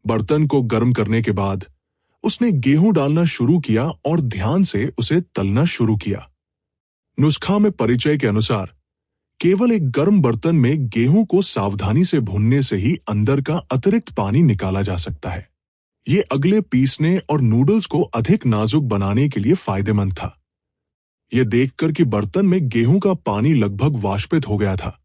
बर्तन को गर्म करने के बाद उसने गेहूं डालना शुरू किया और ध्यान से उसे तलना शुरू किया। नुस्खा में परिचय के अनुसार केवल एक गर्म बर्तन में गेहूं को सावधानी से भूनने से ही अंदर का अतिरिक्त पानी निकाला जा सकता है। ये अगले पीसने और नूडल्स को अधिक नाजुक बनाने के लिए फायदेमंद था। यह देखकर कि बर्तन में गेहूं का पानी लगभग वाष्पित हो गया था,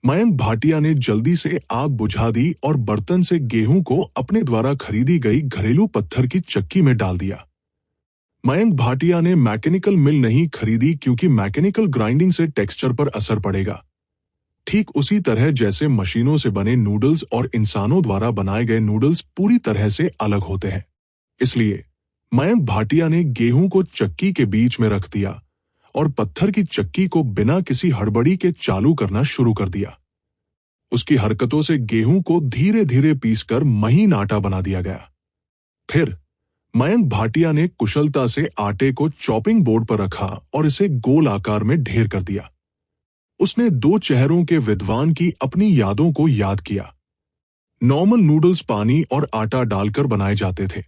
मयंक भाटिया ने जल्दी से आग बुझा दी और बर्तन से गेहूं को अपने द्वारा खरीदी गई घरेलू पत्थर की चक्की में डाल दिया। मयंक भाटिया ने मैकेनिकल मिल नहीं खरीदी क्योंकि मैकेनिकल ग्राइंडिंग से टेक्सचर पर असर पड़ेगा, ठीक उसी तरह जैसे मशीनों से बने नूडल्स और इंसानों द्वारा बनाए गए नूडल्स पूरी तरह से अलग होते हैं। इसलिए मयंक भाटिया ने गेहूं को चक्की के बीच में रख दिया और पत्थर की चक्की को बिना किसी हड़बड़ी के चालू करना शुरू कर दिया। उसकी हरकतों से गेहूं को धीरे धीरे पीसकर महीन आटा बना दिया गया। फिर मयंक भाटिया ने कुशलता से आटे को चॉपिंग बोर्ड पर रखा और इसे गोल आकार में ढेर कर दिया। उसने दो चेहरों के विद्वान की अपनी यादों को याद किया। नॉर्मल नूडल्स पानी और आटा डालकर बनाए जाते थे,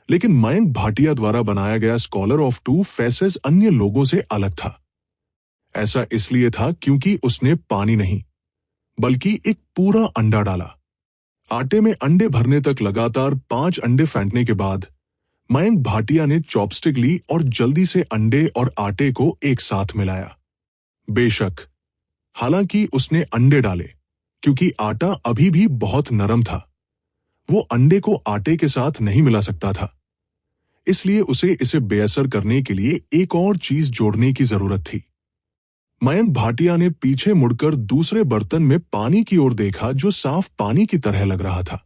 लेकिन मयंक भाटिया द्वारा बनाया गया स्कॉलर ऑफ टू फेसेस अन्य लोगों से अलग था। ऐसा इसलिए था क्योंकि उसने पानी नहीं बल्कि एक पूरा अंडा डाला। आटे में अंडे भरने तक लगातार 5 अंडे फेंटने के बाद मयंक भाटिया ने चॉपस्टिक ली और जल्दी से अंडे और आटे को एक साथ मिलाया। बेशक, हालांकि उसने अंडे डाले, क्योंकि आटा अभी भी बहुत नरम था, वो अंडे को आटे के साथ नहीं मिला सकता था। इसलिए उसे इसे बेअसर करने के लिए एक और चीज जोड़ने की जरूरत थी। मयंक भाटिया ने पीछे मुड़कर दूसरे बर्तन में पानी की ओर देखा जो साफ पानी की तरह लग रहा था।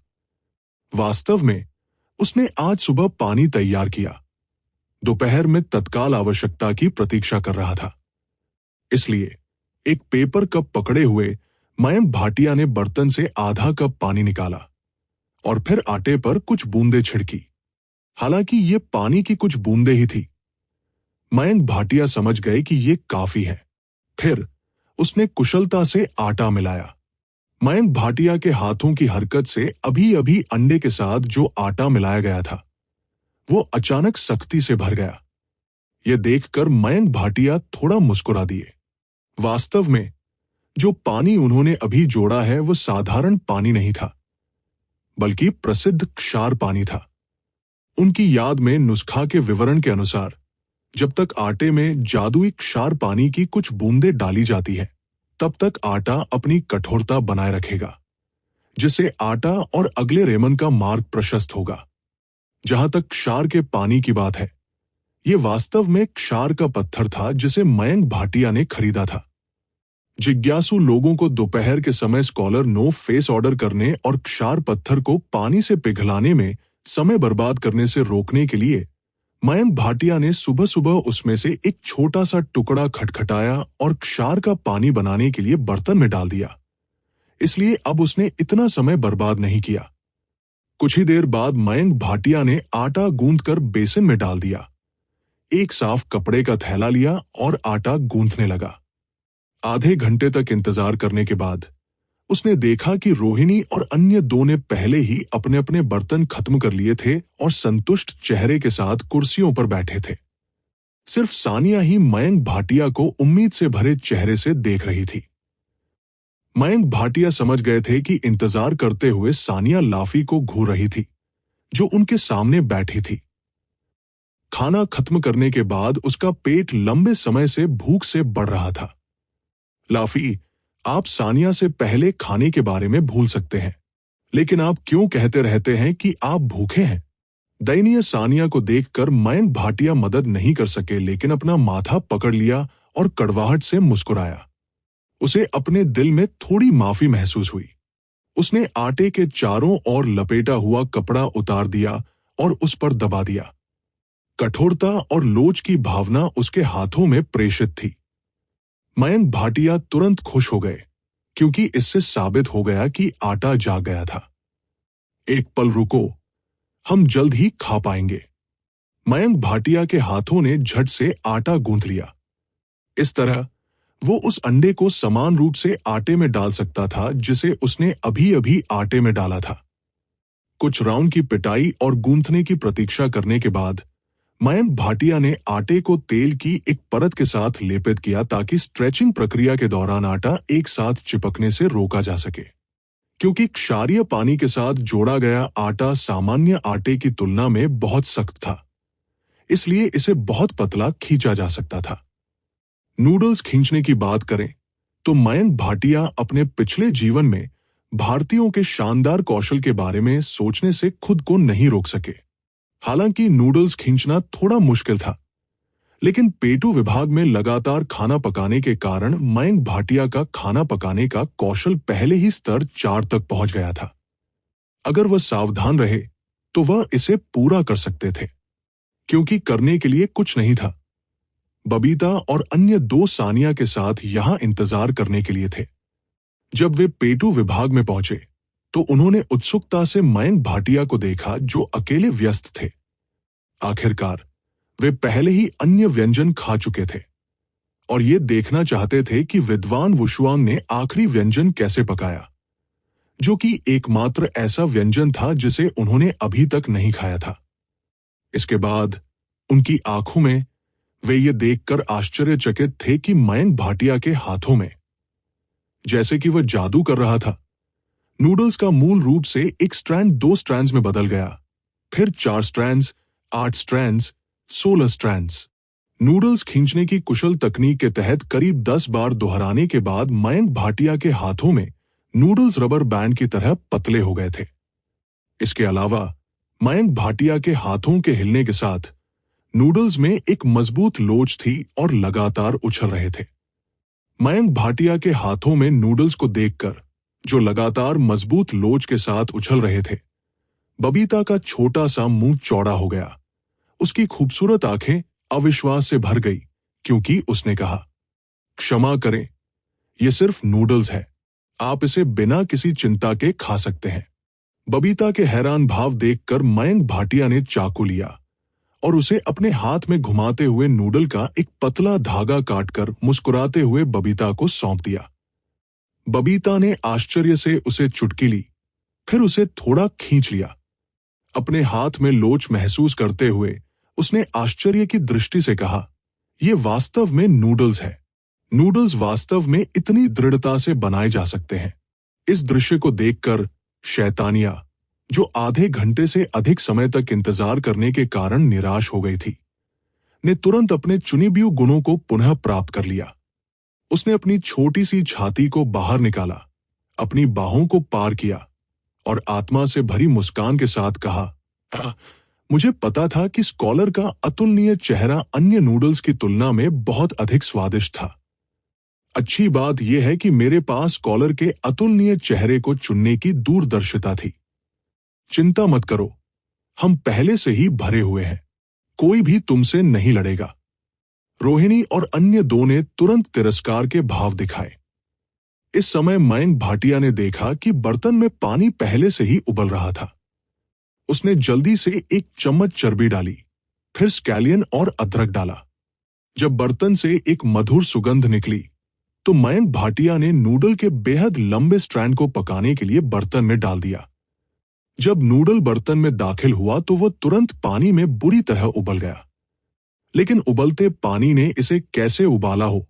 वास्तव में उसने आज सुबह पानी तैयार किया, दोपहर में तत्काल आवश्यकता की प्रतीक्षा कर रहा था। इसलिए एक पेपर कप पकड़े हुए मयंक भाटिया ने बर्तन से आधा कप पानी निकाला और फिर आटे पर कुछ बूंदें छिड़की। हालांकि ये पानी की कुछ बूंदें ही थी। मयंक भाटिया समझ गए कि ये काफी है। फिर उसने कुशलता से आटा मिलाया। मयंक भाटिया के हाथों की हरकत से अभी अभी अंडे के साथ जो आटा मिलाया गया था वो अचानक सख्ती से भर गया। यह देखकर मयंक भाटिया थोड़ा मुस्कुरा दिए। वास्तव में जो पानी उन्होंने अभी जोड़ा है वो साधारण पानी नहीं था, बल्कि प्रसिद्ध क्षार पानी था। उनकी याद में नुस्खा के विवरण के अनुसार जब तक आटे में जादुई क्षार पानी की कुछ बूंदें डाली जाती है, तब तक आटा अपनी कठोरता बनाए रखेगा, जिससे आटा और अगले रेमन का मार्ग प्रशस्त होगा। जहां तक क्षार के पानी की बात है, ये वास्तव में क्षार का पत्थर था जिसे मयंक भाटिया ने खरीदा था। जिज्ञासु लोगों को दोपहर के समय स्कॉलर नो फेस ऑर्डर करने और क्षार पत्थर को पानी से पिघलाने में समय बर्बाद करने से रोकने के लिए मयंक भाटिया ने सुबह सुबह उसमें से एक छोटा सा टुकड़ा खटखटाया और क्षार का पानी बनाने के लिए बर्तन में डाल दिया। इसलिए अब उसने इतना समय बर्बाद नहीं किया। कुछ ही देर बाद मयंक भाटिया ने आटा गूंथकर बेसिन में डाल दिया, एक साफ कपड़े का थैला लिया और आटा गूंथने लगा। आधे घंटे तक इंतजार करने के बाद उसने देखा कि रोहिणी और अन्य दो ने पहले ही अपने अपने बर्तन खत्म कर लिए थे और संतुष्ट चेहरे के साथ कुर्सियों पर बैठे थे। सिर्फ सानिया ही मयंक भाटिया को उम्मीद से भरे चेहरे से देख रही थी। मयंक भाटिया समझ गए थे कि इंतजार करते हुए सानिया लाफी को घूर रही थी, जो उनके सामने बैठी थी। खाना खत्म करने के बाद उसका पेट लंबे समय से भूख से बढ़ रहा था। लाफी, आप सानिया से पहले खाने के बारे में भूल सकते हैं, लेकिन आप क्यों कहते रहते हैं कि आप भूखे हैं? दयनीय सानिया को देखकर मयंक भाटिया मदद नहीं कर सके, लेकिन अपना माथा पकड़ लिया और कड़वाहट से मुस्कुराया। उसे अपने दिल में थोड़ी माफी महसूस हुई। उसने आटे के चारों ओर लपेटा हुआ कपड़ा उतार दिया और उस पर दबा दिया। कठोरता और लोच की भावना उसके हाथों में प्रेषित थी। मयंक भाटिया तुरंत खुश हो गए, क्योंकि इससे साबित हो गया कि आटा जाग गया था। एक पल रुको, हम जल्द ही खा पाएंगे। मयंक भाटिया के हाथों ने झट से आटा गूंथ लिया। इस तरह वो उस अंडे को समान रूप से आटे में डाल सकता था जिसे उसने अभी अभी आटे में डाला था। कुछ राउंड की पिटाई और गूंथने की प्रतीक्षा करने के बाद मयंक भाटिया ने आटे को तेल की एक परत के साथ लेपित किया ताकि स्ट्रेचिंग प्रक्रिया के दौरान आटा एक साथ चिपकने से रोका जा सके। क्योंकि क्षारीय पानी के साथ जोड़ा गया आटा सामान्य आटे की तुलना में बहुत सख्त था, इसलिए इसे बहुत पतला खींचा जा सकता था। नूडल्स खींचने की बात करें तो मयंक भाटिया अपने पिछले जीवन में भारतीयों के शानदार कौशल के बारे में सोचने से खुद को नहीं रोक सके। हालांकि नूडल्स खींचना थोड़ा मुश्किल था, लेकिन पेटू विभाग में लगातार खाना पकाने के कारण मयंक भाटिया का खाना पकाने का कौशल पहले ही स्तर 4 तक पहुंच गया था। अगर वह सावधान रहे तो वह इसे पूरा कर सकते थे, क्योंकि करने के लिए कुछ नहीं था। बबीता और अन्य 2 सानिया के साथ यहां इंतजार करने के लिए थे। जब वे पेटू विभाग में पहुंचे तो उन्होंने उत्सुकता से मयंक भाटिया को देखा, जो अकेले व्यस्त थे। आखिरकार वे पहले ही अन्य व्यंजन खा चुके थे और ये देखना चाहते थे कि विद्वान वुशुआंग ने आखिरी व्यंजन कैसे पकाया, जो कि एकमात्र ऐसा व्यंजन था जिसे उन्होंने अभी तक नहीं खाया था। इसके बाद उनकी आंखों में वे ये देखकर आश्चर्यचकित थे कि मयंक भाटिया के हाथों में जैसे कि वह जादू कर रहा था। नूडल्स का मूल रूप से एक स्ट्रैंड 2 स्ट्रैंड्स में बदल गया, फिर 4 स्ट्रैंड्स, 8 स्ट्रैंड्स, 16 स्ट्रैंड्स। नूडल्स खींचने की कुशल तकनीक के तहत करीब 10 बार दोहराने के बाद मयंक भाटिया के हाथों में नूडल्स रबर बैंड की तरह पतले हो गए थे। इसके अलावा मयंक भाटिया के हाथों के हिलने के साथ नूडल्स में एक मजबूत लोच थी और लगातार उछल रहे थे। मयंक भाटिया के हाथों में नूडल्स को देखकर, जो लगातार मजबूत लोच के साथ उछल रहे थे, बबीता का छोटा सा मुंह चौड़ा हो गया। उसकी खूबसूरत आंखें अविश्वास से भर गई, क्योंकि उसने कहा, क्षमा करें, यह सिर्फ नूडल्स है, आप इसे बिना किसी चिंता के खा सकते हैं। बबीता के हैरान भाव देखकर मयंक भाटिया ने चाकू लिया और उसे अपने हाथ में घुमाते हुए नूडल का एक पतला धागा काटकर मुस्कुराते हुए बबीता को सौंप दिया। बबीता ने आश्चर्य से उसे चुटकी ली, फिर उसे थोड़ा खींच लिया। अपने हाथ में लोच महसूस करते हुए उसने आश्चर्य की दृष्टि से कहा, यह वास्तव में नूडल्स है। नूडल्स वास्तव में इतनी दृढ़ता से बनाए जा सकते हैं। इस दृश्य को देखकर शैतानिया, जो आधे घंटे से अधिक समय तक इंतजार करने के कारण निराश हो गई थी, ने तुरंत अपने चुनिबियु गुणों को पुनः प्राप्त कर लिया। उसने अपनी छोटी सी छाती को बाहर निकाला, अपनी बाहों को पार किया और आत्मा से भरी मुस्कान के साथ कहा, मुझे पता था कि स्कॉलर का अतुलनीय चेहरा अन्य नूडल्स की तुलना में बहुत अधिक स्वादिष्ट था। अच्छी बात यह है कि मेरे पास स्कॉलर के अतुलनीय चेहरे को चुनने की दूरदर्शिता थी। चिंता मत करो, हम पहले से ही भरे हुए हैं, कोई भी तुमसे नहीं लड़ेगा। रोहिणी और अन्य 2 ने तुरंत तिरस्कार के भाव दिखाए। इस समय मयंक भाटिया ने देखा कि बर्तन में पानी पहले से ही उबल रहा था। उसने जल्दी से 1 चम्मच चर्बी डाली, फिर स्कैलियन और अदरक डाला। जब बर्तन से एक मधुर सुगंध निकली तो मयंक भाटिया ने नूडल के बेहद लंबे स्ट्रैंड को पकाने के लिए बर्तन में डाल दिया। जब नूडल बर्तन में दाखिल हुआ तो वह तुरंत पानी में बुरी तरह उबल गया, लेकिन उबलते पानी ने इसे कैसे उबाला हो,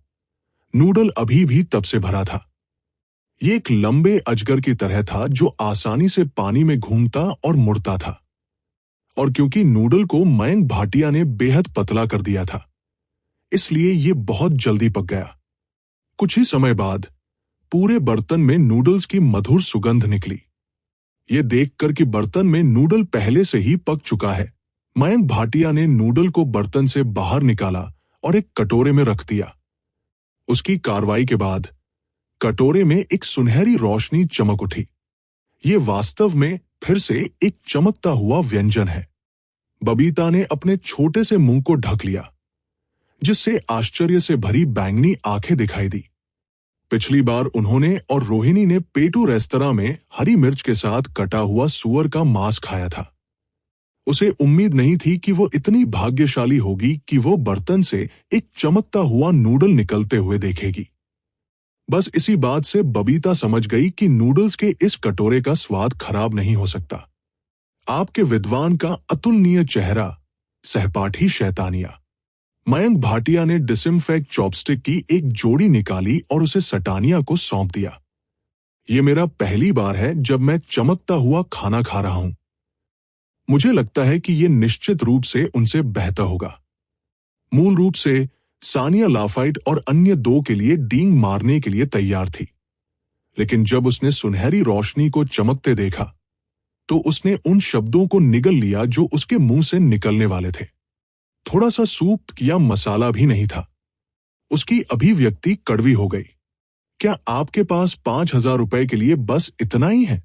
नूडल अभी भी तब से भरा था। ये एक लंबे अजगर की तरह था जो आसानी से पानी में घूमता और मुड़ता था। और क्योंकि नूडल को मयंक भाटिया ने बेहद पतला कर दिया था, इसलिए ये बहुत जल्दी पक गया। कुछ ही समय बाद पूरे बर्तन में नूडल्स की मधुर सुगंध निकली। ये देखकर कि बर्तन में नूडल पहले से ही पक चुका है, मयंक भाटिया ने नूडल को बर्तन से बाहर निकाला और एक कटोरे में रख दिया। उसकी कार्रवाई के बाद कटोरे में एक सुनहरी रोशनी चमक उठी। ये वास्तव में फिर से एक चमकता हुआ व्यंजन है। बबीता ने अपने छोटे से मुंह को ढक लिया, जिससे आश्चर्य से भरी बैंगनी आंखें दिखाई दी। पिछली बार उन्होंने और रोहिणी ने पेटू रेस्तरां में हरी मिर्च के साथ कटा हुआ सूअर का मांस खाया था। उसे उम्मीद नहीं थी कि वो इतनी भाग्यशाली होगी कि वो बर्तन से एक चमकता हुआ नूडल निकलते हुए देखेगी। बस इसी बात से बबीता समझ गई कि नूडल्स के इस कटोरे का स्वाद खराब नहीं हो सकता। आपके विद्वान का अतुलनीय चेहरा, सहपाठी शैतानिया। मयंक भाटिया ने डिसइंफेक्ट चॉपस्टिक की एक जोड़ी निकाली और उसे सटानिया को सौंप दिया। ये मेरा पहली बार है जब मैं चमकता हुआ खाना खा रहा हूं। मुझे लगता है कि ये निश्चित रूप से उनसे बेहतर होगा। मूल रूप से सानिया लाफाइट और अन्य दो के लिए डींग मारने के लिए तैयार थी, लेकिन जब उसने सुनहरी रोशनी को चमकते देखा तो उसने उन शब्दों को निगल लिया जो उसके मुंह से निकलने वाले थे। थोड़ा सा सूप या मसाला भी नहीं था। उसकी अभिव्यक्ति कड़वी हो गई। क्या आपके पास 5,000 रुपए के लिए बस इतना ही है?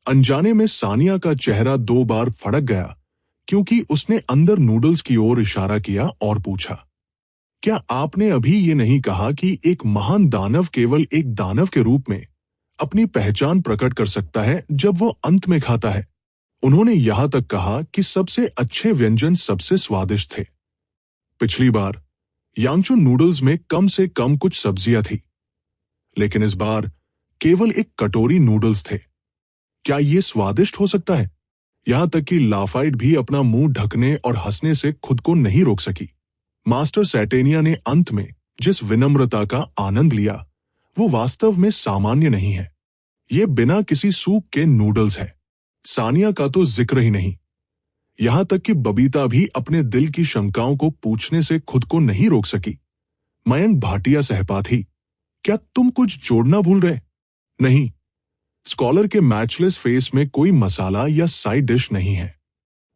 अनजाने में सानिया का चेहरा 2 बार फड़क गया क्योंकि उसने अंदर नूडल्स की ओर इशारा किया और पूछा, क्या आपने अभी ये नहीं कहा कि एक महान दानव केवल एक दानव के रूप में अपनी पहचान प्रकट कर सकता है जब वो अंत में खाता है? उन्होंने यहां तक कहा कि सबसे अच्छे व्यंजन सबसे स्वादिष्ट थे। पिछली बार यांगचून नूडल्स में कम से कम कुछ सब्जियां थी, लेकिन इस बार केवल एक कटोरी नूडल्स थे। क्या ये स्वादिष्ट हो सकता है? यहां तक कि लाफाइट भी अपना मुंह ढकने और हंसने से खुद को नहीं रोक सकी। मास्टर सैटेनिया ने अंत में जिस विनम्रता का आनंद लिया वो वास्तव में सामान्य नहीं है। ये बिना किसी सूप के नूडल्स है। सानिया का तो जिक्र ही नहीं। यहां तक कि बबीता भी अपने दिल की शंकाओं को पूछने से खुद को नहीं रोक सकी। मयंक भाटिया सहपाठी, क्या तुम कुछ जोड़ना भूल रहे? नहीं, स्कॉलर के मैचलेस फेस में कोई मसाला या साइड डिश नहीं है।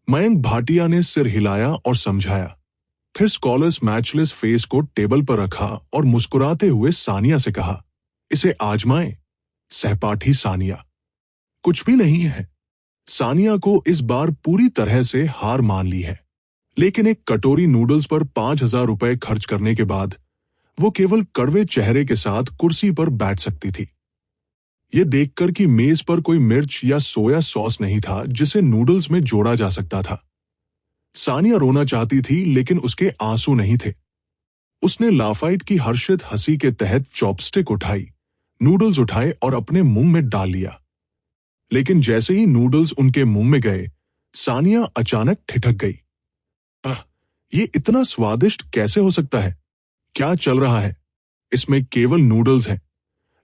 मयंक भाटिया ने सिर हिलाया और समझाया। फिर स्कॉलर्स मैचलेस फेस को टेबल पर रखा और मुस्कुराते हुए सानिया से कहा, इसे आजमाएं। सहपाठी सानिया, कुछ भी नहीं है। सानिया को इस बार पूरी तरह से हार मान ली है, लेकिन एक कटोरी नूडल्स पर 5,000 रुपए खर्च करने के बाद वो केवल कड़वे चेहरे के साथ कुर्सी पर बैठ सकती थी। ये देखकर कि मेज पर कोई मिर्च या सोया सॉस नहीं था जिसे नूडल्स में जोड़ा जा सकता था। सानिया रोना चाहती थी, लेकिन उसके आंसू नहीं थे। उसने लाफाइट की हर्षित हंसी के तहत चॉपस्टिक उठाई, नूडल्स उठाए और अपने मुंह में डाल लिया। लेकिन जैसे ही नूडल्स उनके मुंह में गए, सानिया अचानक ठिठक गई। ये इतना स्वादिष्ट कैसे हो सकता है? क्या चल रहा है? इसमें केवल नूडल्स हैं,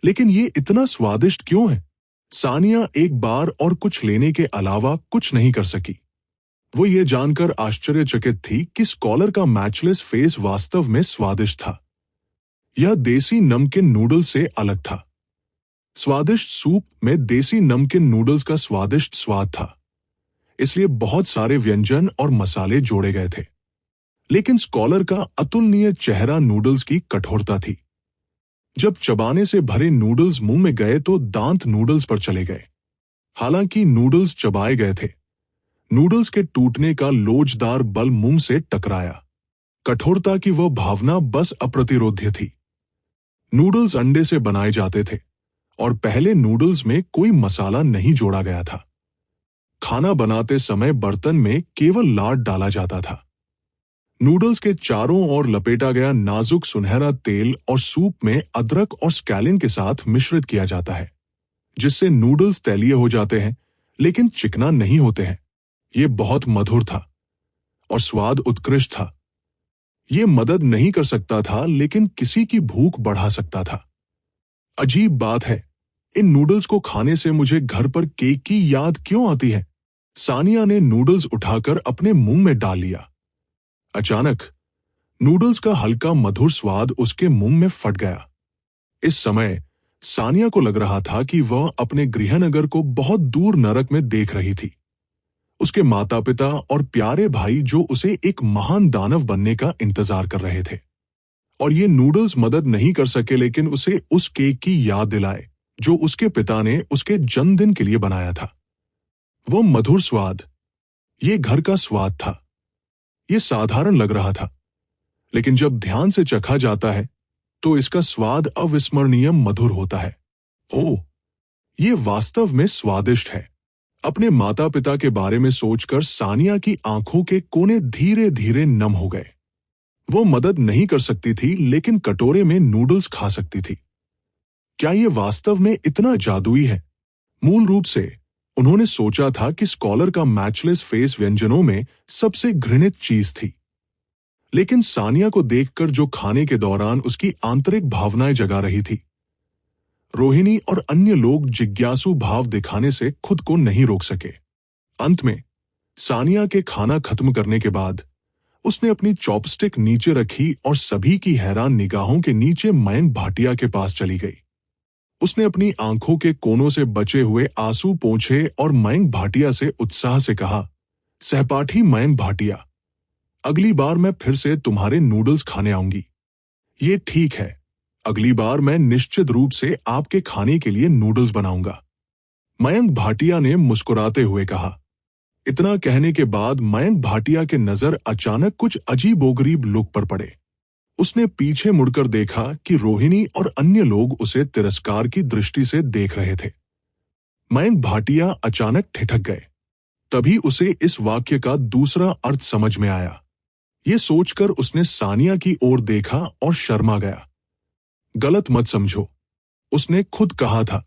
लेकिन ये इतना स्वादिष्ट क्यों है? सानिया एक बार और कुछ लेने के अलावा कुछ नहीं कर सकी। वो ये जानकर आश्चर्यचकित थी कि स्कॉलर का मैचलेस फेस वास्तव में स्वादिष्ट था। यह देसी नमकीन नूडल्स से अलग था। स्वादिष्ट सूप में देसी नमकीन नूडल्स का स्वादिष्ट स्वाद था, इसलिए बहुत सारे व्यंजन और मसाले जोड़े गए थे। लेकिन स्कॉलर का अतुलनीय चेहरा नूडल्स की कठोरता थी। जब चबाने से भरे नूडल्स मुंह में गए तो दांत नूडल्स पर चले गए। हालांकि नूडल्स चबाए गए थे, नूडल्स के टूटने का लोचदार बल मुंह से टकराया। कठोरता की वह भावना बस अप्रतिरोध्य थी। नूडल्स अंडे से बनाए जाते थे और पहले नूडल्स में कोई मसाला नहीं जोड़ा गया था। खाना बनाते समय बर्तन में केवल लाड डाला जाता था। नूडल्स के चारों ओर लपेटा गया नाजुक सुनहरा तेल और सूप में अदरक और स्कैलिन के साथ मिश्रित किया जाता है, जिससे नूडल्स तैलीय हो जाते हैं लेकिन चिकना नहीं होते हैं। ये बहुत मधुर था और स्वाद उत्कृष्ट था। ये मदद नहीं कर सकता था, लेकिन किसी की भूख बढ़ा सकता था। अजीब बात है, इन नूडल्स को खाने से मुझे घर पर केक की याद क्यों आती है? सानिया ने नूडल्स उठाकर अपने मुंह में डाल लिया। अचानक नूडल्स का हल्का मधुर स्वाद उसके मुंह में फट गया। इस समय सानिया को लग रहा था कि वह अपने गृहनगर को बहुत दूर नरक में देख रही थी। उसके माता पिता और प्यारे भाई जो उसे एक महान दानव बनने का इंतजार कर रहे थे। और ये नूडल्स मदद नहीं कर सके, लेकिन उसे उस केक की याद दिलाए जो उसके पिता ने उसके जन्मदिन के लिए बनाया था। वो मधुर स्वाद, ये घर का स्वाद था। ये साधारण लग रहा था, लेकिन जब ध्यान से चखा जाता है तो इसका स्वाद अविस्मरणीय मधुर होता है। ओह, ये वास्तव में स्वादिष्ट है। अपने माता पिता के बारे में सोचकर सानिया की आंखों के कोने धीरे धीरे नम हो गए। वो मदद नहीं कर सकती थी, लेकिन कटोरे में नूडल्स खा सकती थी। क्या ये वास्तव में इतना जादुई है? मूल रूप से उन्होंने सोचा था कि स्कॉलर का मैचलेस फेस व्यंजनों में सबसे घृणित चीज थी, लेकिन सानिया को देखकर जो खाने के दौरान उसकी आंतरिक भावनाएं जगा रही थी, रोहिणी और अन्य लोग जिज्ञासु भाव दिखाने से खुद को नहीं रोक सके। अंत में सानिया के खाना खत्म करने के बाद उसने अपनी चॉपस्टिक नीचे रखी और सभी की हैरान निगाहों के नीचे मयंक भाटिया के पास चली गई। उसने अपनी आंखों के कोनों से बचे हुए आंसू पोंछे और मयंक भाटिया से उत्साह से कहा, सहपाठी मयंक भाटिया, अगली बार मैं फिर से तुम्हारे नूडल्स खाने आऊंगी। ये ठीक है, अगली बार मैं निश्चित रूप से आपके खाने के लिए नूडल्स बनाऊंगा, मयंक भाटिया ने मुस्कुराते हुए कहा। इतना कहने के बाद मयंक भाटिया के नजर अचानक कुछ अजीबोगरीब लुक पर पड़े। उसने पीछे मुड़कर देखा कि रोहिणी और अन्य लोग उसे तिरस्कार की दृष्टि से देख रहे थे। मयंक भाटिया अचानक ठिठक गए। तभी उसे इस वाक्य का दूसरा अर्थ समझ में आया। ये सोचकर उसने सानिया की ओर देखा और शर्मा गया। गलत मत समझो, उसने खुद कहा था।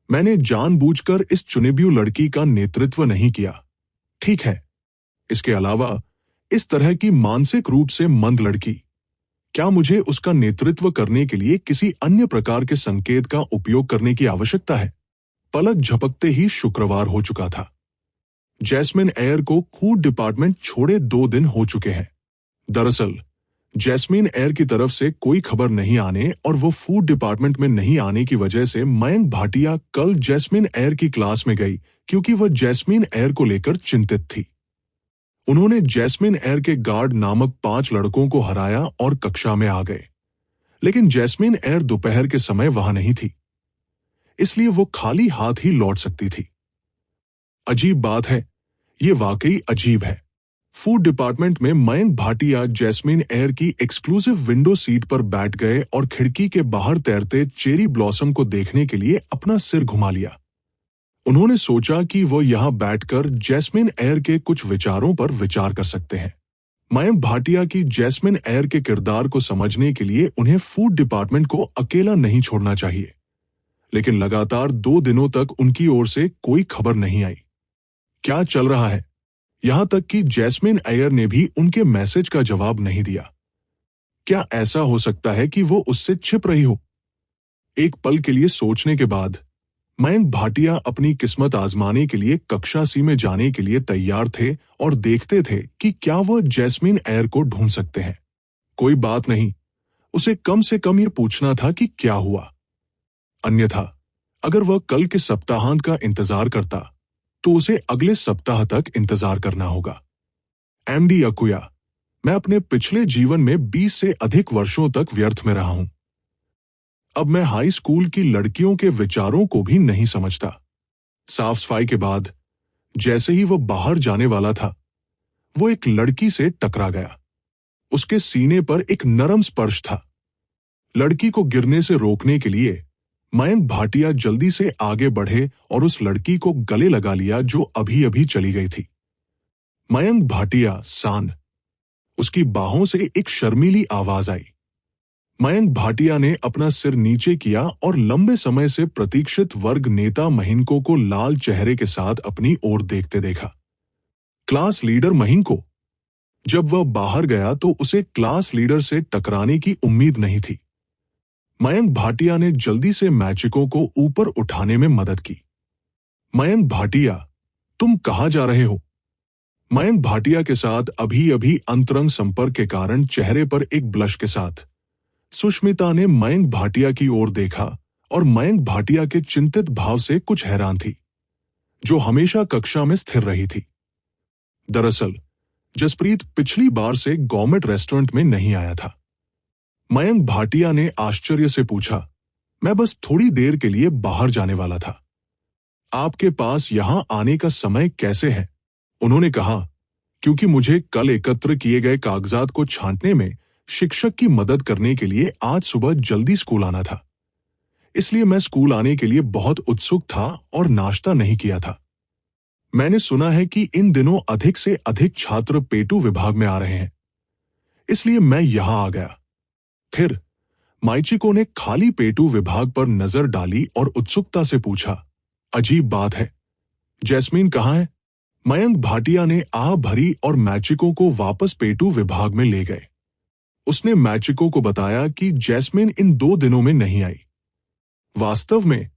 मैंने जानबूझकर इस चुनिब्यू लड़की का नेतृत्व नहीं किया, ठीक है। इसके अलावा इस तरह की मानसिक रूप से मंद लड़की, क्या मुझे उसका नेतृत्व करने के लिए किसी अन्य प्रकार के संकेत का उपयोग करने की आवश्यकता है? पलक झपकते ही शुक्रवार हो चुका था। जैस्मिन एयर को फूड डिपार्टमेंट छोड़े 2 दिन हो चुके हैं। दरअसल जैस्मिन एयर की तरफ से कोई खबर नहीं आने और वो फूड डिपार्टमेंट में नहीं आने की वजह से मयंक भाटिया कल जैस्मिन एयर की क्लास में गई, क्योंकि वह जैस्मिन एयर को लेकर चिंतित थी। उन्होंने जैस्मिन एयर के गार्ड नामक 5 लड़कों को हराया और कक्षा में आ गए, लेकिन जैस्मिन एयर दोपहर के समय वहां नहीं थी, इसलिए वो खाली हाथ ही लौट सकती थी। अजीब बात है, ये वाकई अजीब है। फूड डिपार्टमेंट में मयंक भाटिया जैस्मिन एयर की एक्सक्लूसिव विंडो सीट पर बैठ गए और खिड़की के बाहर तैरते चेरी ब्लॉसम को देखने के लिए अपना सिर घुमा लिया। उन्होंने सोचा कि वो यहां बैठकर जैस्मिन एयर के कुछ विचारों पर विचार कर सकते हैं। मयंक भाटिया की जैस्मिन एयर के किरदार को समझने के लिए उन्हें फूड डिपार्टमेंट को अकेला नहीं छोड़ना चाहिए, लेकिन लगातार 2 दिनों तक उनकी ओर से कोई खबर नहीं आई। क्या चल रहा है? यहां तक कि जैस्मिन एयर ने भी उनके मैसेज का जवाब नहीं दिया। क्या ऐसा हो सकता है कि वो उससे छिप रही हो? एक पल के लिए सोचने के बाद मयंक भाटिया अपनी किस्मत आजमाने के लिए कक्षा सी में जाने के लिए तैयार थे और देखते थे कि क्या वह जैस्मिन एयर को ढूंढ सकते हैं। कोई बात नहीं, उसे कम से कम ये पूछना था कि क्या हुआ। अन्यथा अगर वह कल के सप्ताहांत का इंतजार करता तो उसे अगले सप्ताह तक इंतजार करना होगा। एमडी अकुया, मैं अपने पिछले जीवन में 20 से अधिक वर्षों तक व्यर्थ में रहा हूं। अब मैं हाई स्कूल की लड़कियों के विचारों को भी नहीं समझता। साफ सफाई के बाद जैसे ही वो बाहर जाने वाला था, वो एक लड़की से टकरा गया। उसके सीने पर एक नरम स्पर्श था। लड़की को गिरने से रोकने के लिए मयंक भाटिया जल्दी से आगे बढ़े और उस लड़की को गले लगा लिया जो अभी अभी चली गई थी। मयंक भाटिया सान। उसकी बाहों से एक शर्मीली आवाज आई। मयंक भाटिया ने अपना सिर नीचे किया और लंबे समय से प्रतीक्षित वर्ग नेता महिंको को लाल चेहरे के साथ अपनी ओर देखते देखा। क्लास लीडर महिंको। जब वह बाहर गया तो उसे क्लास लीडर से टकराने की उम्मीद नहीं थी। मयंक भाटिया ने जल्दी से मैचिकों को ऊपर उठाने में मदद की। मयंक भाटिया, तुम कहां जा रहे हो? मयंक भाटिया के साथ अभी अभी अंतरंग संपर्क के कारण चेहरे पर एक ब्लश के साथ सुष्मिता ने मयंक भाटिया की ओर देखा और मयंक भाटिया के चिंतित भाव से कुछ हैरान थी, जो हमेशा कक्षा में स्थिर रही थी। दरअसल जसप्रीत पिछली बार से गवर्नमेंट रेस्टोरेंट में नहीं आया था। मयंक भाटिया ने आश्चर्य से पूछा, मैं बस थोड़ी देर के लिए बाहर जाने वाला था। आपके पास यहां आने का समय कैसे है? उन्होंने कहा, क्योंकि मुझे कल एकत्र किए गए कागजात को छांटने में शिक्षक की मदद करने के लिए आज सुबह जल्दी स्कूल आना था। इसलिए मैं स्कूल आने के लिए बहुत उत्सुक था और नाश्ता नहीं किया था। मैंने सुना है कि इन दिनों अधिक से अधिक छात्र पेटू विभाग में आ रहे हैं, इसलिए मैं यहां आ गया। फिर माइचिको ने खाली पेटू विभाग पर नजर डाली और उत्सुकता से पूछा, अजीब बात है, जैस्मीन कहाँ है? मयंक भाटिया ने आह भरी और मैचिको को वापस पेटू विभाग में ले गए। उसने मैचिको को बताया कि जैस्मीन इन 2 दिनों में नहीं आई। वास्तव में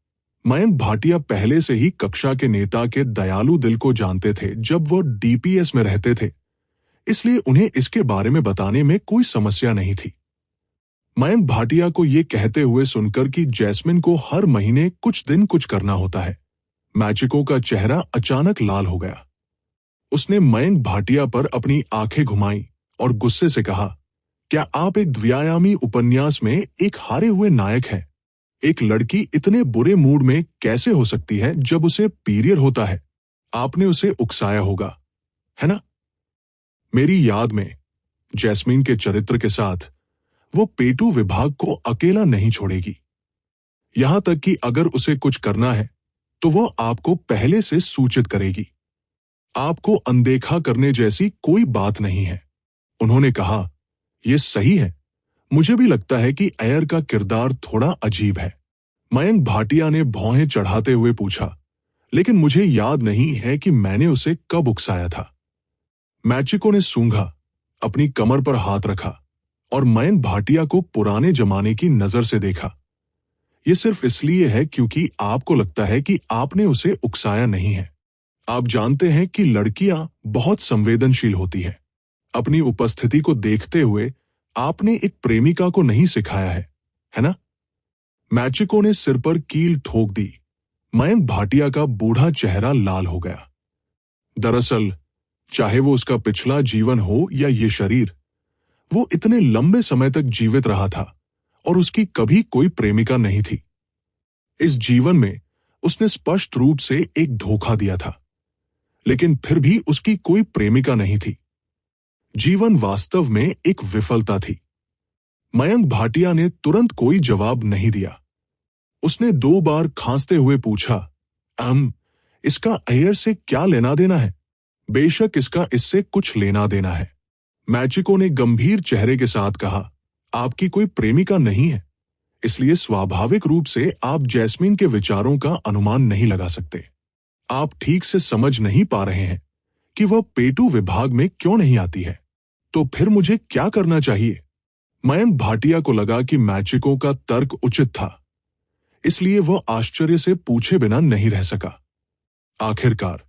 मयंक भाटिया पहले से ही कक्षा के नेता के दयालु दिल को जानते थे जब वो डीपीएस में रहते थे, इसलिए उन्हें इसके बारे में बताने में कोई समस्या नहीं थी। मयंक भाटिया को ये कहते हुए सुनकर कि जैस्मिन को हर महीने कुछ दिन कुछ करना होता है, मैचिको का चेहरा अचानक लाल हो गया। उसने मयंक भाटिया पर अपनी आंखें घुमाई और गुस्से से कहा, क्या आप एक द्व्यायामी उपन्यास में एक हारे हुए नायक हैं? एक लड़की इतने बुरे मूड में कैसे हो सकती है जब उसे पीरियड होता है? आपने उसे उकसाया होगा, है ना? मेरी याद में जैस्मीन के चरित्र के साथ वो पेटू विभाग को अकेला नहीं छोड़ेगी। यहां तक कि अगर उसे कुछ करना है तो वो आपको पहले से सूचित करेगी। आपको अनदेखा करने जैसी कोई बात नहीं है। उन्होंने कहा, यह सही है, मुझे भी लगता है कि अय्यर का किरदार थोड़ा अजीब है। मयंक भाटिया ने भौहें चढ़ाते हुए पूछा, लेकिन मुझे याद नहीं है कि मैंने उसे कब उकसाया था। मैचिको ने सूंघा, अपनी कमर पर हाथ रखा और मयंक भाटिया को पुराने जमाने की नजर से देखा। यह सिर्फ इसलिए है क्योंकि आपको लगता है कि आपने उसे उकसाया नहीं है। आप जानते हैं कि लड़कियां बहुत संवेदनशील होती हैं। अपनी उपस्थिति को देखते हुए आपने एक प्रेमिका को नहीं सिखाया है ना? मैचिको ने सिर पर कील ठोक दी। मयंक भाटिया का बूढ़ा चेहरा लाल हो गया। दरअसल, चाहे वो उसका पिछला जीवन हो या ये शरीर, वो इतने लंबे समय तक जीवित रहा था और उसकी कभी कोई प्रेमिका नहीं थी। इस जीवन में उसने स्पष्ट रूप से एक धोखा दिया था, लेकिन फिर भी उसकी कोई प्रेमिका नहीं थी। जीवन वास्तव में एक विफलता थी। मयंक भाटिया ने तुरंत कोई जवाब नहीं दिया। उसने 2 बार खांसते हुए पूछा, इसका अय्यर से क्या लेना देना है? बेशक इसका इससे कुछ लेना देना है। मैचिको ने गंभीर चेहरे के साथ कहा, आपकी कोई प्रेमिका नहीं है, इसलिए स्वाभाविक रूप से आप जैस्मीन के विचारों का अनुमान नहीं लगा सकते। आप ठीक से समझ नहीं पा रहे हैं कि वह पेटू विभाग में क्यों नहीं आती है। तो फिर मुझे क्या करना चाहिए? मयंक भाटिया को लगा कि मैचिको का तर्क उचित था, इसलिए वह आश्चर्य से पूछे बिना नहीं रह सका। आखिरकार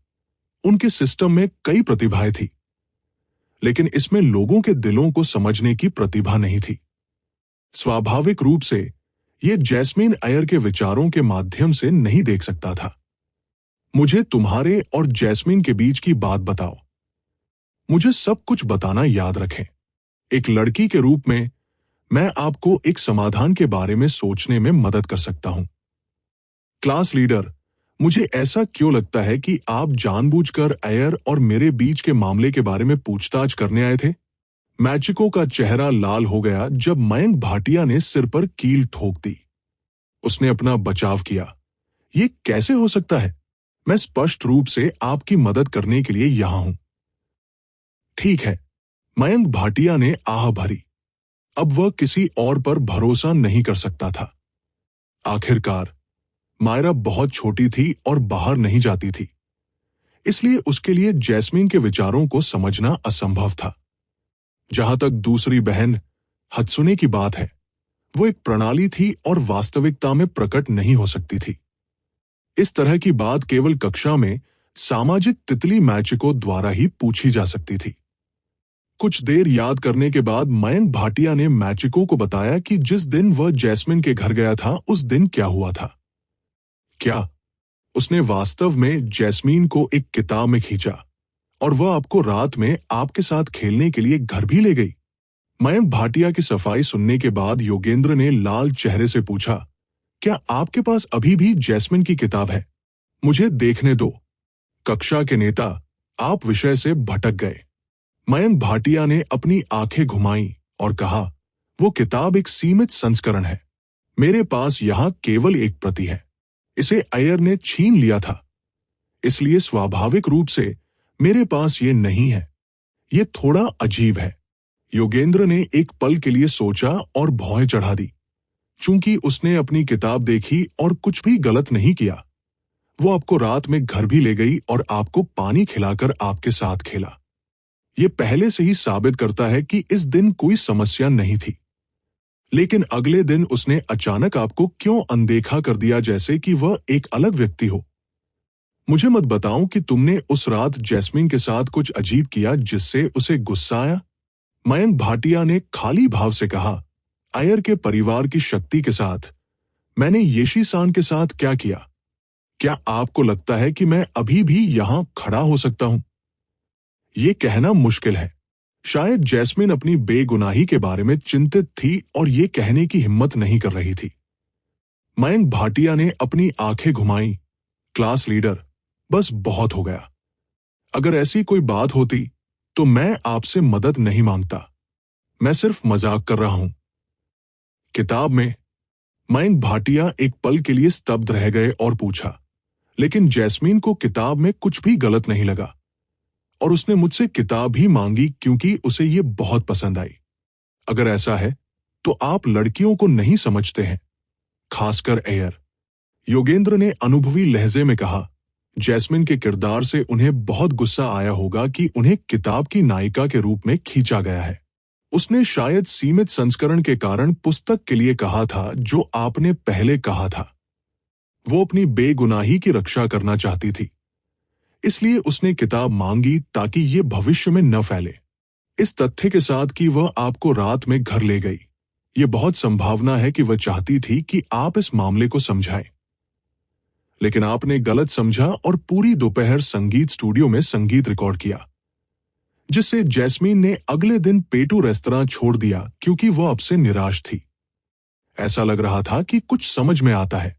उनके सिस्टम में कई प्रतिभाएं थी, लेकिन इसमें लोगों के दिलों को समझने की प्रतिभा नहीं थी। स्वाभाविक रूप से यह जैस्मीन अय्यर के विचारों के माध्यम से नहीं देख सकता था। मुझे तुम्हारे और जैस्मीन के बीच की बात बताओ। मुझे सब कुछ बताना याद रखें। एक लड़की के रूप में मैं आपको एक समाधान के बारे में सोचने में मदद कर सकता हूं। क्लास लीडर, मुझे ऐसा क्यों लगता है कि आप जानबूझकर अय्यर और मेरे बीच के मामले के बारे में पूछताछ करने आए थे? मैचिको का चेहरा लाल हो गया जब मयंक भाटिया ने सिर पर कील ठोक दी। उसने अपना बचाव किया। यह कैसे हो सकता है? मैं स्पष्ट रूप से आपकी मदद करने के लिए यहां हूं। ठीक है, मयंक भाटिया ने आह भरी। अब वह किसी और पर भरोसा नहीं कर सकता था। आखिरकार मायरा बहुत छोटी थी और बाहर नहीं जाती थी, इसलिए उसके लिए जैस्मीन के विचारों को समझना असंभव था। जहां तक दूसरी बहन हत्सुने की बात है, वो एक प्रणाली थी और वास्तविकता में प्रकट नहीं हो सकती थी। इस तरह की बात केवल कक्षा में सामाजिक तितली मैचिको द्वारा ही पूछी जा सकती थी। कुछ देर याद करने के बाद मयंक भाटिया ने मैचिको को बताया कि जिस दिन वह जैस्मिन के घर गया था उस दिन क्या हुआ था। क्या उसने वास्तव में जैस्मीन को एक किताब में खींचा और वह आपको रात में आपके साथ खेलने के लिए घर भी ले गई? मयंक भाटिया की सफाई सुनने के बाद योगेंद्र ने लाल चेहरे से पूछा, क्या आपके पास अभी भी जैस्मिन की किताब है? मुझे देखने दो। कक्षा के नेता, आप विषय से भटक गए। मयंक भाटिया ने अपनी आंखें घुमाई और कहा, वो किताब एक सीमित संस्करण है। मेरे पास यहां केवल एक प्रति है। इसे अय्यर ने छीन लिया था, इसलिए स्वाभाविक रूप से मेरे पास ये नहीं है। ये थोड़ा अजीब है। योगेंद्र ने एक पल के लिए सोचा और भौहें चढ़ा दी। चूंकि उसने अपनी किताब देखी और कुछ भी गलत नहीं किया, वो आपको रात में घर भी ले गई और आपको पानी खिलाकर आपके साथ खेला। ये पहले से ही साबित करता है कि इस दिन कोई समस्या नहीं थी। लेकिन अगले दिन उसने अचानक आपको क्यों अनदेखा कर दिया, जैसे कि वह एक अलग व्यक्ति हो। मुझे मत बताओ कि तुमने उस रात जैस्मीन के साथ कुछ अजीब किया जिससे उसे गुस्सा आया। मयंक भाटिया ने खाली भाव से कहा, अय्यर के परिवार की शक्ति के साथ मैंने येशी सान के साथ क्या किया? क्या आपको लगता है कि मैं अभी भी यहां खड़ा हो सकता हूं? ये कहना मुश्किल है। शायद जैस्मिन अपनी बेगुनाही के बारे में चिंतित थी और ये कहने की हिम्मत नहीं कर रही थी। मयंक भाटिया ने अपनी आंखें घुमाई। क्लास लीडर, बस बहुत हो गया। अगर ऐसी कोई बात होती तो मैं आपसे मदद नहीं मांगता। मैं सिर्फ मजाक कर रहा हूं। किताब में। मयंक भाटिया एक पल के लिए स्तब्ध रह गए और पूछा, लेकिन जैस्मीन को किताब में कुछ भी गलत नहीं लगा और उसने मुझसे किताब ही मांगी क्योंकि उसे ये बहुत पसंद आई। अगर ऐसा है तो आप लड़कियों को नहीं समझते हैं, खासकर अय्यर। योगेंद्र ने अनुभवी लहजे में कहा। जैस्मिन के किरदार से उन्हें बहुत गुस्सा आया होगा कि उन्हें किताब की नायिका के रूप में खींचा गया है। उसने शायद सीमित संस्करण के कारण पुस्तक के लिए कहा था जो आपने पहले कहा था। वो अपनी बेगुनाही की रक्षा करना चाहती थी, इसलिए उसने किताब मांगी ताकि ये भविष्य में न फैले। इस तथ्य के साथ कि वह आपको रात में घर ले गई, ये बहुत संभावना है कि वह चाहती थी कि आप इस मामले को समझाएं। लेकिन आपने गलत समझा और पूरी दोपहर संगीत स्टूडियो में संगीत रिकॉर्ड किया, जिससे जैस्मीन ने अगले दिन पेटू रेस्तरां छोड़ दिया क्योंकि वह अब से निराश थी। ऐसा लग रहा था कि कुछ समझ में आता है।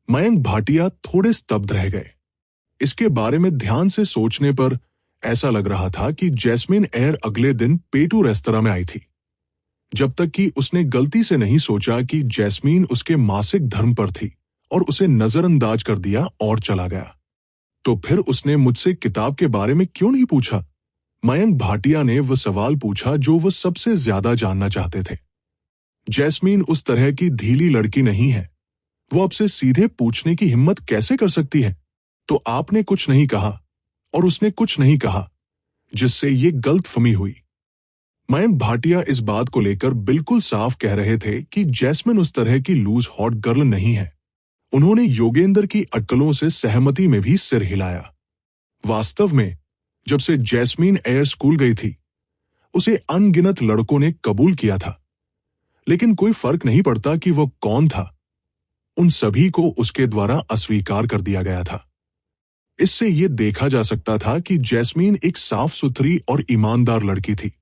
मयंक भाटिया थोड़े स्तब्ध रह गए। इसके बारे में ध्यान से सोचने पर ऐसा लग रहा था कि जैस्मिन अय्यर अगले दिन पेटू रेस्तरां में आई थी, जब तक कि उसने गलती से नहीं सोचा कि जैस्मीन उसके मासिक धर्म पर थी और उसे नजरअंदाज कर दिया और चला गया। तो फिर उसने मुझसे किताब के बारे में क्यों नहीं पूछा? मयंक भाटिया ने वह सवाल पूछा जो वह सबसे ज्यादा जानना चाहते थे। जैस्मीन उस तरह की ढीली लड़की नहीं है। वो आपसे सीधे पूछने की हिम्मत कैसे कर सकती है? तो आपने कुछ नहीं कहा और उसने कुछ नहीं कहा, जिससे ये गलतफहमी हुई। मयंक भाटिया इस बात को लेकर बिल्कुल साफ कह रहे थे कि जैस्मिन उस तरह की लूज हॉट गर्ल नहीं है। उन्होंने योगेंद्र की अटकलों से सहमति में भी सिर हिलाया। वास्तव में जब से जैस्मीन अय्यर स्कूल गई थी, उसे अनगिनत लड़कों ने कबूल किया था, लेकिन कोई फर्क नहीं पड़ता कि वो कौन था। उन सभी को उसके द्वारा अस्वीकार कर दिया गया था। इससे यह देखा जा सकता था कि जैस्मीन एक साफ सुथरी और ईमानदार लड़की थी,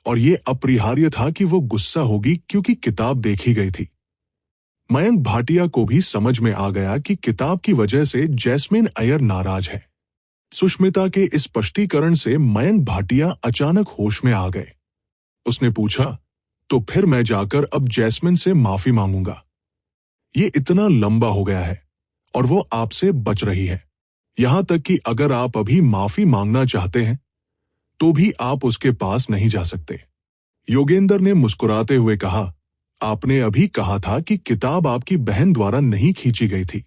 और यह अपरिहार्य था कि वो गुस्सा होगी क्योंकि किताब देखी गई थी। मयंक भाटिया को भी समझ में आ गया कि किताब की वजह से जैस्मिन अय्यर नाराज है। सुष्मिता के इस स्पष्टीकरण से मयंक भाटिया अचानक होश में आ गए। उसने पूछा, तो फिर मैं जाकर अब जैस्मिन से माफी मांगूंगा। ये इतना लंबा हो गया है और वो आपसे बच रही है, यहां तक कि अगर आप अभी माफी मांगना चाहते हैं तो भी आप उसके पास नहीं जा सकते। योगेंद्र ने मुस्कुराते हुए कहा, आपने अभी कहा था कि किताब आपकी बहन द्वारा नहीं खींची गई थी।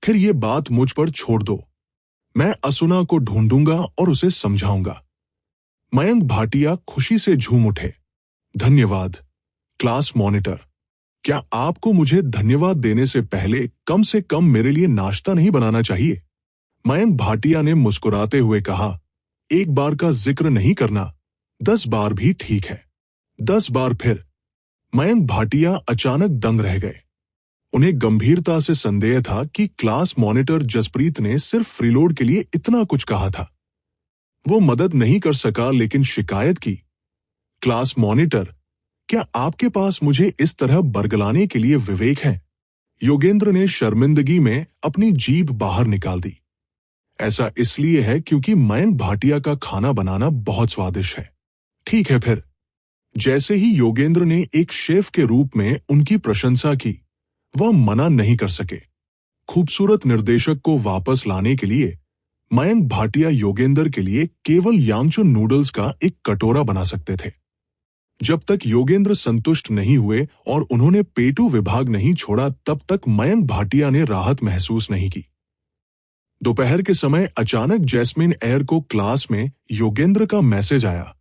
फिर ये बात मुझ पर छोड़ दो। मैं असुना को ढूंढूंगा और उसे समझाऊंगा। मयंक भाटिया खुशी से झूम उठे। धन्यवाद, क्लास मॉनिटर। क्या आपको मुझे धन्यवाद देने से पहले कम से कम मेरे लिए नाश्ता नहीं बनाना चाहिए? मयंक भाटिया ने मुस्कुराते हुए कहा, एक बार का जिक्र नहीं करना, 10 बार भी ठीक है। 10 बार फिर। मयंक भाटिया अचानक दंग रह गए। उन्हें गंभीरता से संदेह था कि क्लास मॉनिटर जसप्रीत ने सिर्फ फ्रीलोड के लिए इतना कुछ कहा था। वो मदद नहीं कर सका लेकिन शिकायत की। क्लास मॉनिटर, क्या आपके पास मुझे इस तरह बरगलाने के लिए विवेक है? योगेंद्र ने शर्मिंदगी में अपनी जीभ बाहर निकाल दी। ऐसा इसलिए है क्योंकि मयंक भाटिया का खाना बनाना बहुत स्वादिष्ट है। ठीक है फिर। जैसे ही योगेंद्र ने एक शेफ के रूप में उनकी प्रशंसा की, वह मना नहीं कर सके। खूबसूरत निर्देशक को वापस लाने के लिए मयंक भाटिया योगेंद्र के लिए केवल यांगचून नूडल्स का एक कटोरा बना सकते थे। जब तक योगेंद्र संतुष्ट नहीं हुए और उन्होंने पेटू विभाग नहीं छोड़ा, तब तक मयंक भाटिया ने राहत महसूस नहीं की। दोपहर के समय अचानक जैस्मिन एयर को क्लास में योगेंद्र का मैसेज आया,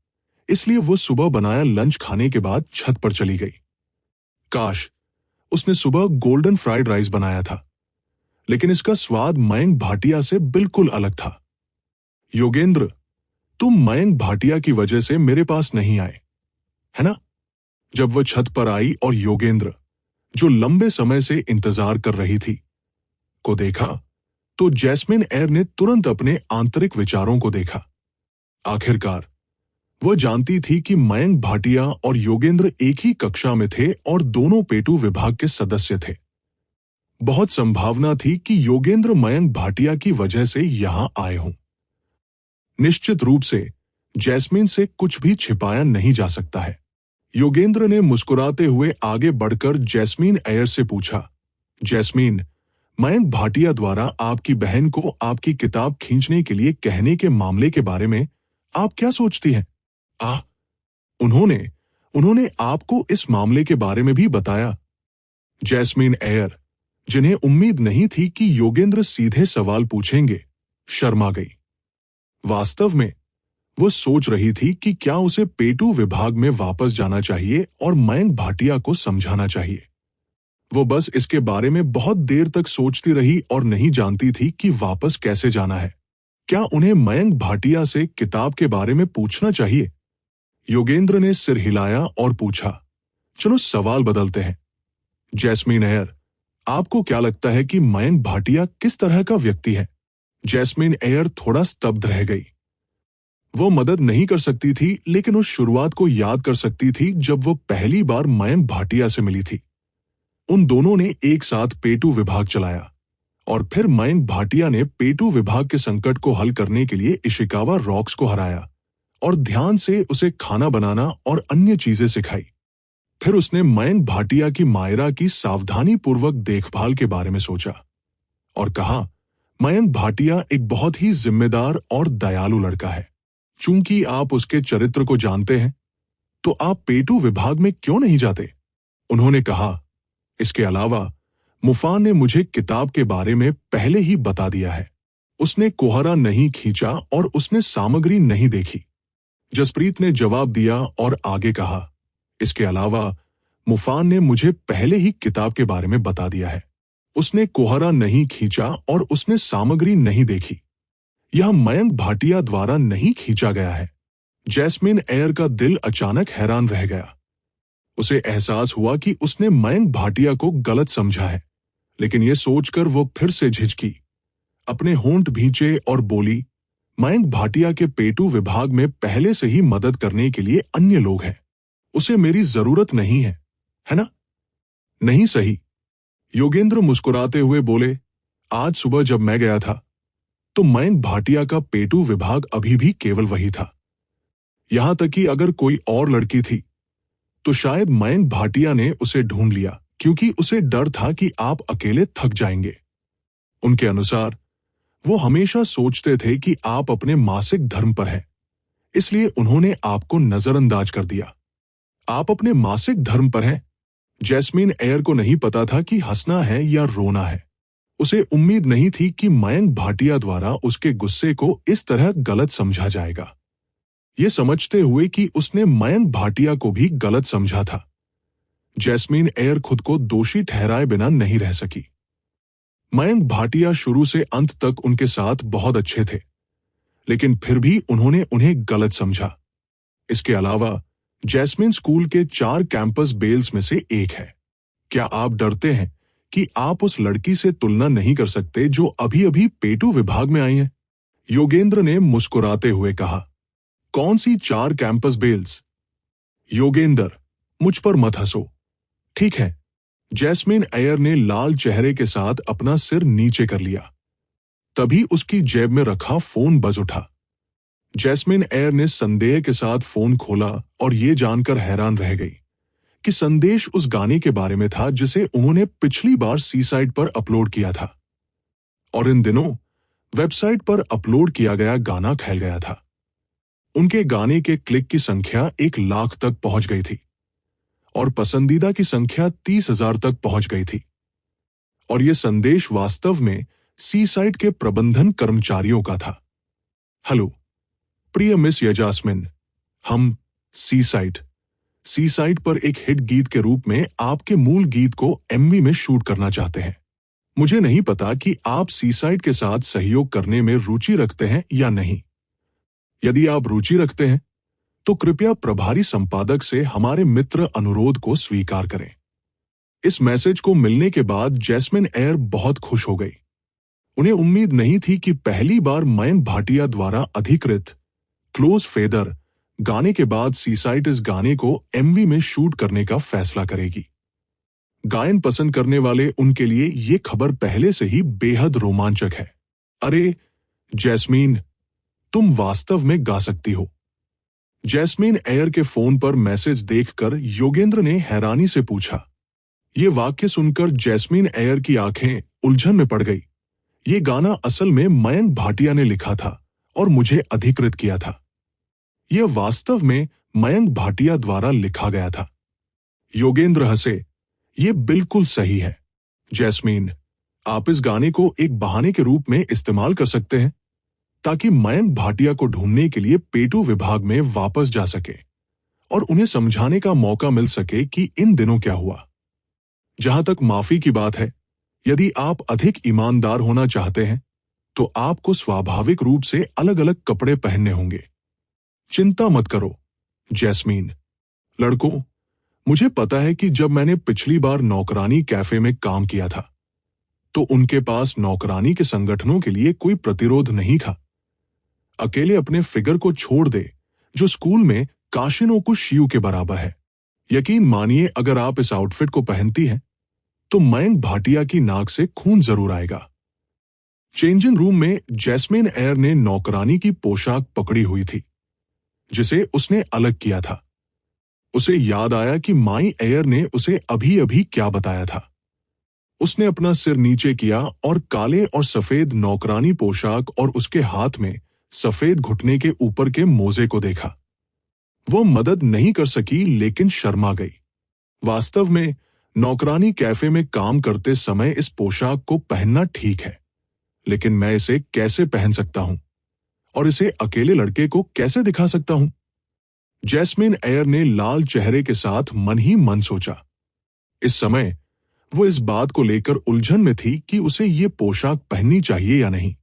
इसलिए वो सुबह बनाया लंच खाने के बाद छत पर चली गई। काश उसने सुबह गोल्डन फ्राइड राइस बनाया था, लेकिन इसका स्वाद मयंक भाटिया से बिल्कुल अलग था। योगेंद्र, तुम मयंक भाटिया की वजह से मेरे पास नहीं आए, है ना? जब वह छत पर आई और योगेंद्र, जो लंबे समय से इंतजार कर रही थी, को देखा, तो जैस्मिन एयर ने तुरंत अपने आंतरिक विचारों को देखा। आखिरकार वह जानती थी कि मयंक भाटिया और योगेंद्र एक ही कक्षा में थे और दोनों पेटू विभाग के सदस्य थे। बहुत संभावना थी कि योगेंद्र मयंक भाटिया की वजह से यहां आए हों। निश्चित रूप से जैस्मिन से कुछ भी छिपाया नहीं जा सकता है। योगेंद्र ने मुस्कुराते हुए आगे बढ़कर जैस्मिन एयर से पूछा, जैस्मिन, मयंक भाटिया द्वारा आपकी बहन को आपकी किताब खींचने के लिए कहने के मामले के बारे में आप क्या सोचती हैं? उन्होंने आपको इस मामले के बारे में भी बताया? जैस्मिन एयर, जिन्हें उम्मीद नहीं थी कि योगेंद्र सीधे सवाल पूछेंगे, शर्मा गई। वास्तव में वो सोच रही थी कि क्या उसे पेटू विभाग में वापस जाना चाहिए और मयंक भाटिया को समझाना चाहिए। वो बस इसके बारे में बहुत देर तक सोचती रही और नहीं जानती थी कि वापस कैसे जाना है। क्या उन्हें मयंक भाटिया से किताब के बारे में पूछना चाहिए? योगेंद्र ने सिर हिलाया और पूछा, चलो सवाल बदलते हैं। जैस्मिन एयर, आपको क्या लगता है कि मयंक भाटिया किस तरह का व्यक्ति है? जैस्मिन एयर थोड़ा स्तब्ध रह गई। वो मदद नहीं कर सकती थी, लेकिन उस शुरुआत को याद कर सकती थी जब वो पहली बार मयंक भाटिया से मिली थी। उन दोनों ने एक साथ पेटू विभाग चलाया और फिर मयंक भाटिया ने पेटू विभाग के संकट को हल करने के लिए इशिकावा रॉक्स को हराया और ध्यान से उसे खाना बनाना और अन्य चीजें सिखाई। फिर उसने मयंक भाटिया की मायरा की सावधानी पूर्वक देखभाल के बारे में सोचा और कहा, मयंक भाटिया एक बहुत ही जिम्मेदार और दयालु लड़का है। चूंकि आप उसके चरित्र को जानते हैं, तो आप पेटू विभाग में क्यों नहीं जाते? उन्होंने कहा, इसके अलावा मुफान ने मुझे किताब के बारे में पहले ही बता दिया है। उसने कोहरा नहीं खींचा और उसने सामग्री नहीं देखी। जसप्रीत ने जवाब दिया और आगे कहा, इसके अलावा मुफान ने मुझे पहले ही किताब के बारे में बता दिया है। उसने कोहरा नहीं खींचा और उसने सामग्री नहीं देखी। यह मयंक भाटिया द्वारा नहीं खींचा गया है। जैस्मिन एयर का दिल अचानक हैरान रह गया। उसे एहसास हुआ कि उसने मयंक भाटिया को गलत समझा है, लेकिन यह सोचकर वो फिर से झिझकी, अपने होंठ भींचे और बोली, मयंक भाटिया के पेटू विभाग में पहले से ही मदद करने के लिए अन्य लोग हैं। उसे मेरी जरूरत नहीं है ना? नहीं सही। योगेंद्र मुस्कुराते हुए बोले, आज सुबह जब मैं गया था, तो मयंक भाटिया का पेटू विभाग अभी भी केवल वही था। यहां तक कि अगर कोई और लड़की थी, तो शायद मयंक भाटिया ने उसे ढूंढ लिया, क्योंकि उसे डर था कि आप अकेले थक जाएंगे। उनके अनुसार वो हमेशा सोचते थे कि आप अपने मासिक धर्म पर हैं, इसलिए उन्होंने आपको नजरअंदाज कर दिया। आप अपने मासिक धर्म पर हैं? जैस्मिन एयर को नहीं पता था कि हंसना है या रोना है। उसे उम्मीद नहीं थी कि मयंक भाटिया द्वारा उसके गुस्से को इस तरह गलत समझा जाएगा। ये समझते हुए कि उसने मयंक भाटिया को भी गलत समझा था, जैस्मिन एयर खुद को दोषी ठहराए बिना नहीं रह सकी। मयंक भाटिया शुरू से अंत तक उनके साथ बहुत अच्छे थे, लेकिन फिर भी उन्होंने उन्हें गलत समझा। इसके अलावा जैस्मिन स्कूल के 4 कैंपस बेल्स में से एक है। क्या आप डरते हैं कि आप उस लड़की से तुलना नहीं कर सकते जो अभी अभी पेटू विभाग में आई है? योगेंद्र ने मुस्कुराते हुए कहा, कौन सी 4 कैंपस बेल्स? योगेंद्र, मुझ पर मत हंसो, ठीक है? जैस्मिन एयर ने लाल चेहरे के साथ अपना सिर नीचे कर लिया। तभी उसकी जेब में रखा फोन बज उठा। जैस्मिन एयर ने संदेह के साथ फोन खोला और ये जानकर हैरान रह गई कि संदेश उस गाने के बारे में था जिसे उन्होंने पिछली बार सीसाइड पर अपलोड किया था, और इन दिनों वेबसाइट पर अपलोड किया गया गाना फैल गया था। उनके गाने के क्लिक की संख्या 1 लाख तक पहुंच गई थी और पसंदीदा की संख्या 30,000 तक पहुंच गई थी। और यह संदेश वास्तव में सीसाइड के प्रबंधन कर्मचारियों का था। हेलो प्रिय मिस यजास्मिन, हम सीसाइड पर एक हिट गीत के रूप में आपके मूल गीत को एमवी में शूट करना चाहते हैं। मुझे नहीं पता कि आप सीसाइड के साथ सहयोग करने में रुचि रखते हैं या नहीं। यदि आप रुचि रखते हैं तो कृपया प्रभारी संपादक से हमारे मित्र अनुरोध को स्वीकार करें। इस मैसेज को मिलने के बाद जैस्मिन एयर बहुत खुश हो गई। उन्हें उम्मीद नहीं थी कि पहली बार मयंक भाटिया द्वारा अधिकृत क्लोज फेदर गाने के बाद सीसाइड इस गाने को एमवी में शूट करने का फैसला करेगी। गायन पसंद करने वाले उनके लिए ये खबर पहले से ही बेहद रोमांचक है। अरे जैस्मीन, तुम वास्तव में गा सकती हो। जैस्मीन एयर के फोन पर मैसेज देखकर योगेंद्र ने हैरानी से पूछा। ये वाक्य सुनकर जैस्मीन एयर की आंखें उलझन में पड़ गई। ये गाना असल में मयंक भाटिया ने लिखा था और मुझे अधिकृत किया था। यह वास्तव में मयंक भाटिया द्वारा लिखा गया था। योगेंद्र हंसे। ये बिल्कुल सही है जैस्मीन, आप इस गाने को एक बहाने के रूप में इस्तेमाल कर सकते हैं ताकि मयंक भाटिया को ढूंढने के लिए पेटू विभाग में वापस जा सके और उन्हें समझाने का मौका मिल सके कि इन दिनों क्या हुआ। जहां तक माफी की बात है, यदि आप अधिक ईमानदार होना चाहते हैं तो आपको स्वाभाविक रूप से अलग अलग कपड़े पहनने होंगे। चिंता मत करो जैस्मीन। लड़कों, मुझे पता है कि जब मैंने पिछली बार नौकरानी कैफे में काम किया था तो उनके पास नौकरानी के संगठनों के लिए कोई प्रतिरोध नहीं था। अकेले अपने फिगर को छोड़ दे जो स्कूल में काशिनोकु शियू के बराबर है। यकीन मानिए, अगर आप इस आउटफिट को पहनती हैं तो मयंक भाटिया की नाक से खून जरूर आएगा। चेंजिंग रूम में जैस्मिन एयर ने नौकरानी की पोशाक पकड़ी हुई थी जिसे उसने अलग किया था। उसे याद आया कि माई एयर ने उसे अभी अभी क्या बताया था। उसने अपना सिर नीचे किया और काले और सफेद नौकरानी पोशाक और उसके हाथ में सफेद घुटने के ऊपर के मोजे को देखा। वो मदद नहीं कर सकी लेकिन शर्मा गई। वास्तव में नौकरानी कैफे में काम करते समय इस पोशाक को पहनना ठीक है, लेकिन मैं इसे कैसे पहन सकता हूं और इसे अकेले लड़के को कैसे दिखा सकता हूं? जैस्मिन एयर ने लाल चेहरे के साथ मन ही मन सोचा। इस समय वो इस बात को लेकर उलझन में थी कि उसे ये पोशाक पहननी चाहिए या नहीं।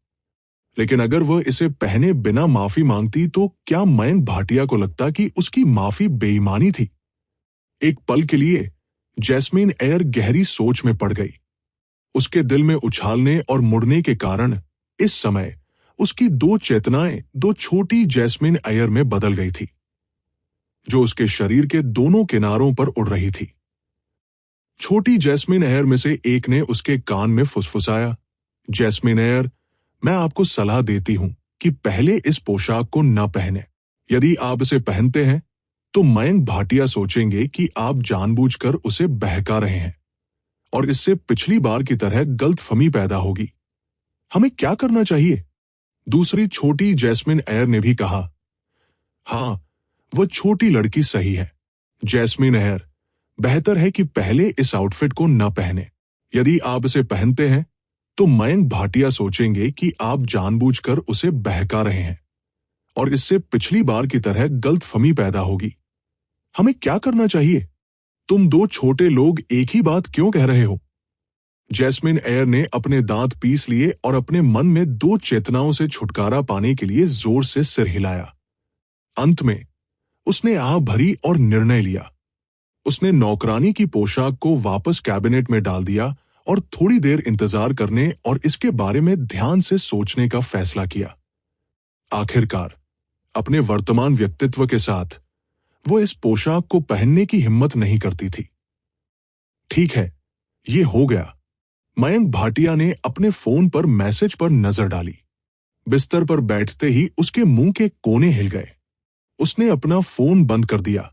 लेकिन अगर वह इसे पहने बिना माफी मांगती तो क्या मयंक भाटिया को लगता कि उसकी माफी बेईमानी थी? एक पल के लिए जैस्मिन एयर गहरी सोच में पड़ गई। उसके दिल में उछालने और मुड़ने के कारण इस समय उसकी दो चेतनाएं दो छोटी जैस्मिन एयर में बदल गई थी जो उसके शरीर के दोनों किनारों पर उड़ रही थी। छोटी जैस्मिन एयर में से एक ने उसके कान में फुसफुसाया, जैस्मिन एयर, मैं आपको सलाह देती हूं कि पहले इस पोशाक को न पहने। यदि आप इसे पहनते हैं तो मयंक भाटिया सोचेंगे कि आप जानबूझकर उसे बहका रहे हैं और इससे पिछली बार की तरह गलतफहमी पैदा होगी। हमें क्या करना चाहिए? दूसरी छोटी जैस्मिन एयर ने भी कहा। हाँ, वह छोटी लड़की सही है जैस्मिन एयर, बेहतर है कि पहले इस आउटफिट को न पहने। यदि आप इसे पहनते हैं तो मयंक भाटिया सोचेंगे कि आप जानबूझकर उसे बहका रहे हैं और इससे पिछली बार की तरह गलतफहमी पैदा होगी। हमें क्या करना चाहिए? तुम दो छोटे लोग एक ही बात क्यों कह रहे हो? जैस्मिन एयर ने अपने दांत पीस लिए और अपने मन में दो चेतनाओं से छुटकारा पाने के लिए जोर से सिर हिलाया। अंत में उसने आह भरी और निर्णय लिया। उसने नौकरानी की पोशाक को वापस कैबिनेट में डाल दिया और थोड़ी देर इंतजार करने और इसके बारे में ध्यान से सोचने का फैसला किया। आखिरकार अपने वर्तमान व्यक्तित्व के साथ वो इस पोशाक को पहनने की हिम्मत नहीं करती थी। ठीक है, ये हो गया। मयंक भाटिया ने अपने फोन पर मैसेज पर नजर डाली। बिस्तर पर बैठते ही उसके मुंह के कोने हिल गए। उसने अपना फोन बंद कर दिया।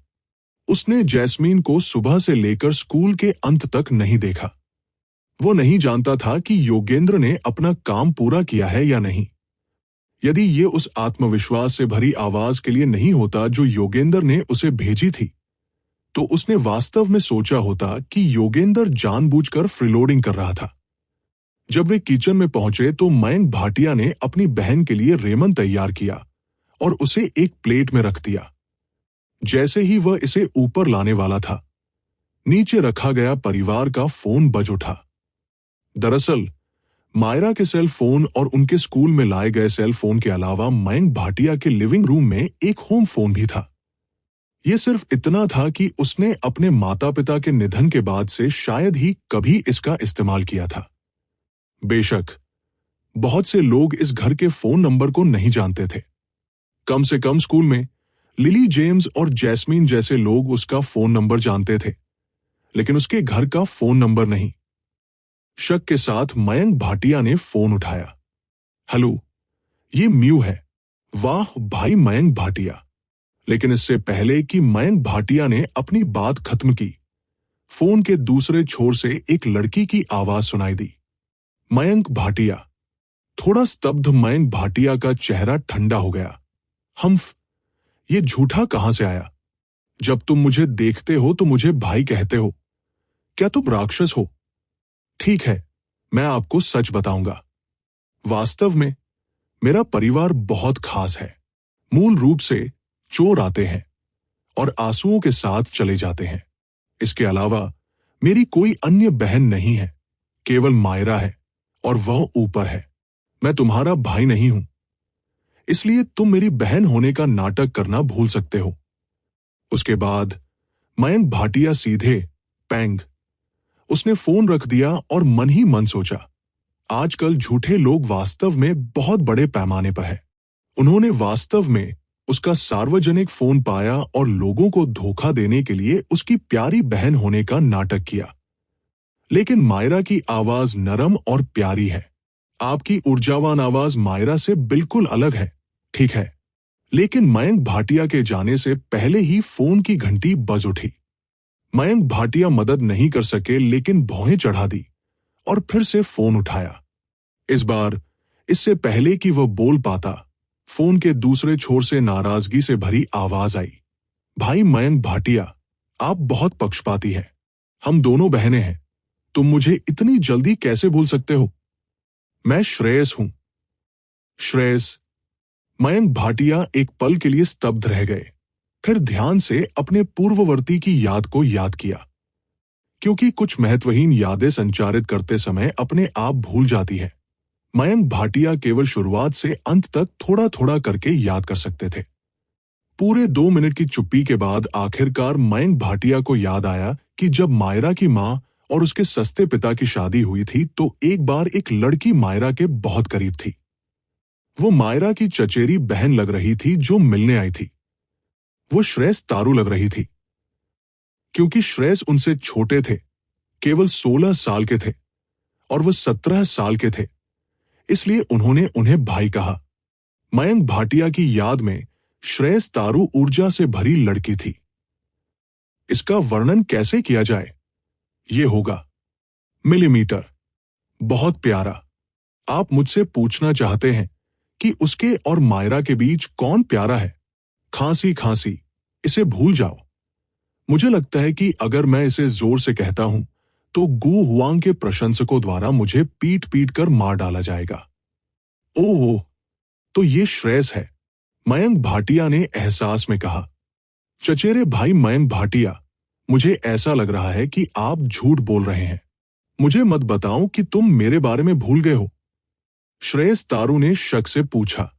उसने जैस्मीन को सुबह से लेकर स्कूल के अंत तक नहीं देखा। वो नहीं जानता था कि योगेंद्र ने अपना काम पूरा किया है या नहीं। यदि ये उस आत्मविश्वास से भरी आवाज के लिए नहीं होता जो योगेंद्र ने उसे भेजी थी, तो उसने वास्तव में सोचा होता कि योगेंद्र जानबूझकर फ्रीलोडिंग कर रहा था। जब वे किचन में पहुंचे तो मयंक भाटिया ने अपनी बहन के लिए रेमन तैयार किया और उसे एक प्लेट में रख दिया। जैसे ही वह इसे ऊपर लाने वाला था, नीचे रखा गया परिवार का फोन बज उठा। दरअसल मायरा के सेल फोन और उनके स्कूल में लाए गए सेल फोन के अलावा मयंक भाटिया के लिविंग रूम में एक होम फोन भी था। यह सिर्फ इतना था कि उसने अपने माता पिता के निधन के बाद से शायद ही कभी इसका इस्तेमाल किया था। बेशक बहुत से लोग इस घर के फोन नंबर को नहीं जानते थे। कम से कम स्कूल में लिली जेम्स और जैस्मीन जैसे लोग उसका फोन नंबर जानते थे, लेकिन उसके घर का फोन नंबर नहीं। शक के साथ मयंक भाटिया ने फोन उठाया। हेलो, ये म्यू है। वाह भाई मयंक भाटिया। लेकिन इससे पहले कि मयंक भाटिया ने अपनी बात खत्म की, फोन के दूसरे छोर से एक लड़की की आवाज सुनाई दी। मयंक भाटिया। थोड़ा स्तब्ध मयंक भाटिया का चेहरा ठंडा हो गया। हम्फ, ये झूठा कहां से आया? जब तुम मुझे देखते हो तो मुझे भाई कहते हो। क्या तुम राक्षस हो? ठीक है, मैं आपको सच बताऊंगा। वास्तव में मेरा परिवार बहुत खास है। मूल रूप से चोर आते हैं और आंसुओं के साथ चले जाते हैं। इसके अलावा मेरी कोई अन्य बहन नहीं है, केवल मायरा है और वह ऊपर है। मैं तुम्हारा भाई नहीं हूं, इसलिए तुम मेरी बहन होने का नाटक करना भूल सकते हो। उसके बाद मयंक भाटिया सीधे पैंग। उसने फोन रख दिया और मन ही मन सोचा, आजकल झूठे लोग वास्तव में बहुत बड़े पैमाने पर है। उन्होंने वास्तव में उसका सार्वजनिक फोन पाया और लोगों को धोखा देने के लिए उसकी प्यारी बहन होने का नाटक किया। लेकिन मायरा की आवाज नरम और प्यारी है। आपकी ऊर्जावान आवाज मायरा से बिल्कुल अलग है, ठीक है। लेकिन मयंक भाटिया के जाने से पहले ही फोन की घंटी बज उठी। मयंक भाटिया मदद नहीं कर सके, लेकिन भौहें चढ़ा दी और फिर से फोन उठाया। इस बार इससे पहले कि वह बोल पाता, फोन के दूसरे छोर से नाराजगी से भरी आवाज आई। भाई मयंक भाटिया, आप बहुत पक्षपाती हैं। हम दोनों बहनें हैं। तुम मुझे इतनी जल्दी कैसे भूल सकते हो? मैं श्रेयस हूं। श्रेयस। मयंक भाटिया एक पल के लिए स्तब्ध रह गए, फिर ध्यान से अपने पूर्ववर्ती की याद को याद किया, क्योंकि कुछ महत्वहीन यादें संचारित करते समय अपने आप भूल जाती है। मयंक भाटिया केवल शुरुआत से अंत तक थोड़ा थोड़ा करके याद कर सकते थे। पूरे 2 मिनट की चुप्पी के बाद आखिरकार मयंक भाटिया को याद आया कि जब मायरा की मां और उसके सस्ते पिता की शादी हुई थी तो एक बार एक लड़की मायरा के बहुत करीब थी। वो मायरा की चचेरी बहन लग रही थी जो मिलने आई थी। वो श्रेयस तारू लग रही थी। क्योंकि श्रेयस उनसे छोटे थे, केवल 16 साल के थे, और वो 17 साल के थे, इसलिए उन्होंने उन्हें भाई कहा। मयंक भाटिया की याद में श्रेयस तारू ऊर्जा से भरी लड़की थी। इसका वर्णन कैसे किया जाए? ये होगा मिलीमीटर। बहुत प्यारा। आप मुझसे पूछना चाहते हैं कि उसके और मायरा के बीच कौन प्यारा है? खांसी खांसी, इसे भूल जाओ। मुझे लगता है कि अगर मैं इसे जोर से कहता हूं तो गू हुआंग के प्रशंसकों द्वारा मुझे पीट पीट कर मार डाला जाएगा। ओह, तो ये श्रेयस है, मयंक भाटिया ने एहसास में कहा। चचेरे भाई मयंक भाटिया, मुझे ऐसा लग रहा है कि आप झूठ बोल रहे हैं। मुझे मत बताओ कि तुम मेरे बारे में भूल गए हो। श्रेयस तारू ने शक से पूछा।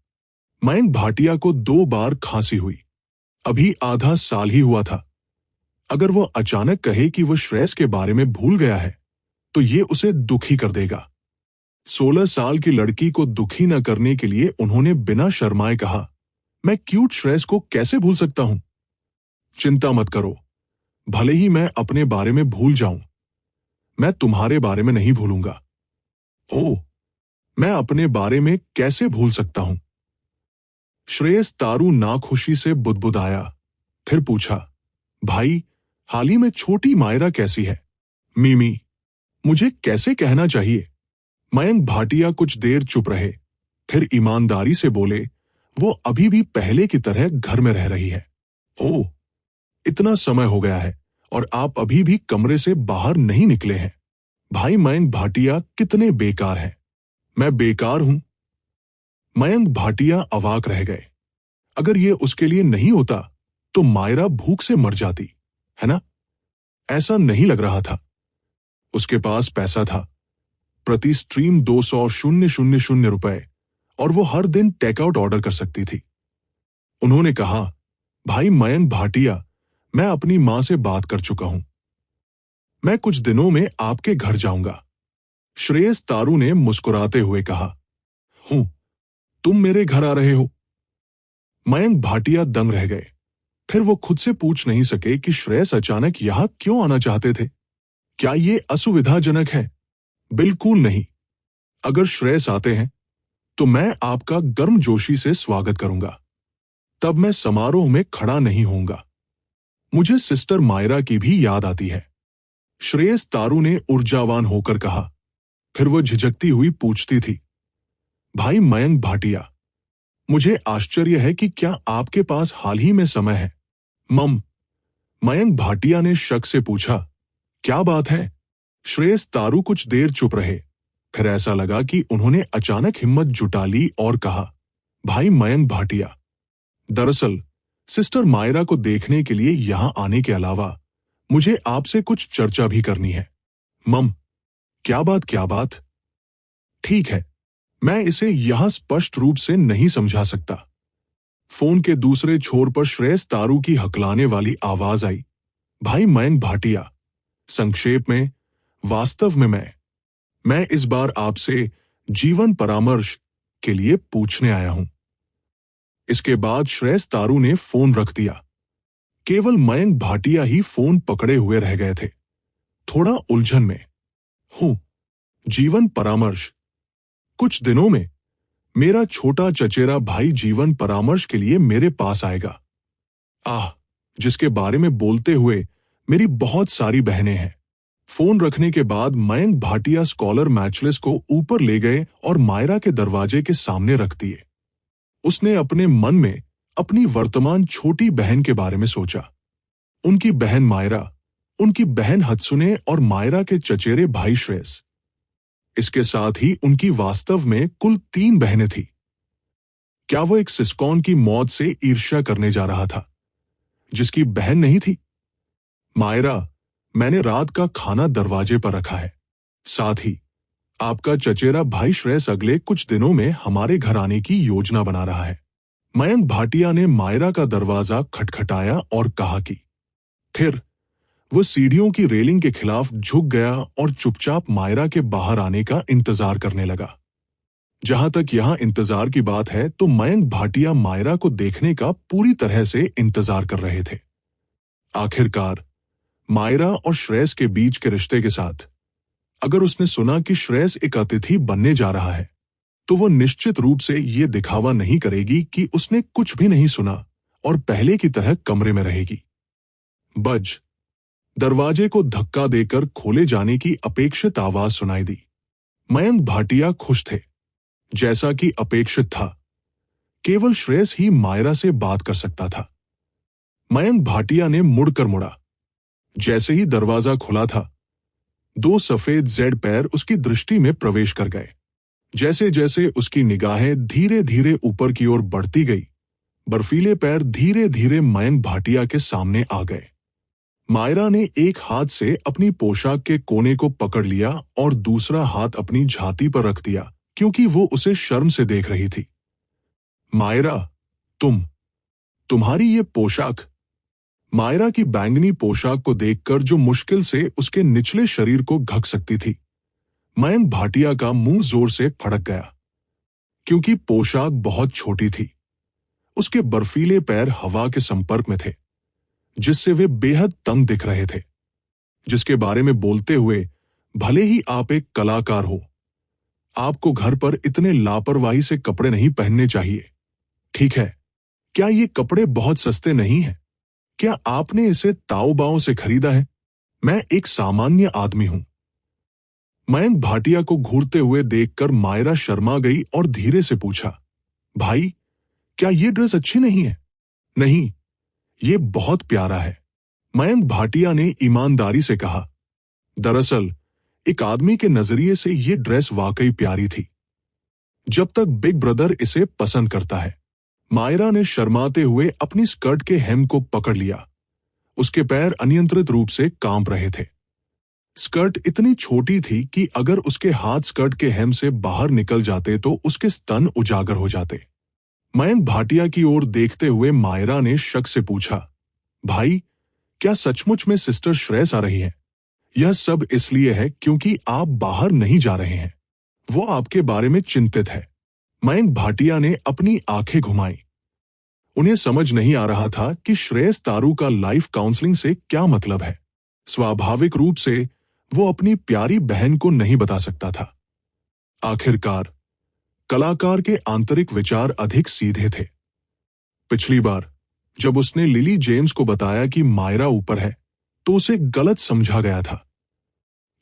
मयंक भाटिया को 2 बार खांसी हुई। अभी आधा साल ही हुआ था। अगर वो अचानक कहे कि वो श्रेयस के बारे में भूल गया है तो ये उसे दुखी कर देगा। 16 साल की लड़की को दुखी न करने के लिए उन्होंने बिना शर्माए कहा, मैं क्यूट श्रेयस को कैसे भूल सकता हूं? चिंता मत करो, भले ही मैं अपने बारे में भूल जाऊं, मैं तुम्हारे बारे में नहीं भूलूंगा। ओह, मैं अपने बारे में कैसे भूल सकता हूं? श्रेयस तारू नाखुशी से बुदबुदाया, फिर पूछा, भाई, हाल ही में छोटी मायरा कैसी है? मिमी, मुझे कैसे कहना चाहिए? मयंक भाटिया कुछ देर चुप रहे, फिर ईमानदारी से बोले, वो अभी भी पहले की तरह घर में रह रही है। ओह, इतना समय हो गया है और आप अभी भी कमरे से बाहर नहीं निकले हैं। भाई मयंक भाटिया कितने बेकार हैं। मैं बेकार हूं? मयंक भाटिया अवाक रह गए। अगर ये उसके लिए नहीं होता तो मायरा भूख से मर जाती, है ना? ऐसा नहीं लग रहा था। उसके पास पैसा था, प्रति स्ट्रीम 200,000 रुपए, और वो हर दिन टेकआउट ऑर्डर कर सकती थी। उन्होंने कहा, भाई मयंक भाटिया, मैं अपनी मां से बात कर चुका हूं। मैं कुछ दिनों में आपके घर जाऊंगा। श्रेयस तारू ने मुस्कुराते हुए कहा। हूं, तुम मेरे घर आ रहे हो? मयंक भाटिया दंग रह गए। फिर वो खुद से पूछ नहीं सके कि श्रेयस अचानक यहां क्यों आना चाहते थे। क्या ये असुविधाजनक है? बिल्कुल नहीं। अगर श्रेयस आते हैं तो मैं आपका गर्मजोशी से स्वागत करूंगा। तब मैं समारोह में खड़ा नहीं होऊंगा। मुझे सिस्टर मायरा की भी याद आती है। श्रेयस तारू ने ऊर्जावान होकर कहा। फिर वो झिझकती हुई पूछती थी, भाई मयंक भाटिया, मुझे आश्चर्य है कि क्या आपके पास हाल ही में समय है? मयंक भाटिया ने शक से पूछा, क्या बात है? श्रेयस तारू कुछ देर चुप रहे। फिर ऐसा लगा कि उन्होंने अचानक हिम्मत जुटा ली और कहा, भाई मयंक भाटिया, दरअसल सिस्टर मायरा को देखने के लिए यहां आने के अलावा मुझे आपसे कुछ चर्चा भी करनी है। क्या बात? ठीक है, मैं इसे यहां स्पष्ट रूप से नहीं समझा सकता। फोन के दूसरे छोर पर श्रेयस तारू की हकलाने वाली आवाज आई। भाई मयंक भाटिया, संक्षेप में, वास्तव में मैं इस बार आपसे जीवन परामर्श के लिए पूछने आया हूं। इसके बाद श्रेयस तारू ने फोन रख दिया। केवल मयंक भाटिया ही फोन पकड़े हुए रह गए थे, थोड़ा उलझन में। जीवन परामर्श? कुछ दिनों में मेरा छोटा चचेरा भाई जीवन परामर्श के लिए मेरे पास आएगा। जिसके बारे में बोलते हुए मेरी बहुत सारी बहनें हैं। फोन रखने के बाद मयंक भाटिया स्कॉलर मैचलेस को ऊपर ले गए और मायरा के दरवाजे के सामने रख दिए। उसने अपने मन में अपनी वर्तमान छोटी बहन के बारे में सोचा। उनकी बहन मायरा, उनकी बहन हत्सुने और मायरा के चचेरे भाई श्रेयस। इसके साथ ही उनकी वास्तव में कुल 3 बहनें थीं। क्या वो एक सिस्कॉन की मौत से ईर्ष्या करने जा रहा था, जिसकी बहन नहीं थी? मायरा, मैंने रात का खाना दरवाजे पर रखा है। साथ ही आपका चचेरा भाई श्रेयस अगले कुछ दिनों में हमारे घर आने की योजना बना रहा है। मयंक भाटिया ने मायरा का दरवाजा खटखटाया और कहा कि फिर वो सीढ़ियों की रेलिंग के खिलाफ झुक गया और चुपचाप मायरा के बाहर आने का इंतजार करने लगा। जहां तक यहां इंतजार की बात है तो मयंक भाटिया मायरा को देखने का पूरी तरह से इंतजार कर रहे थे। आखिरकार मायरा और श्रेयस के बीच के रिश्ते के साथ अगर उसने सुना कि श्रेयस एक अतिथि बनने जा रहा है तो वो निश्चित रूप से ये दिखावा नहीं करेगी कि उसने कुछ भी नहीं सुना और पहले की तरह कमरे में रहेगी। दरवाजे को धक्का देकर खोले जाने की अपेक्षित आवाज सुनाई दी। मयंक भाटिया खुश थे, जैसा कि अपेक्षित था। केवल श्रेयस ही मायरा से बात कर सकता था। मयंक भाटिया ने मुड़कर मुड़ा। जैसे ही दरवाजा खुला था, 2 सफेद जेड पैर उसकी दृष्टि में प्रवेश कर गए। जैसे जैसे उसकी निगाहें धीरे धीरे ऊपर की ओर बढ़ती गई, बर्फीले पैर धीरे धीरे मयंक भाटिया के सामने आ गए। मायरा ने एक हाथ से अपनी पोशाक के कोने को पकड़ लिया और दूसरा हाथ अपनी छाती पर रख दिया, क्योंकि वो उसे शर्म से देख रही थी। मायरा, तुम्हारी ये पोशाक। मायरा की बैंगनी पोशाक को देखकर जो मुश्किल से उसके निचले शरीर को ढक सकती थी, मयंक भाटिया का मुंह जोर से फड़क गया, क्योंकि पोशाक बहुत छोटी थी। उसके बर्फीले पैर हवा के संपर्क में थे, जिससे वे बेहद तंग दिख रहे थे। जिसके बारे में बोलते हुए, भले ही आप एक कलाकार हो, आपको घर पर इतने लापरवाही से कपड़े नहीं पहनने चाहिए, ठीक है? क्या ये कपड़े बहुत सस्ते नहीं हैं? क्या आपने इसे ताओबाओ से खरीदा है? मैं एक सामान्य आदमी हूं। मयंक भाटिया को घूरते हुए देखकर मायरा शर्मा गई और धीरे से पूछा, भाई, क्या ये ड्रेस अच्छी नहीं है? नहीं, ये बहुत प्यारा है, मयंक भाटिया ने ईमानदारी से कहा। दरअसल एक आदमी के नजरिए से ये ड्रेस वाकई प्यारी थी, जब तक बिग ब्रदर इसे पसंद करता है। मायरा ने शर्माते हुए अपनी स्कर्ट के हेम को पकड़ लिया। उसके पैर अनियंत्रित रूप से कांप रहे थे। स्कर्ट इतनी छोटी थी कि अगर उसके हाथ स्कर्ट के हेम से बाहर निकल जाते तो उसके स्तन उजागर हो जाते। मयंक भाटिया की ओर देखते हुए मायरा ने शक से पूछा, भाई, क्या सचमुच में सिस्टर श्रेयस आ रही है? यह सब इसलिए है क्योंकि आप बाहर नहीं जा रहे हैं। वो आपके बारे में चिंतित है। मयंक भाटिया ने अपनी आंखें घुमाई। उन्हें समझ नहीं आ रहा था कि श्रेयस तारू का लाइफ काउंसलिंग से क्या मतलब है। स्वाभाविक रूप से वो अपनी प्यारी बहन को नहीं बता सकता था। आखिरकार कलाकार के आंतरिक विचार अधिक सीधे थे। पिछली बार जब उसने लिली जेम्स को बताया कि मायरा ऊपर है, तो उसे गलत समझा गया था।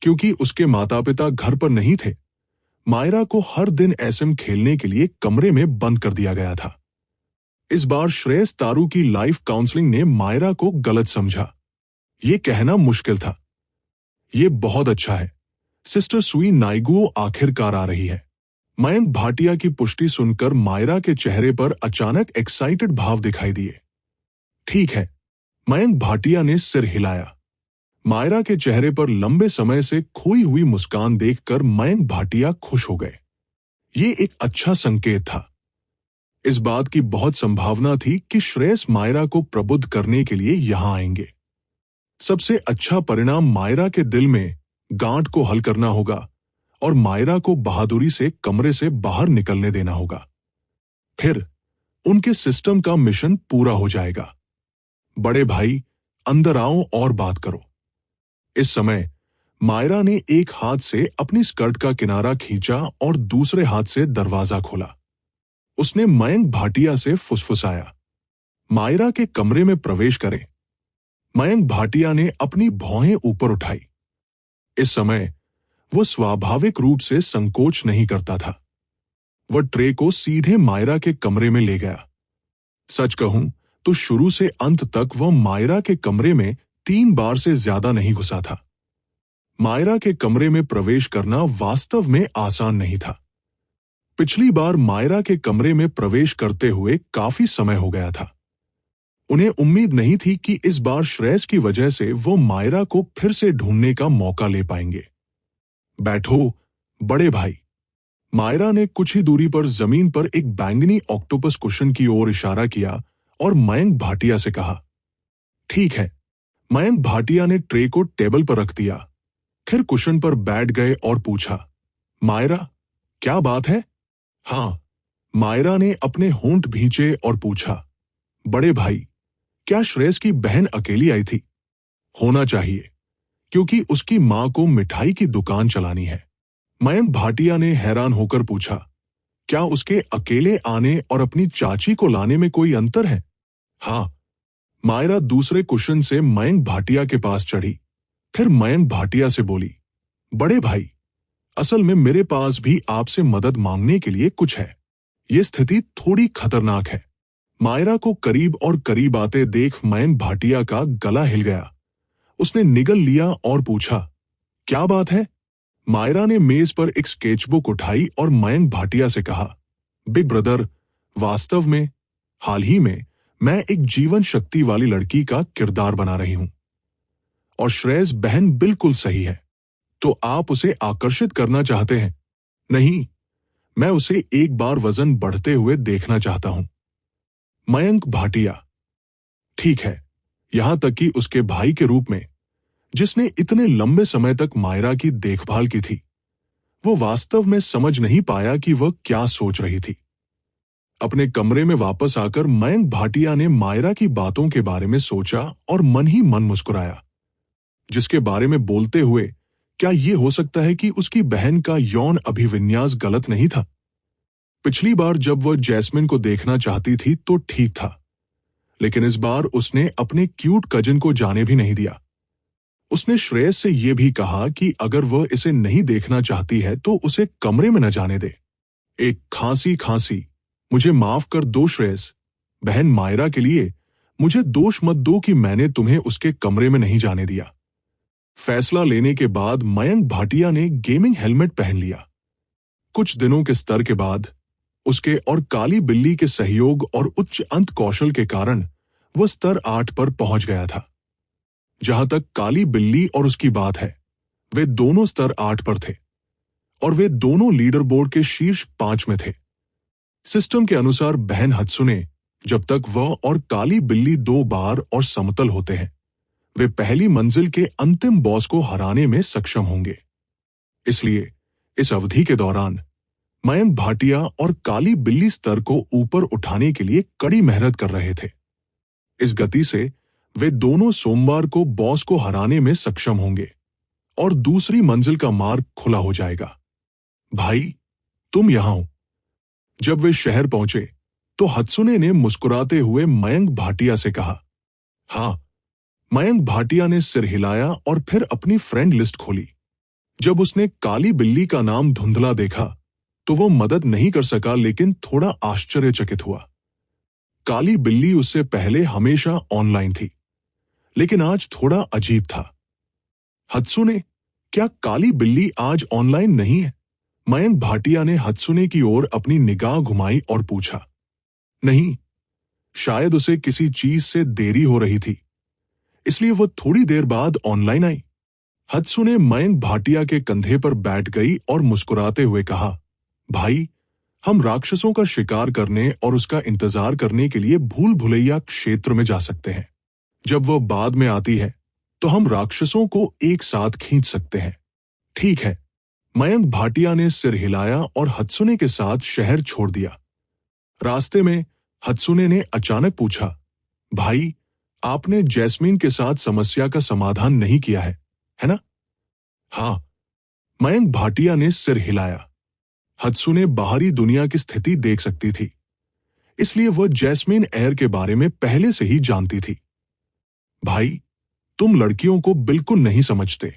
क्योंकि उसके माता पिता घर पर नहीं थे, मायरा को हर दिन एसएम खेलने के लिए कमरे में बंद कर दिया गया था। इस बार श्रेयस तारू की लाइफ काउंसलिंग ने मायरा को गलत समझा। ये कहना मुश्किल था। ये बहुत अच्छा है, सिस्टर सुई नाइगुओ आखिरकार आ रही है। मयंक भाटिया की पुष्टि सुनकर मायरा के चेहरे पर अचानक एक्साइटेड भाव दिखाई दिए। ठीक है, मयंक भाटिया ने सिर हिलाया। मायरा के चेहरे पर लंबे समय से खोई हुई मुस्कान देखकर मयंक भाटिया खुश हो गए। ये एक अच्छा संकेत था। इस बात की बहुत संभावना थी कि श्रेयस मायरा को प्रबुद्ध करने के लिए यहां आएंगे। सबसे अच्छा परिणाम मायरा के दिल में गांठ को हल करना होगा और मायरा को बहादुरी से कमरे से बाहर निकलने देना होगा। फिर उनके सिस्टम का मिशन पूरा हो जाएगा। बड़े भाई, अंदर आओ और बात करो। इस समय मायरा ने एक हाथ से अपनी स्कर्ट का किनारा खींचा और दूसरे हाथ से दरवाजा खोला। उसने मयंक भाटिया से फुसफुसाया, मायरा के कमरे में प्रवेश करें। मयंक भाटिया ने अपनी भौहें ऊपर उठाई। इस समय वो स्वाभाविक रूप से संकोच नहीं करता था। वह ट्रे को सीधे मायरा के कमरे में ले गया। सच कहूं तो शुरू से अंत तक वह मायरा के कमरे में 3 बार से ज्यादा नहीं घुसा था। मायरा के कमरे में प्रवेश करना वास्तव में आसान नहीं था। पिछली बार मायरा के कमरे में प्रवेश करते हुए काफी समय हो गया था। उन्हें उम्मीद नहीं थी कि इस बार श्रेयस की वजह से वो मायरा को फिर से ढूंढने का मौका ले पाएंगे। बैठो, बड़े भाई। मायरा ने कुछ ही दूरी पर जमीन पर एक बैंगनी ऑक्टोपस कुशन की ओर इशारा किया और मयंक भाटिया से कहा, ठीक है। मयंक भाटिया ने ट्रे को टेबल पर रख दिया, फिर कुशन पर बैठ गए और पूछा, मायरा, क्या बात है? हाँ, मायरा ने अपने होंठ भींचे और पूछा, बड़े भाई, क्या श्रेयस की बहन अकेली आई थी? होना चाहिए, क्योंकि उसकी मां को मिठाई की दुकान चलानी है। मयंक भाटिया ने हैरान होकर पूछा, क्या उसके अकेले आने और अपनी चाची को लाने में कोई अंतर है? हाँ। मायरा दूसरे कुशन से मयंक भाटिया के पास चढ़ी, फिर मयंक भाटिया से बोली, बड़े भाई, असल में मेरे पास भी आपसे मदद मांगने के लिए कुछ है। ये स्थिति थोड़ी खतरनाक है। मायरा को करीब और करीब आते देख मयंक भाटिया का गला हिल गया। उसने निगल लिया और पूछा, क्या बात है? मायरा ने मेज पर एक स्केचबुक उठाई और मयंक भाटिया से कहा, बिग ब्रदर, वास्तव में हाल ही में मैं एक जीवन शक्ति वाली लड़की का किरदार बना रही हूं और श्रेयस बहन बिल्कुल सही है। तो आप उसे आकर्षित करना चाहते हैं? नहीं, मैं उसे एक बार वजन बढ़ते हुए देखना चाहता हूं। मयंक भाटिया, ठीक है, यहां तक कि उसके भाई के रूप में, जिसने इतने लंबे समय तक मायरा की देखभाल की थी। वो वास्तव में समझ नहीं पाया कि वह क्या सोच रही थी। अपने कमरे में वापस आकर मयंक भाटिया ने मायरा की बातों के बारे में सोचा और मन ही मन मुस्कुराया। जिसके बारे में बोलते हुए, क्या यह हो सकता है कि उसकी बहन का यौन अभिविन्यास गलत नहीं था? पिछली बार जब वह जैस्मिन को देखना चाहती थी तो ठीक था, लेकिन इस बार उसने अपने क्यूट कजिन को जाने भी नहीं दिया। उसने श्रेयस से यह भी कहा कि अगर वह इसे नहीं देखना चाहती है तो उसे कमरे में न जाने दे। एक खांसी, मुझे माफ कर दो श्रेयस, बहन मायरा के लिए मुझे दोष मत दो कि मैंने तुम्हें उसके कमरे में नहीं जाने दिया। फैसला लेने के बाद मयंक भाटिया ने गेमिंग हेलमेट पहन लिया। कुछ दिनों के स्तर के बाद उसके और काली बिल्ली के सहयोग और उच्च अंत कौशल के कारण वह स्तर 8 पर पहुंच गया था। जहां तक काली बिल्ली और उसकी बात है, वे दोनों स्तर 8 पर थे और वे दोनों लीडर बोर्ड के शीर्ष 5 में थे। सिस्टम के अनुसार बहन हत्सुने, जब तक वह और काली बिल्ली 2 बार और समतल होते हैं, वे पहली मंजिल के अंतिम बॉस को हराने में सक्षम होंगे। इसलिए इस अवधि के दौरान मयंक भाटिया और काली बिल्ली स्तर को ऊपर उठाने के लिए कड़ी मेहनत कर रहे थे। इस गति से वे दोनों सोमवार को बॉस को हराने में सक्षम होंगे और दूसरी मंजिल का मार्ग खुला हो जाएगा। भाई, तुम यहां हो। जब वे शहर पहुंचे तो हत्सुने ने मुस्कुराते हुए मयंक भाटिया से कहा। हाँ। मयंक भाटिया ने सिर हिलाया और फिर अपनी फ्रेंड लिस्ट खोली। जब उसने काली बिल्ली का नाम धुंधला देखा तो वो मदद नहीं कर सका, लेकिन थोड़ा आश्चर्यचकित हुआ। काली बिल्ली उससे पहले हमेशा ऑनलाइन थी, लेकिन आज थोड़ा अजीब था। हत्सुने, क्या काली बिल्ली आज ऑनलाइन नहीं है? मयंक भाटिया ने हत्सुने की ओर अपनी निगाह घुमाई और पूछा। नहीं, शायद उसे किसी चीज से देरी हो रही थी, इसलिए वह थोड़ी देर बाद ऑनलाइन आई। हत्सुने मयंक भाटिया के कंधे पर बैठ गई और मुस्कुराते हुए कहा, भाई, हम राक्षसों का शिकार करने और उसका इंतजार करने के लिए भूल भुलैया क्षेत्र में जा सकते हैं। जब वह बाद में आती है तो हम राक्षसों को एक साथ खींच सकते हैं। ठीक है। मयंक भाटिया ने सिर हिलाया और हत्सुने के साथ शहर छोड़ दिया। रास्ते में हत्सुने ने अचानक पूछा, भाई, आपने जैस्मीन के साथ समस्या का समाधान नहीं किया है ना? हाँ। मयंक भाटिया ने सिर हिलाया। हत्सुने बाहरी दुनिया की स्थिति देख सकती थी, इसलिए वह जैस्मीन एयर के बारे में पहले से ही जानती थी। भाई, तुम लड़कियों को बिल्कुल नहीं समझते।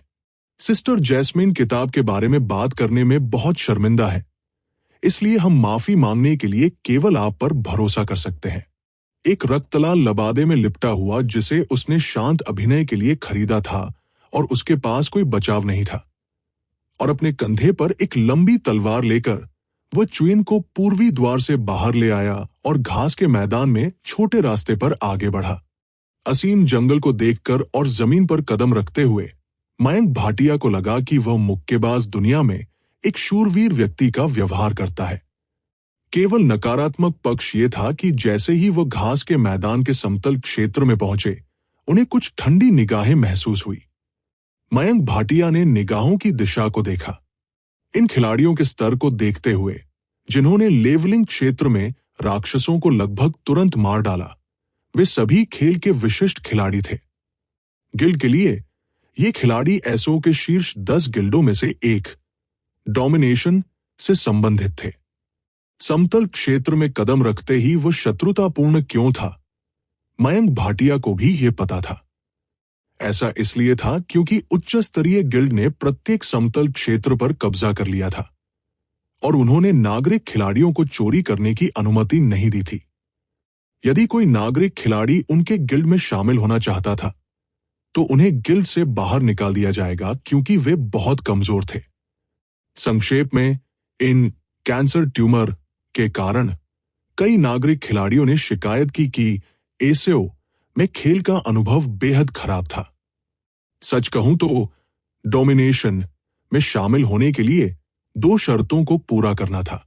सिस्टर जैस्मीन किताब के बारे में बात करने में बहुत शर्मिंदा है, इसलिए हम माफी मांगने के लिए केवल आप पर भरोसा कर सकते हैं। एक रक्तलाल लबादे में लिपटा हुआ जिसे उसने शांत अभिनय के लिए खरीदा था और उसके पास कोई बचाव नहीं था, और अपने कंधे पर एक लंबी तलवार लेकर वह चुइन को पूर्वी द्वार से बाहर ले आया और घास के मैदान में छोटे रास्ते पर आगे बढ़ा। असीम जंगल को देखकर और जमीन पर कदम रखते हुए मयंक भाटिया को लगा कि वह मुक्केबाज दुनिया में एक शूरवीर व्यक्ति का व्यवहार करता है। केवल नकारात्मक पक्ष ये था कि जैसे ही वह घास के मैदान के समतल क्षेत्र में पहुंचे, उन्हें कुछ ठंडी निगाहें महसूस हुई। मयंक भाटिया ने निगाहों की दिशा को देखा। इन खिलाड़ियों के स्तर को देखते हुए, जिन्होंने लेवलिंग क्षेत्र में राक्षसों को लगभग तुरंत मार डाला, वे सभी खेल के विशिष्ट खिलाड़ी थे। गिल्ड के लिए ये खिलाड़ी एसओ के शीर्ष 10 गिल्डों में से एक, डोमिनेशन से संबंधित थे। समतल क्षेत्र में कदम रखते ही वो शत्रुतापूर्ण क्यों था, मयंक भाटिया को भी ये पता था। ऐसा इसलिए था क्योंकि उच्च स्तरीय गिल्ड ने प्रत्येक समतल क्षेत्र पर कब्जा कर लिया था और उन्होंने नागरिक खिलाड़ियों को चोरी करने की अनुमति नहीं दी थी। यदि कोई नागरिक खिलाड़ी उनके गिल्ड में शामिल होना चाहता था तो उन्हें गिल्ड से बाहर निकाल दिया जाएगा, क्योंकि वे बहुत कमजोर थे। संक्षेप में, इन कैंसर ट्यूमर के कारण कई नागरिक खिलाड़ियों ने शिकायत की कि एसओ में खेल का अनुभव बेहद खराब था। सच कहूं तो डोमिनेशन में शामिल होने के लिए 2 शर्तों को पूरा करना था।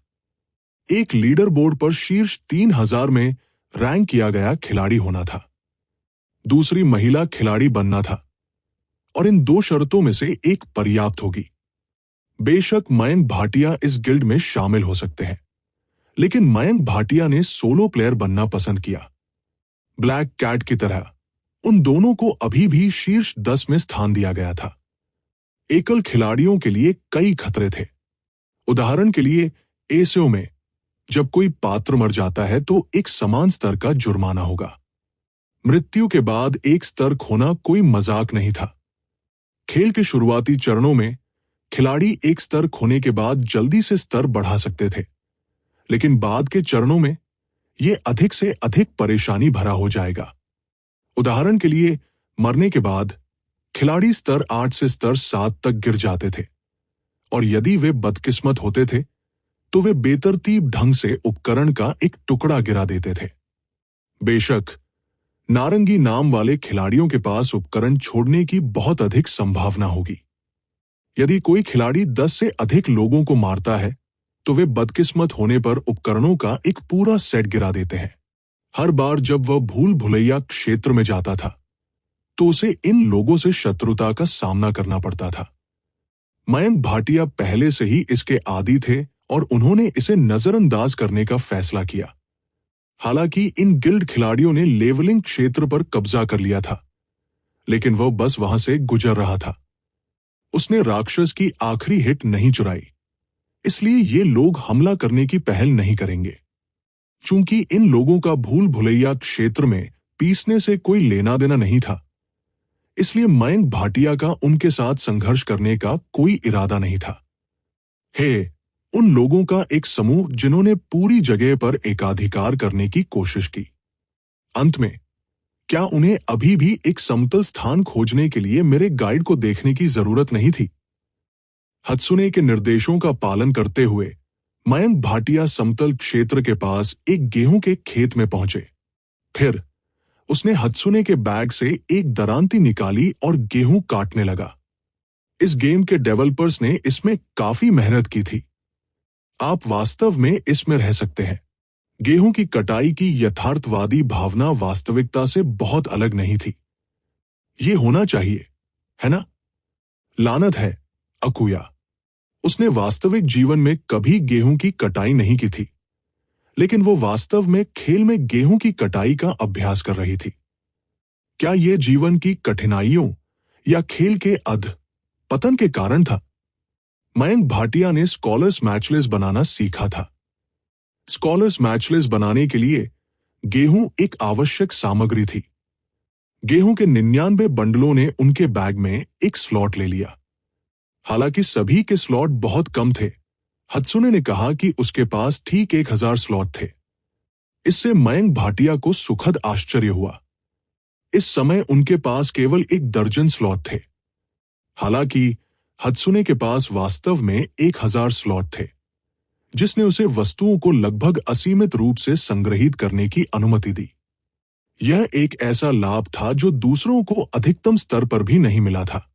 एक लीडर बोर्ड पर शीर्ष 3000 में रैंक किया गया खिलाड़ी होना था, दूसरी महिला खिलाड़ी बनना था, और इन 2 शर्तों में से एक पर्याप्त होगी। बेशक मयंक भाटिया इस गिल्ड में शामिल हो सकते हैं, लेकिन मयंक भाटिया ने सोलो प्लेयर बनना पसंद किया। ब्लैक कैट की तरह उन दोनों को अभी भी शीर्ष 10 में स्थान दिया गया था। एकल खिलाड़ियों के लिए कई खतरे थे। उदाहरण के लिए, एसओ में जब कोई पात्र मर जाता है तो एक समान स्तर का जुर्माना होगा। मृत्यु के बाद एक स्तर खोना कोई मजाक नहीं था। खेल के शुरुआती चरणों में खिलाड़ी एक स्तर खोने के बाद जल्दी से स्तर बढ़ा सकते थे, लेकिन बाद के चरणों में यह अधिक से अधिक परेशानी भरा हो जाएगा। उदाहरण के लिए, मरने के बाद खिलाड़ी स्तर 8 से स्तर 7 तक गिर जाते थे, और यदि वे बदकिस्मत होते थे तो वे बेतरतीब ढंग से उपकरण का एक टुकड़ा गिरा देते थे। बेशक नारंगी नाम वाले खिलाड़ियों के पास उपकरण छोड़ने की बहुत अधिक संभावना होगी। यदि कोई खिलाड़ी 10 से अधिक लोगों को मारता है तो वे बदकिस्मत होने पर उपकरणों का एक पूरा सेट गिरा देते हैं। हर बार जब वह भूल भुलैया क्षेत्र में जाता था तो उसे इन लोगों से शत्रुता का सामना करना पड़ता था। मयंक भाटिया पहले से ही इसके आदी थे और उन्होंने इसे नजरअंदाज करने का फैसला किया। हालांकि इन गिल्ड खिलाड़ियों ने लेवलिंग क्षेत्र पर कब्जा कर लिया था, लेकिन वह बस वहां से गुजर रहा था। उसने राक्षस की आखिरी हिट नहीं चुराई, इसलिए ये लोग हमला करने की पहल नहीं करेंगे। चूंकि इन लोगों का भूल भुलैया क्षेत्र में पीसने से कोई लेना देना नहीं था, इसलिए मयंक भाटिया का उनके साथ संघर्ष करने का कोई इरादा नहीं था। उन लोगों का एक समूह जिन्होंने पूरी जगह पर एकाधिकार करने की कोशिश की। अंत में क्या उन्हें अभी भी एक समतल स्थान खोजने के लिए मेरे गाइड को देखने की जरूरत नहीं थी? हत्सुने के निर्देशों का पालन करते हुए मयंक भाटिया समतल क्षेत्र के पास एक गेहूं के खेत में पहुंचे। फिर उसने हत्सुने के बैग से एक दरांती निकाली और गेहूं काटने लगा। इस गेम के डेवलपर्स ने इसमें काफी मेहनत की थी। आप वास्तव में इसमें रह सकते हैं। गेहूं की कटाई की यथार्थवादी भावना वास्तविकता से बहुत अलग नहीं थी। ये होना चाहिए, है ना? लानत है अकुया। उसने वास्तविक जीवन में कभी गेहूं की कटाई नहीं की थी, लेकिन वो वास्तव में खेल में गेहूं की कटाई का अभ्यास कर रही थी। क्या यह जीवन की कठिनाइयों या खेल के पतन के कारण था? मयंक भाटिया ने स्कॉलर्स मैचलेस बनाना सीखा था। स्कॉलर्स मैचलेस बनाने के लिए गेहूं एक आवश्यक सामग्री थी। गेहूं के 99 बंडलों ने उनके बैग में एक स्लॉट ले लिया। हालांकि सभी के स्लॉट बहुत कम थे, हत्सुने ने कहा कि उसके पास ठीक 1000 स्लॉट थे। इससे मयंक भाटिया को सुखद आश्चर्य हुआ। इस समय उनके पास केवल 1 दर्जन स्लॉट थे। हालांकि हत्सुने के पास वास्तव में 1000 स्लॉट थे, जिसने उसे वस्तुओं को लगभग असीमित रूप से संग्रहित करने की अनुमति दी। यह एक ऐसा लाभ था जो दूसरों को अधिकतम स्तर पर भी नहीं मिला था।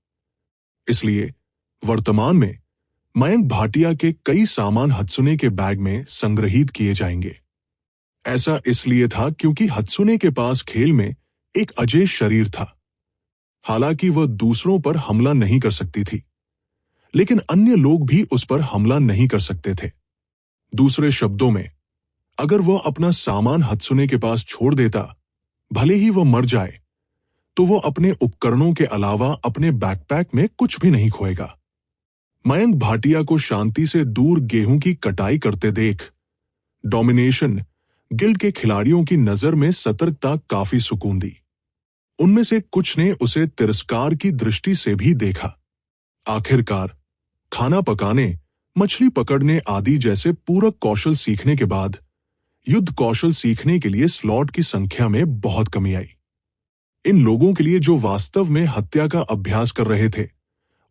इसलिए वर्तमान में मयंक भाटिया के कई सामान हत्सुने के बैग में संग्रहित किए जाएंगे। ऐसा इसलिए था क्योंकि हत्सुने के पास खेल में एक अजेय शरीर था। हालांकि वह दूसरों पर हमला नहीं कर सकती थी, लेकिन अन्य लोग भी उस पर हमला नहीं कर सकते थे। दूसरे शब्दों में, अगर वह अपना सामान हत्सुने के पास छोड़ देता, भले ही वह मर जाए, तो वह अपने उपकरणों के अलावा अपने बैकपैक में कुछ भी नहीं खोएगा। मयंक भाटिया को शांति से दूर गेहूं की कटाई करते देख डोमिनेशन गिल्ड के खिलाड़ियों की नजर में सतर्कता काफी सुकून दी। उनमें से कुछ ने उसे तिरस्कार की दृष्टि से भी देखा। आखिरकार खाना पकाने, मछली पकड़ने आदि जैसे पूरक कौशल सीखने के बाद युद्ध कौशल सीखने के लिए स्लॉट की संख्या में बहुत कमी आई। इन लोगों के लिए जो वास्तव में हत्या का अभ्यास कर रहे थे,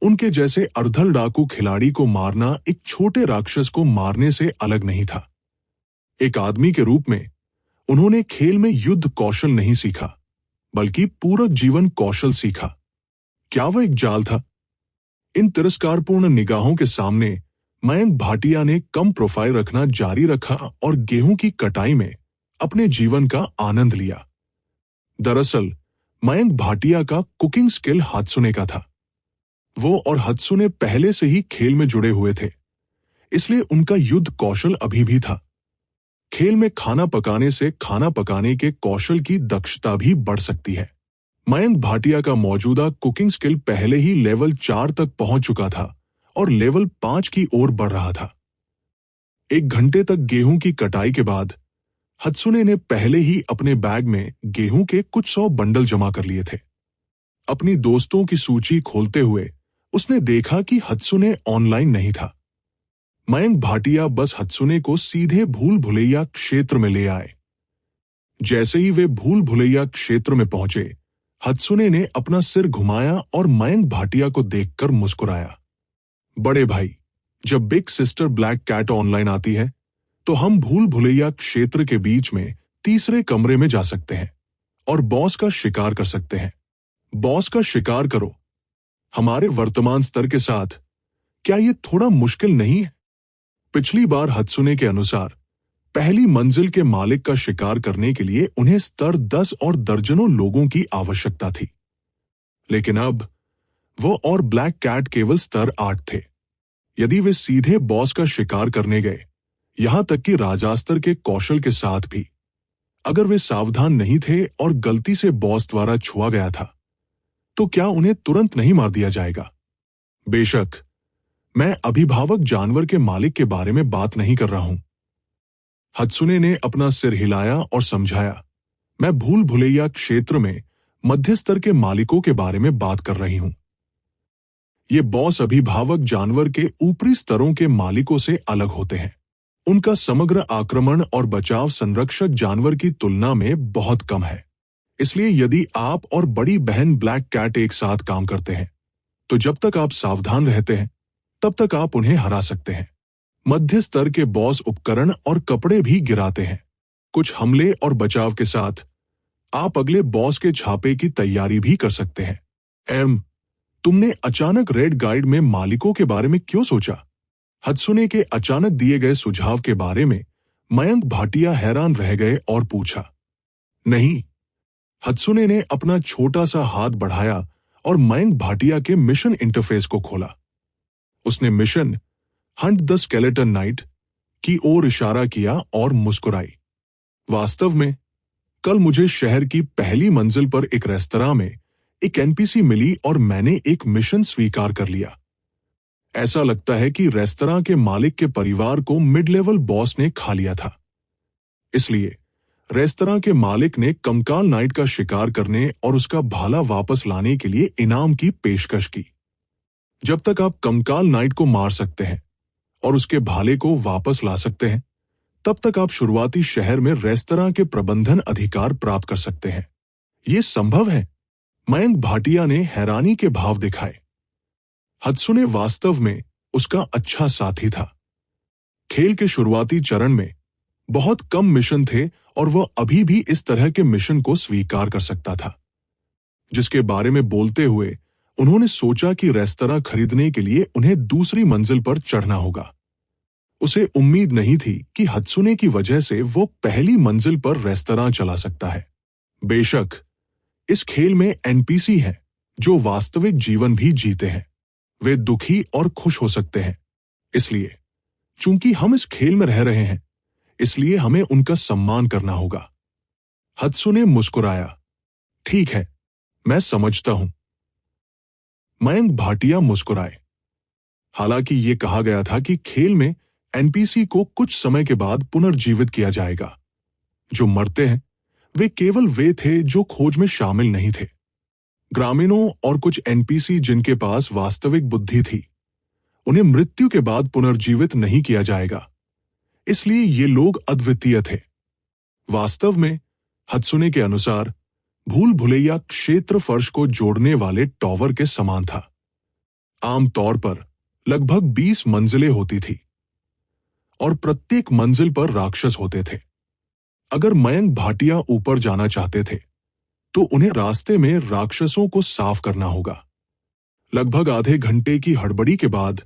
उनके जैसे अर्धल डाकू खिलाड़ी को मारना एक छोटे राक्षस को मारने से अलग नहीं था। एक आदमी के रूप में उन्होंने खेल में युद्ध कौशल नहीं सीखा, बल्कि पूरक जीवन कौशल सीखा। क्या वह एक जाल था? इन तिरस्कारपूर्ण निगाहों के सामने मयंक भाटिया ने कम प्रोफाइल रखना जारी रखा और गेहूं की कटाई में अपने जीवन का आनंद लिया। दरअसल मयंक भाटिया का कुकिंग स्किल हत्सुने का था। वो और हत्सुने पहले से ही खेल में जुड़े हुए थे, इसलिए उनका युद्ध कौशल अभी भी था। खेल में खाना पकाने से खाना पकाने के कौशल की दक्षता भी बढ़ सकती है। मयंक भाटिया का मौजूदा कुकिंग स्किल पहले ही लेवल 4 तक पहुंच चुका था और लेवल 5 की ओर बढ़ रहा था। 1 घंटे तक गेहूं की कटाई के बाद हत्सुने ने पहले ही अपने बैग में गेहूं के कुछ 100 बंडल जमा कर लिए थे। अपनी दोस्तों की सूची खोलते हुए उसने देखा कि हत्सुने ऑनलाइन नहीं था। मयंक भाटिया बस हत्सुने को सीधे भूल भुलैया क्षेत्र में ले आए। जैसे ही वे भूल भुलैया क्षेत्र में पहुंचे, हत्सुने ने अपना सिर घुमाया और मयंक भाटिया को देखकर मुस्कुराया। बड़े भाई, जब big sister black cat online आती है तो हम भूल भुलैया क्षेत्र के बीच में तीसरे कमरे में जा सकते हैं और बॉस का शिकार कर सकते हैं। बॉस का शिकार करो हमारे वर्तमान स्तर के साथ, क्या ये थोड़ा मुश्किल नहीं है? पिछली बार हत्सुने के अनुसार पहली मंजिल के मालिक का शिकार करने के लिए उन्हें स्तर 10 और दर्जनों लोगों की आवश्यकता थी, लेकिन अब वो और ब्लैक कैट केवल स्तर 8 थे। यदि वे सीधे बॉस का शिकार करने गए, यहां तक कि राजास्तर के कौशल के साथ भी, अगर वे सावधान नहीं थे और गलती से बॉस द्वारा छुआ गया था, तो क्या उन्हें तुरंत नहीं मार दिया जाएगा? बेशक, मैं अभिभावक जानवर के मालिक के बारे में बात नहीं कर रहा हूं। हत्सुने ने अपना सिर हिलाया और समझाया, मैं भूल भुलैया क्षेत्र में मध्य स्तर के मालिकों के बारे में बात कर रही हूं। ये बॉस अभिभावक जानवर के ऊपरी स्तरों के मालिकों से अलग होते हैं। उनका समग्र आक्रमण और बचाव संरक्षक जानवर की तुलना में बहुत कम है। इसलिए यदि आप और बड़ी बहन ब्लैक कैट एक साथ काम करते हैं, तो जब तक आप सावधान रहते हैं, तब तक आप उन्हें हरा सकते हैं। मध्य स्तर के बॉस उपकरण और कपड़े भी गिराते हैं। कुछ हमले और बचाव के साथ आप अगले बॉस के छापे की तैयारी भी कर सकते हैं। तुमने अचानक रेड गाइड में मालिकों के बारे में क्यों सोचा? हत्सुने के अचानक दिए गए सुझाव के बारे में मयंक भाटिया हैरान रह गए और पूछा। नहीं, हत्सुने ने अपना छोटा सा हाथ बढ़ाया और मयंक भाटिया के मिशन इंटरफेस को खोला। उसने mission Hunt the skeleton night की ओर इशारा किया और मुस्कुराई। वास्तव में कल मुझे शहर की पहली मंजिल पर एक रेस्तरां में एक एनपीसी मिली और मैंने एक मिशन स्वीकार कर लिया। ऐसा लगता है कि रेस्तरां के मालिक के परिवार को मिड लेवल बॉस ने खा लिया था। इसलिए रेस्तरां के मालिक ने कंकाल नाइट का शिकार करने और उसका भाला वापस लाने के लिए इनाम की पेशकश की। जब तक आप कंकाल नाइट को मार सकते हैं और उसके भाले को वापस ला सकते हैं, तब तक आप शुरुआती शहर में रेस्तरां के प्रबंधन अधिकार प्राप्त कर सकते हैं। ये संभव है? मयंक भाटिया ने हैरानी के भाव दिखाए। हत्सुने वास्तव में उसका अच्छा साथी था। खेल के शुरुआती चरण में बहुत कम मिशन थे और वह अभी भी इस तरह के मिशन को स्वीकार कर सकता था, जिसके बारे में बोलते हुए उन्होंने सोचा कि रेस्तरां खरीदने के लिए उन्हें दूसरी मंजिल पर चढ़ना होगा। उसे उम्मीद नहीं थी कि हत्सुने की वजह से वो पहली मंजिल पर रेस्तरां चला सकता है। बेशक, इस खेल में एनपीसी हैं जो वास्तविक जीवन भी जीते हैं। वे दुखी और खुश हो सकते हैं। इसलिए, चूंकि हम इस खेल में रह रहे हैं, इसलिए हमें उनका सम्मान करना होगा। हत्सुने मुस्कुराया। ठीक है, मैं समझता हूं। मयंक भाटिया मुस्कुराए। हालांकि ये कहा गया था कि खेल में एनपीसी को कुछ समय के बाद पुनर्जीवित किया जाएगा। जो मरते हैं, वे केवल वे थे जो खोज में शामिल नहीं थे। ग्रामीणों और कुछ एनपीसी जिनके पास वास्तविक बुद्धि थी, उन्हें मृत्यु के बाद पुनर्जीवित नहीं किया जाएगा। इसलिए ये लोग अद्वितीय थे। वास्तव में, हत्सुने के अनुसार, भूल भुलैया क्षेत्र फर्श को जोड़ने वाले टॉवर के समान था। आमतौर पर लगभग 20 मंजिलें होती थी और प्रत्येक मंजिल पर राक्षस होते थे। अगर मयंक भाटिया ऊपर जाना चाहते थे, तो उन्हें रास्ते में राक्षसों को साफ करना होगा। लगभग आधे घंटे की हड़बड़ी के बाद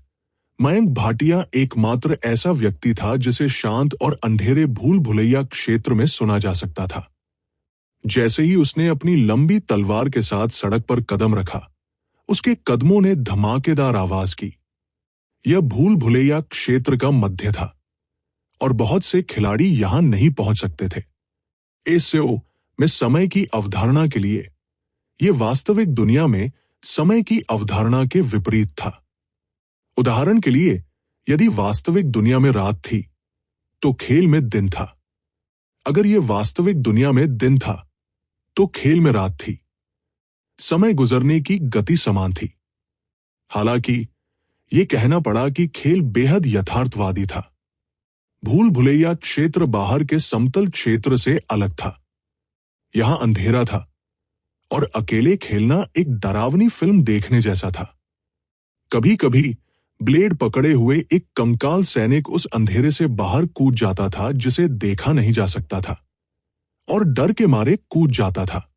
मयंक भाटिया एकमात्र ऐसा व्यक्ति था जिसे शांत और अंधेरे भूल भुलैया क्षेत्र में सुना जा सकता था। जैसे ही उसने अपनी लंबी तलवार के साथ सड़क पर कदम रखा, उसके कदमों ने धमाकेदार आवाज की। यह भूल भुलैया क्षेत्र का मध्य था और बहुत से खिलाड़ी यहां नहीं पहुंच सकते थे। एसओ में समय की अवधारणा के लिए यह वास्तविक दुनिया में समय की अवधारणा के विपरीत था। उदाहरण के लिए, यदि वास्तविक दुनिया में रात थी, तो खेल में दिन था। अगर यह वास्तविक दुनिया में दिन था, तो खेल में रात थी। समय गुजरने की गति समान थी। हालांकि यह कहना पड़ा कि खेल बेहद यथार्थवादी था। भूल भुलैया क्षेत्र बाहर के समतल क्षेत्र से अलग था। यहां अंधेरा था और अकेले खेलना एक डरावनी फिल्म देखने जैसा था। कभी कभी ब्लेड पकड़े हुए एक कंकाल सैनिक उस अंधेरे से बाहर कूद जाता था जिसे देखा नहीं जा सकता था, और डर के मारे कूद जाता था।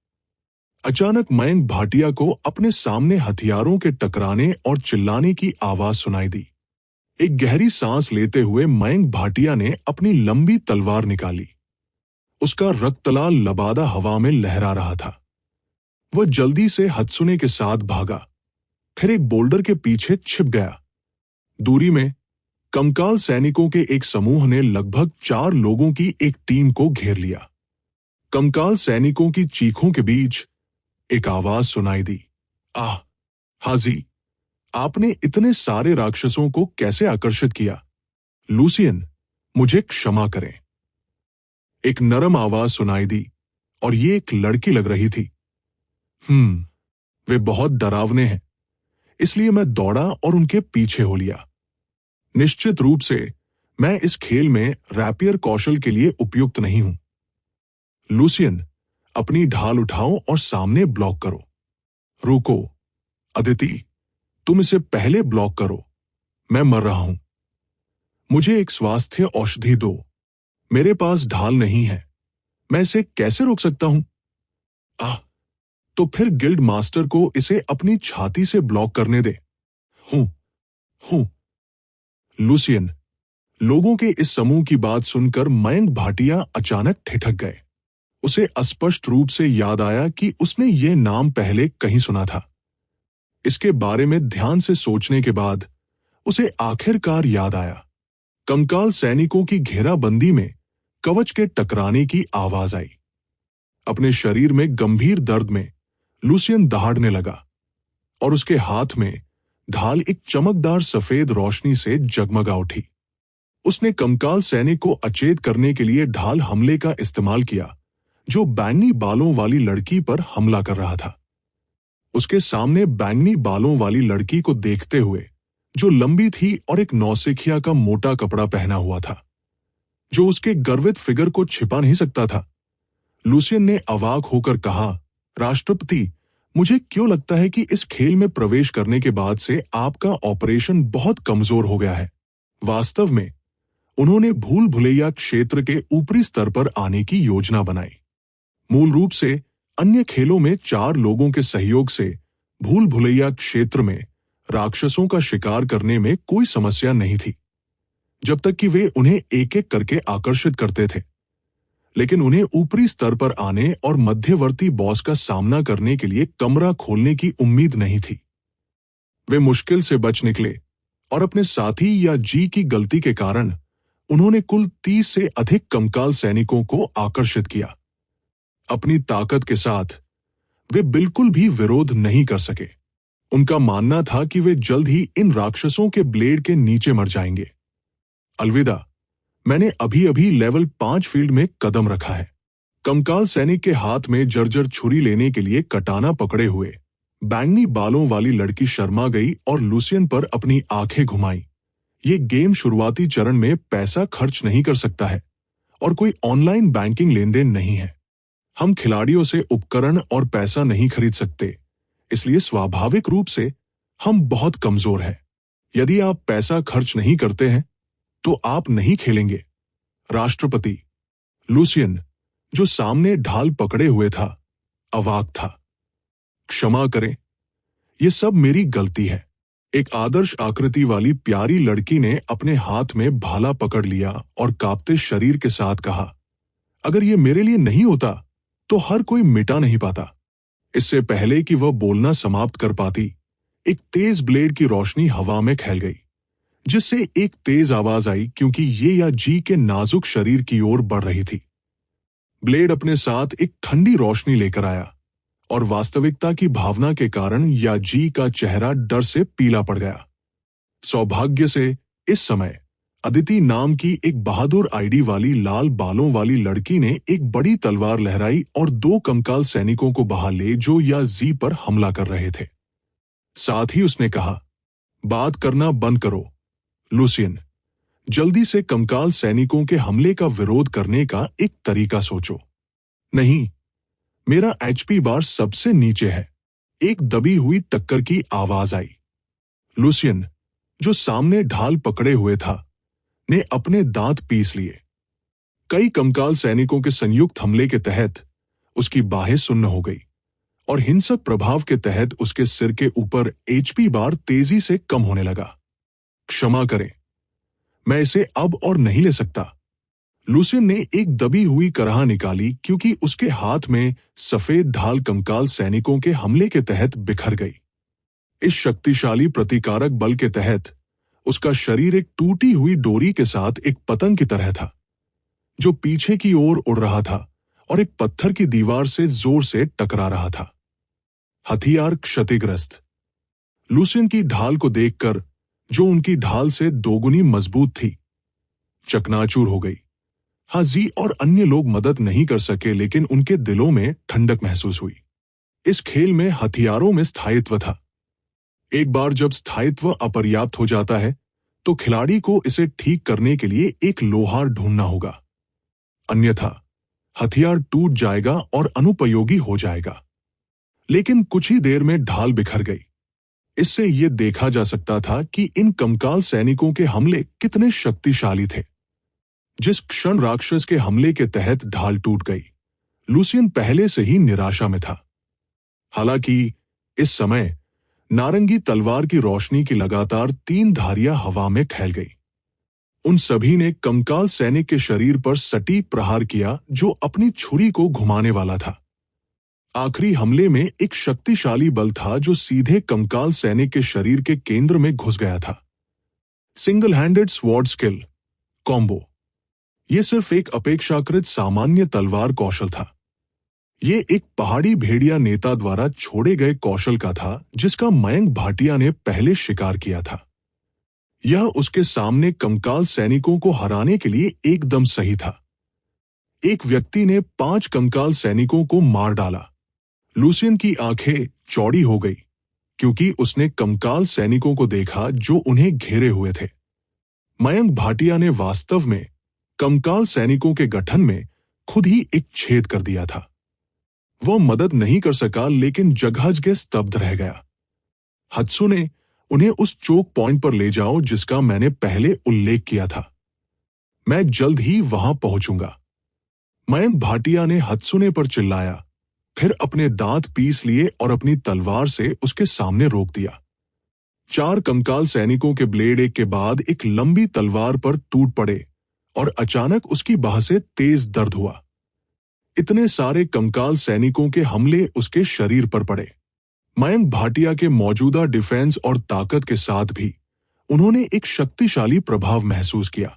अचानक मयंक भाटिया को अपने सामने हथियारों के टकराने और चिल्लाने की आवाज सुनाई दी। एक गहरी सांस लेते हुए मयंक भाटिया ने अपनी लंबी तलवार निकाली। उसका रक्तलाल लबादा हवा में लहरा रहा था। वह जल्दी से हत्सुने के साथ भागा, फिर एक बोल्डर के पीछे छिप गया। दूरी में कंकाल सैनिकों के एक समूह ने लगभग 4 लोगों की एक टीम को घेर लिया। कंकाल सैनिकों की चीखों के बीच एक आवाज सुनाई दी, आह, हाजी, आपने इतने सारे राक्षसों को कैसे आकर्षित किया? लूसियन, मुझे क्षमा करें। एक नरम आवाज सुनाई दी, और ये एक लड़की लग रही थी। वे बहुत डरावने हैं, इसलिए मैं दौड़ा और उनके पीछे हो लिया। निश्चित रूप से मैं इस खेल में रैपियर कौशल के लिए उपयुक्त नहीं हूं। लूसियन, अपनी ढाल उठाओ और सामने ब्लॉक करो। रुको, अदिति, तुम इसे पहले ब्लॉक करो। मैं मर रहा हूं। मुझे एक स्वास्थ्य औषधि दो। मेरे पास ढाल नहीं है। मैं इसे कैसे रोक सकता हूं? तो फिर गिल्ड मास्टर को इसे अपनी छाती से ब्लॉक करने दे। हूं। लूसियन, लोगों के इस समूह की बात सुनकर मयंक भाटिया अचानक ठिठक गए। उसे स्पष्ट रूप से याद आया कि उसने ये नाम पहले कहीं सुना था। इसके बारे में ध्यान से सोचने के बाद उसे आखिरकार याद आया। कंकाल सैनिकों की घेराबंदी में कवच के टकराने की आवाज आई। अपने शरीर में गंभीर दर्द में लूसियन दहाड़ने लगा, और उसके हाथ में ढाल एक चमकदार सफेद रोशनी से जगमगा उठी। उसने कंकाल सैनिक को अचेत करने के लिए ढाल हमले का इस्तेमाल किया, जो बैंगनी बालों वाली लड़की पर हमला कर रहा था। उसके सामने बैंगनी बालों वाली लड़की को देखते हुए, जो लंबी थी और एक नौसिखिया का मोटा कपड़ा पहना हुआ था, जो उसके गर्वित फिगर को छिपा नहीं सकता था, लूसियन ने अवाक होकर कहा, राष्ट्रपति, मुझे क्यों लगता है कि इस खेल में प्रवेश करने के बाद से आपका ऑपरेशन बहुत कमजोर हो गया है। वास्तव में उन्होंने भूल भुलैया क्षेत्र के ऊपरी स्तर पर आने की योजना बनाई। मूल रूप से अन्य खेलों में 4 लोगों के सहयोग से भूल भुलैया क्षेत्र में राक्षसों का शिकार करने में कोई समस्या नहीं थी, जब तक कि वे उन्हें एक एक करके आकर्षित करते थे। लेकिन उन्हें ऊपरी स्तर पर आने और मध्यवर्ती बॉस का सामना करने के लिए कमरा खोलने की उम्मीद नहीं थी। वे मुश्किल से बच निकले, और अपने साथी या जी की गलती के कारण उन्होंने कुल 30 से अधिक कंकाल सैनिकों को आकर्षित किया। अपनी ताकत के साथ वे बिल्कुल भी विरोध नहीं कर सके। उनका मानना था कि वे जल्द ही इन राक्षसों के ब्लेड के नीचे मर जाएंगे। अलविदा, मैंने अभी अभी लेवल 5 फील्ड में कदम रखा है। कंकाल सैनिक के हाथ में जर्जर छुरी लेने के लिए कटाना पकड़े हुए बैंगनी बालों वाली लड़की शर्मा गई और लूसियन पर अपनी आंखें घुमाई। ये गेम शुरुआती चरण में पैसा खर्च नहीं कर सकता है, और कोई ऑनलाइन बैंकिंग लेनदेन नहीं है। हम खिलाड़ियों से उपकरण और पैसा नहीं खरीद सकते, इसलिए स्वाभाविक रूप से हम बहुत कमजोर हैं। यदि आप पैसा खर्च नहीं करते हैं तो आप नहीं खेलेंगे। राष्ट्रपति। लूसियन, जो सामने ढाल पकड़े हुए था, अवाक था। क्षमा करें, यह सब मेरी गलती है। एक आदर्श आकृति वाली प्यारी लड़की ने अपने हाथ में भाला पकड़ लिया और कांपते शरीर के साथ कहा, अगर ये मेरे लिए नहीं होता तो हर कोई मिटा नहीं पाता। इससे पहले कि वह बोलना समाप्त कर पाती, एक तेज ब्लेड की रोशनी हवा में फैल गई, जिससे एक तेज आवाज आई, क्योंकि ये या जी के नाजुक शरीर की ओर बढ़ रही थी। ब्लेड अपने साथ एक ठंडी रोशनी लेकर आया, और वास्तविकता की भावना के कारण या जी का चेहरा डर से पीला पड़ गया। सौभाग्य से इस समय अदिति नाम की एक बहादुर आईडी वाली लाल बालों वाली लड़की ने एक बड़ी तलवार लहराई और 2 कंकाल सैनिकों को बहा ले जो या जी पर हमला कर रहे थे। साथ ही उसने कहा, बात करना बंद करो लूसियन, जल्दी से कंकाल सैनिकों के हमले का विरोध करने का एक तरीका सोचो। नहीं, मेरा एचपी बार सबसे नीचे है। एक दबी हुई टक्कर की आवाज आई। लुसियन, जो सामने ढाल पकड़े हुए था, ने अपने दांत पीस लिए। कई कंकाल सैनिकों के संयुक्त हमले के तहत उसकी बाहें सुन्न हो गई और हिंसक प्रभाव के तहत उसके सिर के ऊपर एचपी बार तेजी से कम होने लगा। क्षमा करें, मैं इसे अब और नहीं ले सकता। लुसियन ने एक दबी हुई कराह निकाली क्योंकि उसके हाथ में सफेद ढाल कंकाल सैनिकों के हमले के तहत बिखर गई। इस शक्तिशाली प्रतिकारक बल के तहत उसका शरीर एक टूटी हुई डोरी के साथ एक पतंग की तरह था, जो पीछे की ओर उड़ रहा था और एक पत्थर की दीवार से जोर से टकरा रहा था। हथियार क्षतिग्रस्त। लुसियन की ढाल को देखकर, जो उनकी ढाल से दोगुनी मजबूत थी, चकनाचूर हो गई। हाजी और अन्य लोग मदद नहीं कर सके, लेकिन उनके दिलों में ठंडक महसूस हुई। इस खेल में हथियारों में स्थायित्व था। एक बार जब स्थायित्व अपर्याप्त हो जाता है, तो खिलाड़ी को इसे ठीक करने के लिए एक लोहार ढूंढना होगा, अन्यथा हथियार टूट जाएगा और अनुपयोगी हो जाएगा। लेकिन कुछ ही देर में ढाल बिखर गई। इससे यह देखा जा सकता था कि इन कंकाल सैनिकों के हमले कितने शक्तिशाली थे। जिस क्षण राक्षस के हमले के तहत ढाल टूट गई, लुसियन पहले से ही निराशा में था। हालांकि इस समय नारंगी तलवार की रोशनी की लगातार 3 धारियां हवा में फैल गई। उन सभी ने कंकाल सैनिक के शरीर पर सटीक प्रहार किया, जो अपनी छुरी को घुमाने वाला था। आखिरी हमले में एक शक्तिशाली बल था जो सीधे कंकाल सैनिक के शरीर के केंद्र में घुस गया था। Single handed sword skill combo. यह सिर्फ एक अपेक्षाकृत सामान्य तलवार कौशल था। यह एक पहाड़ी भेड़िया नेता द्वारा छोड़े गए कौशल का था, जिसका मयंक भाटिया ने पहले शिकार किया था। यह उसके सामने कंकाल सैनिकों को हराने के लिए एकदम सही था। एक व्यक्ति ने 5 कंकाल सैनिकों को मार डाला। लुसियन की आंखें चौड़ी हो गई क्योंकि उसने कंकाल सैनिकों को देखा जो उन्हें घेरे हुए थे। मयंक भाटिया ने वास्तव में कंकाल सैनिकों के गठन में खुद ही एक छेद कर दिया था। वह मदद नहीं कर सका, लेकिन जगह स्तब्ध रह गया। हत्सुने, उन्हें उस चोक पॉइंट पर ले जाओ जिसका मैंने पहले उल्लेख किया था। मैं जल्द ही वहां पहुंचूंगा। मयंक भाटिया ने हत्सुने पर चिल्लाया, फिर अपने दांत पीस लिए और अपनी तलवार से उसके सामने रोक दिया। 4 कंकाल सैनिकों के ब्लेड एक के बाद एक लंबी तलवार पर टूट पड़े और अचानक उसकी बाह से तेज दर्द हुआ। इतने सारे कंकाल सैनिकों के हमले उसके शरीर पर पड़े। मयंक भाटिया के मौजूदा डिफेंस और ताकत के साथ भी उन्होंने एक शक्तिशाली प्रभाव महसूस किया।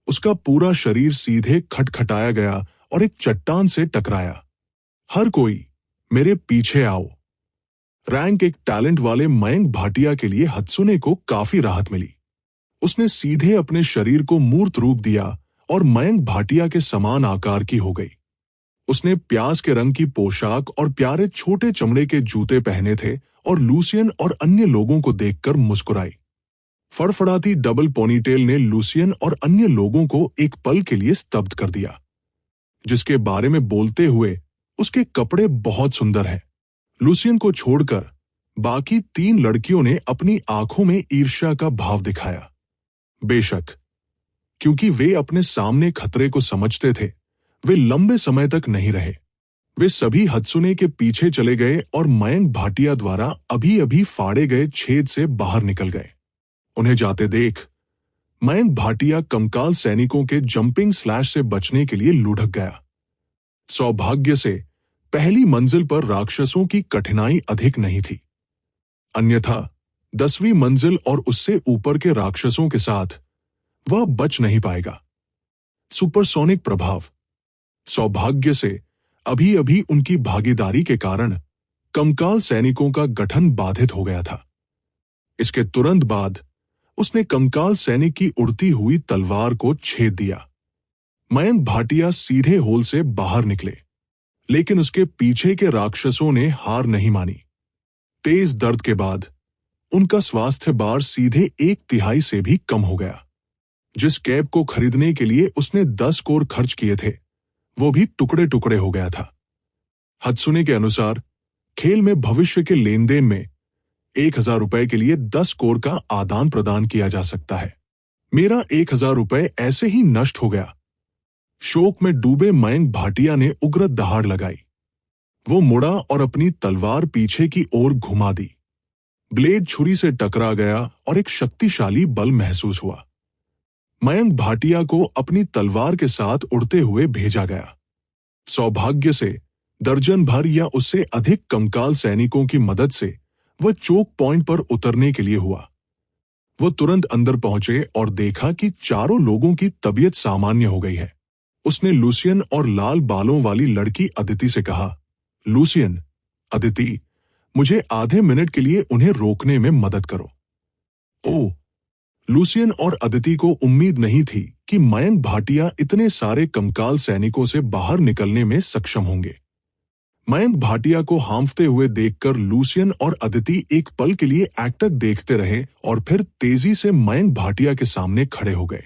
उसका पूरा शरीर सीधे खटखटाया गया और एक चट्टान से टकराया। हर कोई मेरे पीछे आओ। रैंक एक टैलेंट वाले मयंक भाटिया के लिए हत्सुने को काफी राहत मिली। उसने सीधे अपने शरीर को मूर्त रूप दिया और मयंक भाटिया के समान आकार की हो गई। उसने प्याज के रंग की पोशाक और प्यारे छोटे चमड़े के जूते पहने थे और लुसियन और अन्य लोगों को देखकर मुस्कुराई। फड़फड़ाती डबल पोनीटेल ने लुसियन और अन्य लोगों को एक पल के लिए स्तब्ध कर दिया, जिसके बारे में बोलते हुए उसके कपड़े बहुत सुंदर हैं। लुसियन को छोड़कर बाकी 3 लड़कियों ने अपनी आंखों में ईर्ष्या का भाव दिखाया। बेशक, क्योंकि वे अपने सामने खतरे को समझते थे, वे लंबे समय तक नहीं रहे। वे सभी हत्सुने के पीछे चले गए और मयंक भाटिया द्वारा अभी-अभी फाड़े गए छेद से बाहर निकल गए। उन्हें जाते देख मयंक भाटिया कंकाल सैनिकों के जंपिंग स्लैश से बचने के लिए लुढ़क गया। सौभाग्य से पहली मंजिल पर राक्षसों की कठिनाई अधिक नहीं थी, अन्यथा 10वीं मंजिल और उससे ऊपर के राक्षसों के साथ वह बच नहीं पाएगा। सुपरसोनिक प्रभाव। सौभाग्य से अभी-अभी उनकी भागीदारी के कारण कंकाल सैनिकों का गठन बाधित हो गया था। इसके तुरंत बाद उसने कंकाल सैनिक की उड़ती हुई तलवार को छेद दिया। मयंक भाटिया सीधे होल से बाहर निकले, लेकिन उसके पीछे के राक्षसों ने हार नहीं मानी। तेज दर्द के बाद उनका स्वास्थ्य बार सीधे 1/3 से भी कम हो गया। जिस कैप को खरीदने के लिए उसने 10 कोर खर्च किए थे, वो भी टुकड़े टुकड़े हो गया था। हत्सुने के अनुसार खेल में भविष्य के लेन देन में 1,000 रुपए के लिए 10 स्कोर का आदान प्रदान किया जा सकता है। मेरा 1,000 रुपए ऐसे ही नष्ट हो गया। शोक में डूबे मयंक भाटिया ने उग्र दहाड़ लगाई। वो मुड़ा और अपनी तलवार पीछे की ओर घुमा दी। ब्लेड छुरी से टकरा गया और एक शक्तिशाली बल महसूस हुआ। मयंक भाटिया को अपनी तलवार के साथ उड़ते हुए भेजा गया। सौभाग्य से दर्जन भर या उससे अधिक कंकाल सैनिकों की मदद से वह चोक पॉइंट पर उतरने के लिए हुआ। वो तुरंत अंदर पहुंचे और देखा कि चारों लोगों की तबीयत सामान्य हो गई है। उसने लूसियन और लाल बालों वाली लड़की अदिति से कहा, लूसियन, अदिति, मुझे आधे मिनट के लिए उन्हें रोकने में मदद करो। ओह! लूसियन और अदिति को उम्मीद नहीं थी कि मयंक भाटिया इतने सारे कंकाल सैनिकों से बाहर निकलने में सक्षम होंगे। मयंक भाटिया को हांफते हुए देखकर लूसियन और अदिति एक पल के लिए एक्टक देखते रहे और फिर तेजी से मयंक भाटिया के सामने खड़े हो गए।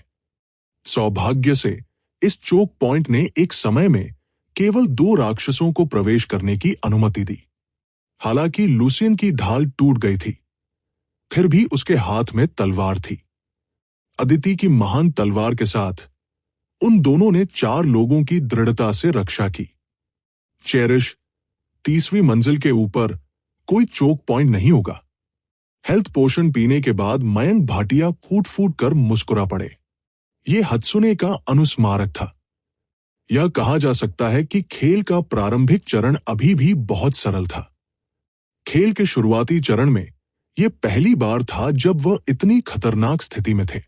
सौभाग्य से इस चोक पॉइंट ने एक समय में केवल 2 राक्षसों को प्रवेश करने की अनुमति दी। हालांकि लूसियन की ढाल टूट गई थी, फिर भी उसके हाथ में तलवार थी। अदिति की महान तलवार के साथ उन दोनों ने 4 लोगों की दृढ़ता से रक्षा की। चेरिश, 30वीं मंजिल के ऊपर कोई चोक पॉइंट नहीं होगा। हेल्थ पोशन पीने के बाद मयंक भाटिया फूट फूट कर मुस्कुरा पड़े। ये हत्सुने का अनुस्मारक था। यह कहा जा सकता है कि खेल का प्रारंभिक चरण अभी भी बहुत सरल था। खेल के शुरुआती चरण में यह पहली बार था जब वह इतनी खतरनाक स्थिति में थे।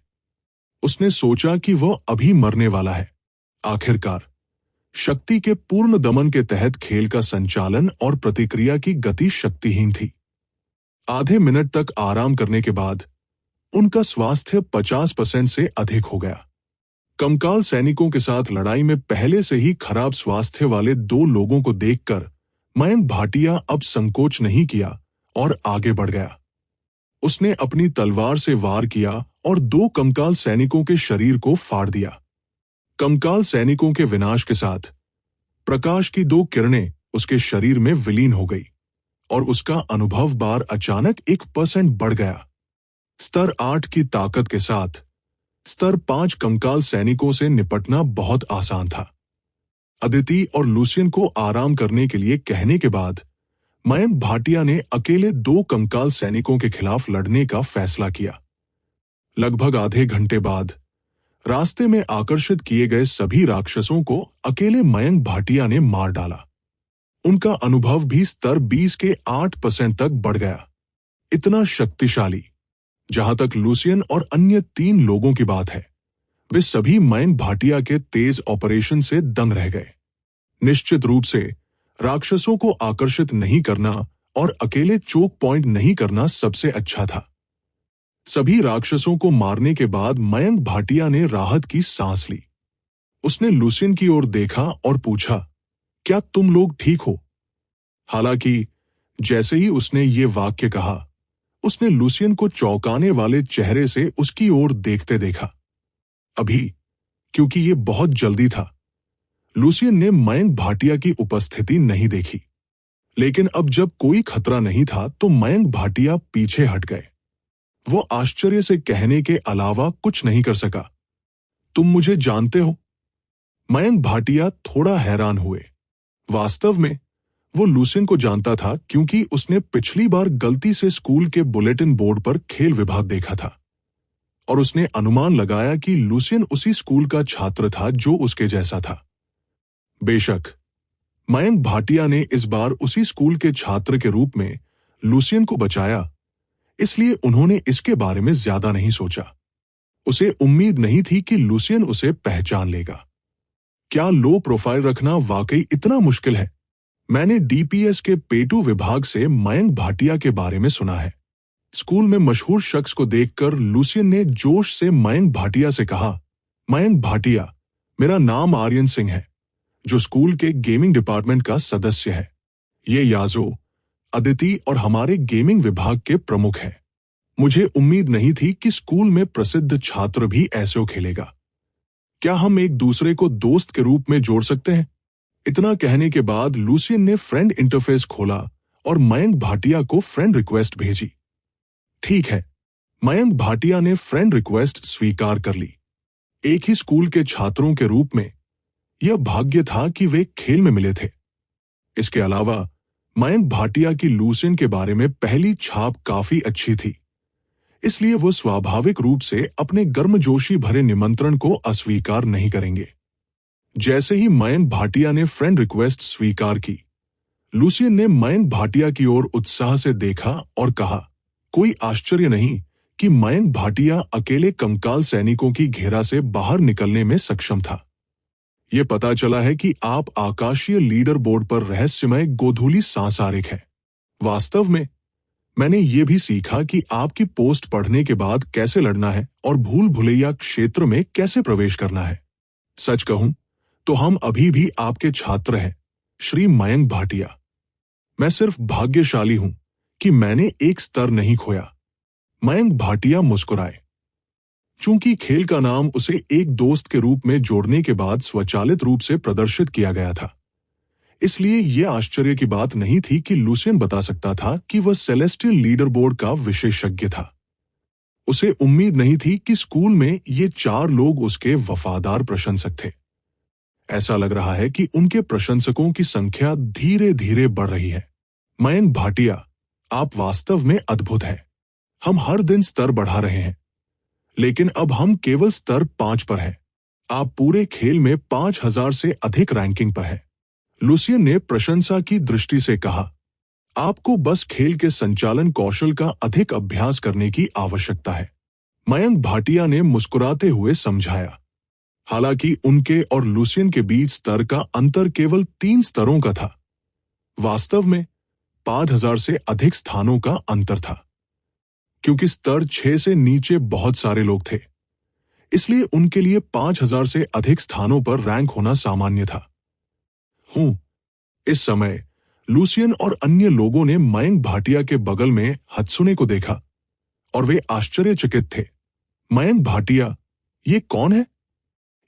उसने सोचा कि वह अभी मरने वाला है। आखिरकार शक्ति के पूर्ण दमन के तहत खेल का संचालन और प्रतिक्रिया की गति शक्तिहीन थी। आधे मिनट तक आराम करने के बाद उनका स्वास्थ्य 50% से अधिक हो गया। कंकाल सैनिकों के साथ लड़ाई में पहले से ही खराब स्वास्थ्य वाले 2 लोगों को देखकर मयंक भाटिया अब संकोच नहीं किया और आगे बढ़ गया। उसने अपनी तलवार से वार किया और 2 कंकाल सैनिकों के शरीर को फाड़ दिया। कंकाल सैनिकों के विनाश के साथ प्रकाश की 2 किरणें उसके शरीर में विलीन हो गई और उसका अनुभव बार अचानक 1% बढ़ गया। स्तर 8 की ताकत के साथ स्तर 5 कंकाल सैनिकों से निपटना बहुत आसान था। अदिति और लूसियन को आराम करने के लिए कहने के बाद मयंक भाटिया ने अकेले 2 कंकाल सैनिकों के खिलाफ लड़ने का फैसला किया। लगभग आधे घंटे बाद रास्ते में आकर्षित किए गए सभी राक्षसों को अकेले मयंक भाटिया ने मार डाला। उनका अनुभव भी स्तर 20 के 8% तक बढ़ गया। इतना शक्तिशाली। जहां तक लूसियन और अन्य 3 लोगों की बात है, वे सभी मयंक भाटिया के तेज ऑपरेशन से दंग रह गए। निश्चित रूप से राक्षसों को आकर्षित नहीं करना और अकेले चोक पॉइंट नहीं करना सबसे अच्छा था। सभी राक्षसों को मारने के बाद मयंक भाटिया ने राहत की सांस ली। उसने लूसियन की ओर देखा और पूछा, क्या तुम लोग ठीक हो? हालांकि जैसे ही उसने ये वाक्य कहा, उसने लूसियन को चौंकाने वाले चेहरे से उसकी ओर देखते देखा। अभी, क्योंकि ये बहुत जल्दी था, लूसियन ने मयंक भाटिया की उपस्थिति नहीं देखी। लेकिन अब जब कोई खतरा नहीं था तो मयंक भाटिया पीछे हट गए। वो आश्चर्य से कहने के अलावा कुछ नहीं कर सका। तुम मुझे जानते हो? मयंक भाटिया थोड़ा हैरान हुए। वास्तव में वो लूसियन को जानता था क्योंकि उसने पिछली बार गलती से स्कूल के बुलेटिन बोर्ड पर खेल विभाग देखा था और उसने अनुमान लगाया कि लूसियन उसी स्कूल का छात्र था जो उसके जैसा था। बेशक मयंक भाटिया ने इस बार उसी स्कूल के छात्र के रूप में लूसियन को बचाया, इसलिए उन्होंने इसके बारे में ज्यादा नहीं सोचा। उसे उम्मीद नहीं थी कि लूसियन उसे पहचान लेगा। क्या लो प्रोफाइल रखना वाकई इतना मुश्किल है? मैंने डीपीएस के पेटू विभाग से मयंक भाटिया के बारे में सुना है। स्कूल में मशहूर शख्स को देखकर लूसियन ने जोश से मयंक भाटिया से कहा, मयंक भाटिया, मेरा नाम आर्यन सिंह है, जो स्कूल के गेमिंग डिपार्टमेंट का सदस्य है। ये याजो, अदिति और हमारे गेमिंग विभाग के प्रमुख हैं। मुझे उम्मीद नहीं थी कि स्कूल में प्रसिद्ध छात्र भी ऐसे खेलेगा। क्या हम एक दूसरे को दोस्त के रूप में जोड़ सकते हैं? इतना कहने के बाद लूसियन ने फ्रेंड इंटरफेस खोला और मयंक भाटिया को फ्रेंड रिक्वेस्ट भेजी। ठीक है, मयंक भाटिया ने फ्रेंड रिक्वेस्ट स्वीकार कर ली। एक ही स्कूल के छात्रों के रूप में यह भाग्य था कि वे खेल में मिले थे। इसके अलावा मयंक भाटिया की लूसियन के बारे में पहली छाप काफी अच्छी थी, इसलिए वो स्वाभाविक रूप से अपने गर्मजोशी भरे निमंत्रण को अस्वीकार नहीं करेंगे। जैसे ही मयंक भाटिया ने फ्रेंड रिक्वेस्ट स्वीकार की, लूसियन ने मयंक भाटिया की ओर उत्साह से देखा और कहा, कोई आश्चर्य नहीं कि मयंक भाटिया अकेले कंकाल सैनिकों की घेरा से बाहर निकलने में सक्षम था। यह पता चला है कि आप आकाशीय लीडर बोर्ड पर रहस्यमय गोधूली सांसारिक है। वास्तव में मैंने ये भी सीखा कि आपकी पोस्ट पढ़ने के बाद कैसे लड़ना है और भूल भुलैया क्षेत्र में कैसे प्रवेश करना है। सच कहूं तो हम अभी भी आपके छात्र हैं, श्री मयंक भाटिया। मैं सिर्फ भाग्यशाली हूं कि मैंने एक स्तर नहीं खोया। मयंक भाटिया मुस्कुराए। चूंकि खेल का नाम उसे एक दोस्त के रूप में जोड़ने के बाद स्वचालित रूप से प्रदर्शित किया गया था, इसलिए यह आश्चर्य की बात नहीं थी कि लूसियन बता सकता था कि वह सेलेस्टियल लीडर बोर्ड का विशेषज्ञ था। उसे उम्मीद नहीं थी कि स्कूल में ये 4 लोग उसके वफादार प्रशंसक थे। ऐसा लग रहा है कि उनके प्रशंसकों की संख्या धीरे धीरे बढ़ रही है। मयंक भाटिया, आप वास्तव में अद्भुत हैं। हम हर दिन स्तर बढ़ा रहे हैं, लेकिन अब हम केवल स्तर 5 पर हैं। आप पूरे खेल में 5000 से अधिक रैंकिंग पर हैं। लूसियन ने प्रशंसा की दृष्टि से कहा, आपको बस खेल के संचालन कौशल का अधिक अभ्यास करने की आवश्यकता है। मयंक भाटिया ने मुस्कुराते हुए समझाया। हालांकि उनके और लूसियन के बीच स्तर का अंतर केवल 3 स्तरों का था, वास्तव में 5000 से अधिक स्थानों का अंतर था। क्योंकि स्तर 6 से नीचे बहुत सारे लोग थे, इसलिए उनके लिए 5000 से अधिक स्थानों पर रैंक होना सामान्य था। इस समय लूसियन और अन्य लोगों ने मयंक भाटिया के बगल में हत्सुने को देखा और वे आश्चर्यचकित थे। मयंक भाटिया, ये कौन है?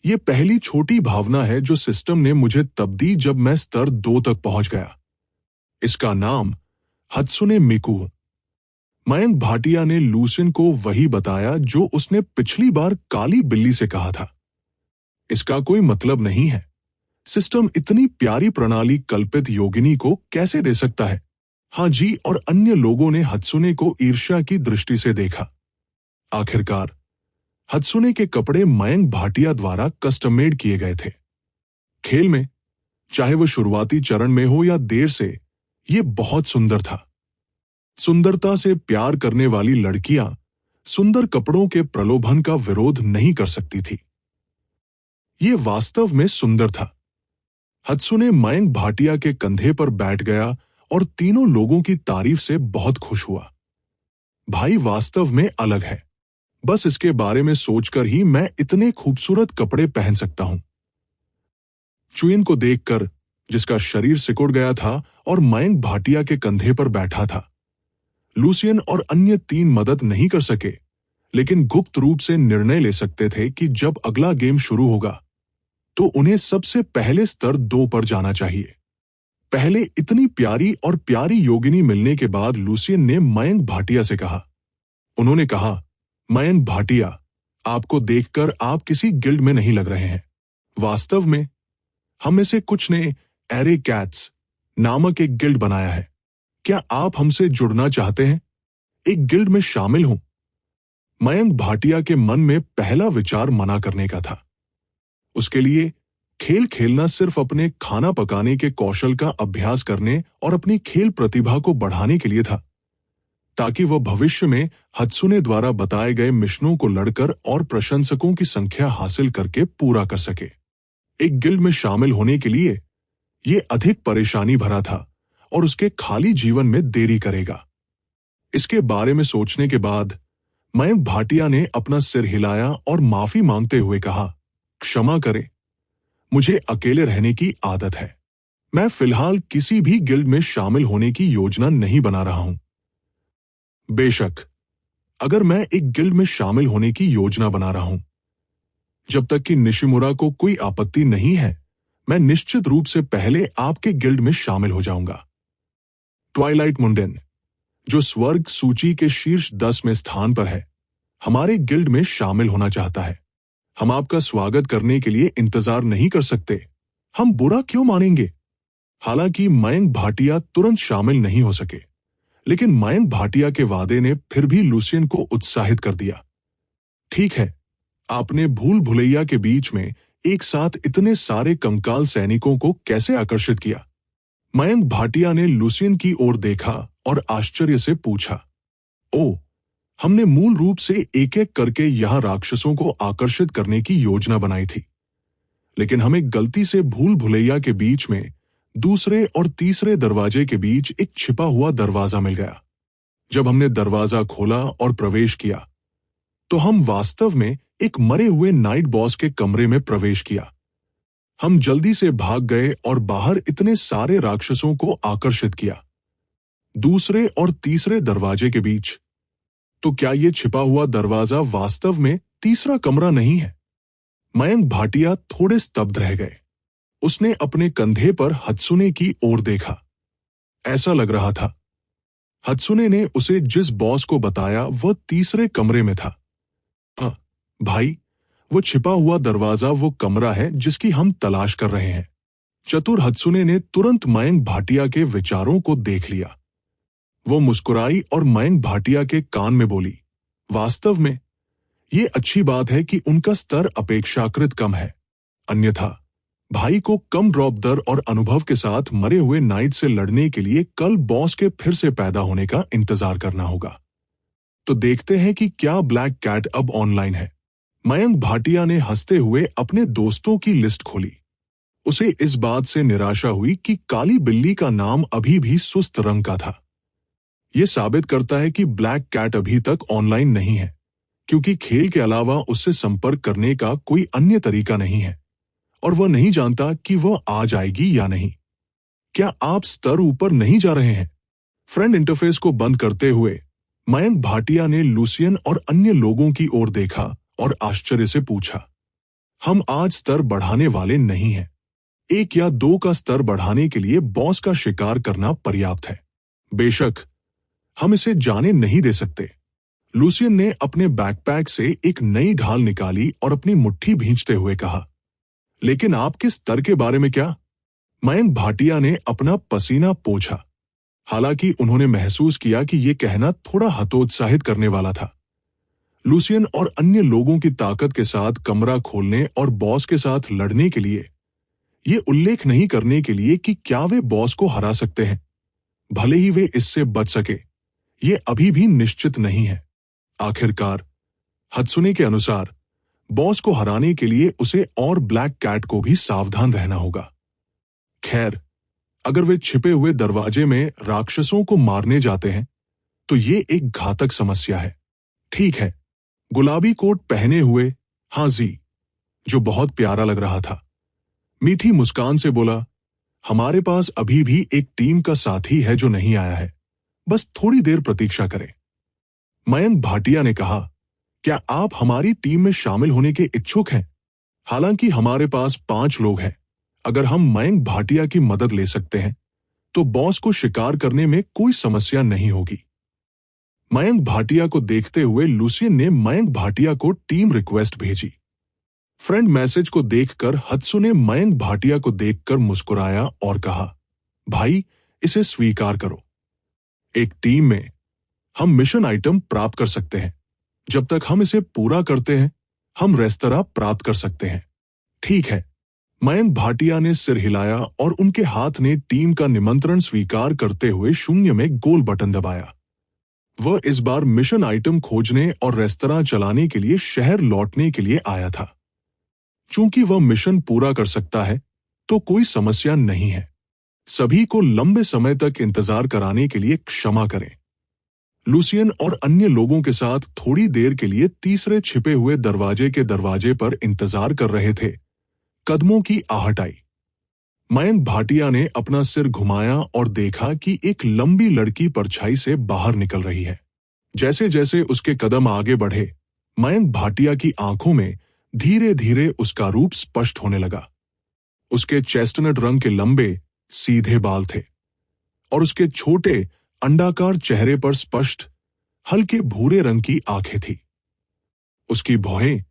ये पहली छोटी भावना है जो सिस्टम ने मुझे तब दी जब मैं स्तर 2 तक पहुंच गया। इसका नाम हत्सुने मिकू। मयंक भाटिया ने लूसियन को वही बताया जो उसने पिछली बार काली बिल्ली से कहा था। इसका कोई मतलब नहीं है। सिस्टम इतनी प्यारी प्रणाली कल्पित योगिनी को कैसे दे सकता है? हाँ जी, और अन्य लोगों ने हत्सुने को ईर्ष्या की दृष्टि से देखा। आखिरकार हत्सुने के कपड़े मयंक भाटिया द्वारा कस्टम मेड किए गए थे। खेल में, चाहे वो शुरुआती चरण में हो या देर से, ये बहुत सुंदर था। सुंदरता से प्यार करने वाली लड़कियां सुंदर कपड़ों के प्रलोभन का विरोध नहीं कर सकती थी। ये वास्तव में सुंदर था। हत्सुने मयंक भाटिया के कंधे पर बैठ गया और तीनों लोगों की तारीफ से बहुत खुश हुआ। भाई वास्तव में अलग है। बस इसके बारे में सोचकर ही मैं इतने खूबसूरत कपड़े पहन सकता हूं। चुइन को देखकर, जिसका शरीर सिकुड़ गया था और मयंक भाटिया के कंधे पर बैठा था, लूसियन और अन्य 3 मदद नहीं कर सके, लेकिन गुप्त रूप से निर्णय ले सकते थे कि जब अगला गेम शुरू होगा तो उन्हें सबसे पहले स्तर 2 पर जाना चाहिए। पहले इतनी प्यारी और प्यारी योगिनी मिलने के बाद लूसियन ने मयंक भाटिया से कहा। उन्होंने कहा, मयंक भाटिया, आपको देखकर आप किसी गिल्ड में नहीं लग रहे हैं। वास्तव में हम में से कुछ ने एरे कैट्स नामक एक गिल्ड बनाया है। क्या आप हमसे जुड़ना चाहते हैं? एक गिल्ड में शामिल हों? मयंक भाटिया के मन में पहला विचार मना करने का था। उसके लिए खेल खेलना सिर्फ अपने खाना पकाने के कौशल का अभ्यास करने और अपनी खेल प्रतिभा को बढ़ाने के लिए था, ताकि वह भविष्य में हत्सुने द्वारा बताए गए मिशनों को लड़कर और प्रशंसकों की संख्या हासिल करके पूरा कर सके। एक गिल्ड में शामिल होने के लिए यह अधिक परेशानी भरा था और उसके खाली जीवन में देरी करेगा। इसके बारे में सोचने के बाद मयंक भाटिया ने अपना सिर हिलाया और माफी मांगते हुए कहा, क्षमा करें, मुझे अकेले रहने की आदत है। मैं फिलहाल किसी भी गिल्ड में शामिल होने की योजना नहीं बना रहा हूं। बेशक, अगर मैं एक गिल्ड में शामिल होने की योजना बना रहा हूं, जब तक कि निशिमुरा को कोई आपत्ति नहीं है, मैं निश्चित रूप से पहले आपके गिल्ड में शामिल हो जाऊंगा। ट्वाइलाइट मुंडेन, जो स्वर्ग सूची के शीर्ष 10 में स्थान पर है, हमारे गिल्ड में शामिल होना चाहता है। हम आपका स्वागत करने के लिए इंतजार नहीं कर सकते। हम बुरा क्यों मानेंगे? हालांकि मयंक भाटिया तुरंत शामिल नहीं हो सके, लेकिन मयंक भाटिया के वादे ने फिर भी लुसियन को उत्साहित कर दिया। ठीक है, आपने भूल भुलैया के बीच में एक साथ इतने सारे कंकाल सैनिकों को कैसे आकर्षित किया? मयंक भाटिया ने लुसियन की ओर देखा और आश्चर्य से पूछा, ओ, हमने मूल रूप से एक एक करके यहां राक्षसों को आकर्षित करने की योजना बनाई थी, लेकिन हमें गलती से भूल भुलैया के बीच में दूसरे और तीसरे दरवाजे के बीच एक छिपा हुआ दरवाजा मिल गया। जब हमने दरवाजा खोला और प्रवेश किया, तो हम वास्तव में एक मरे हुए नाइट बॉस के कमरे में प्रवेश किया। हम जल्दी से भाग गए और बाहर इतने सारे राक्षसों को आकर्षित किया। दूसरे और तीसरे दरवाजे के बीच। तो क्या यह छिपा हुआ दरवाजा वास्तव में तीसरा कमरा नहीं है? मयंक भाटिया थोड़े स्तब्ध रह गए। उसने अपने कंधे पर हत्सुने की ओर देखा। ऐसा लग रहा था हत्सुने ने उसे जिस बॉस को बताया वह तीसरे कमरे में था। हाँ भाई, वो छिपा हुआ दरवाजा वो कमरा है जिसकी हम तलाश कर रहे हैं। चतुर हत्सुने ने तुरंत मयंक भाटिया के विचारों को देख लिया। वो मुस्कुराई और मयंक भाटिया के कान में बोली, वास्तव में ये अच्छी बात है कि उनका स्तर अपेक्षाकृत कम है। अन्यथा भाई को कम ड्रॉप दर और अनुभव के साथ मरे हुए नाइट से लड़ने के लिए कल बॉस के फिर से पैदा होने का इंतजार करना होगा। तो देखते हैं कि क्या ब्लैक कैट अब ऑनलाइन है। मयंक भाटिया ने हंसते हुए अपने दोस्तों की लिस्ट खोली। उसे इस बात से निराशा हुई कि काली बिल्ली का नाम अभी भी सुस्त रंग का था। यह साबित करता है कि ब्लैक कैट अभी तक ऑनलाइन नहीं है, क्योंकि खेल के अलावा उससे संपर्क करने का कोई अन्य तरीका नहीं है और वह नहीं जानता कि वह आ जाएगी या नहीं। क्या आप स्तर ऊपर नहीं जा रहे हैं? फ्रेंड इंटरफेस को बंद करते हुए मयंक भाटिया ने लुसियन और अन्य लोगों की ओर देखा और आश्चर्य से पूछा, हम आज स्तर बढ़ाने वाले नहीं हैं। 1 या 2 का स्तर बढ़ाने के लिए बॉस का शिकार करना पर्याप्त है। बेशक हम इसे जाने नहीं दे सकते। लुसियन ने अपने बैकपैक से एक नई ढाल निकाली और अपनी मुट्ठी भींचते हुए कहा, लेकिन आपके स्तर के बारे में क्या? मयंक भाटिया ने अपना पसीना पोंछा। हालांकि उन्होंने महसूस किया कि यह कहना थोड़ा हतोत्साहित करने वाला था। लुसियन और अन्य लोगों की ताकत के साथ कमरा खोलने और बॉस के साथ लड़ने के लिए ये उल्लेख नहीं करने के लिए कि क्या वे बॉस को हरा सकते हैं, भले ही वे इससे बच सके, ये अभी भी निश्चित नहीं है। आखिरकार हत्सुने के अनुसार बॉस को हराने के लिए उसे और ब्लैक कैट को भी सावधान रहना होगा। खैर, अगर वे छिपे हुए दरवाजे में राक्षसों को मारने जाते हैं तो ये एक घातक समस्या है। ठीक है, गुलाबी कोट पहने हुए हाजी, जो बहुत प्यारा लग रहा था, मीठी मुस्कान से बोला, हमारे पास अभी भी एक टीम का साथी है जो नहीं आया है, बस थोड़ी देर प्रतीक्षा करें। मयंक भाटिया ने कहा, क्या आप हमारी टीम में शामिल होने के इच्छुक हैं? हालांकि हमारे पास 5 लोग हैं। अगर हम मयंक भाटिया की मदद ले सकते हैं तो बॉस को शिकार करने में कोई समस्या नहीं होगी। मयंक भाटिया को देखते हुए लुसियन ने मयंक भाटिया को टीम रिक्वेस्ट भेजी। फ्रेंड मैसेज को देखकर हत्सुने मयंक भाटिया को देखकर मुस्कुराया और कहा, भाई इसे स्वीकार करो। एक टीम में हम मिशन आइटम प्राप्त कर सकते हैं। जब तक हम इसे पूरा करते हैं हम रेस्तरां प्राप्त कर सकते हैं। ठीक है। मयंक भाटिया ने सिर हिलाया और उनके हाथ ने टीम का निमंत्रण स्वीकार करते हुए शून्य में गोल बटन दबाया। वह इस बार मिशन आइटम खोजने और रेस्तरां चलाने के लिए शहर लौटने के लिए आया था। चूंकि वह मिशन पूरा कर सकता है तो कोई समस्या नहीं है। सभी को लंबे समय तक इंतजार कराने के लिए क्षमा करें। लुसियन और अन्य लोगों के साथ थोड़ी देर के लिए तीसरे छिपे हुए दरवाजे के दरवाजे पर इंतजार कर रहे थे। कदमों की आहट आई। मयंक भाटिया ने अपना सिर घुमाया और देखा कि एक लंबी लड़की परछाई से बाहर निकल रही है। जैसे जैसे उसके कदम आगे बढ़े, मयंक भाटिया की आंखों में धीरे धीरे उसका रूप स्पष्ट होने लगा। उसके चेस्टनट रंग के लंबे सीधे बाल थे और उसके छोटे अंडाकार चेहरे पर स्पष्ट हल्के भूरे रंग की आंखें थी। उसकी भौहें,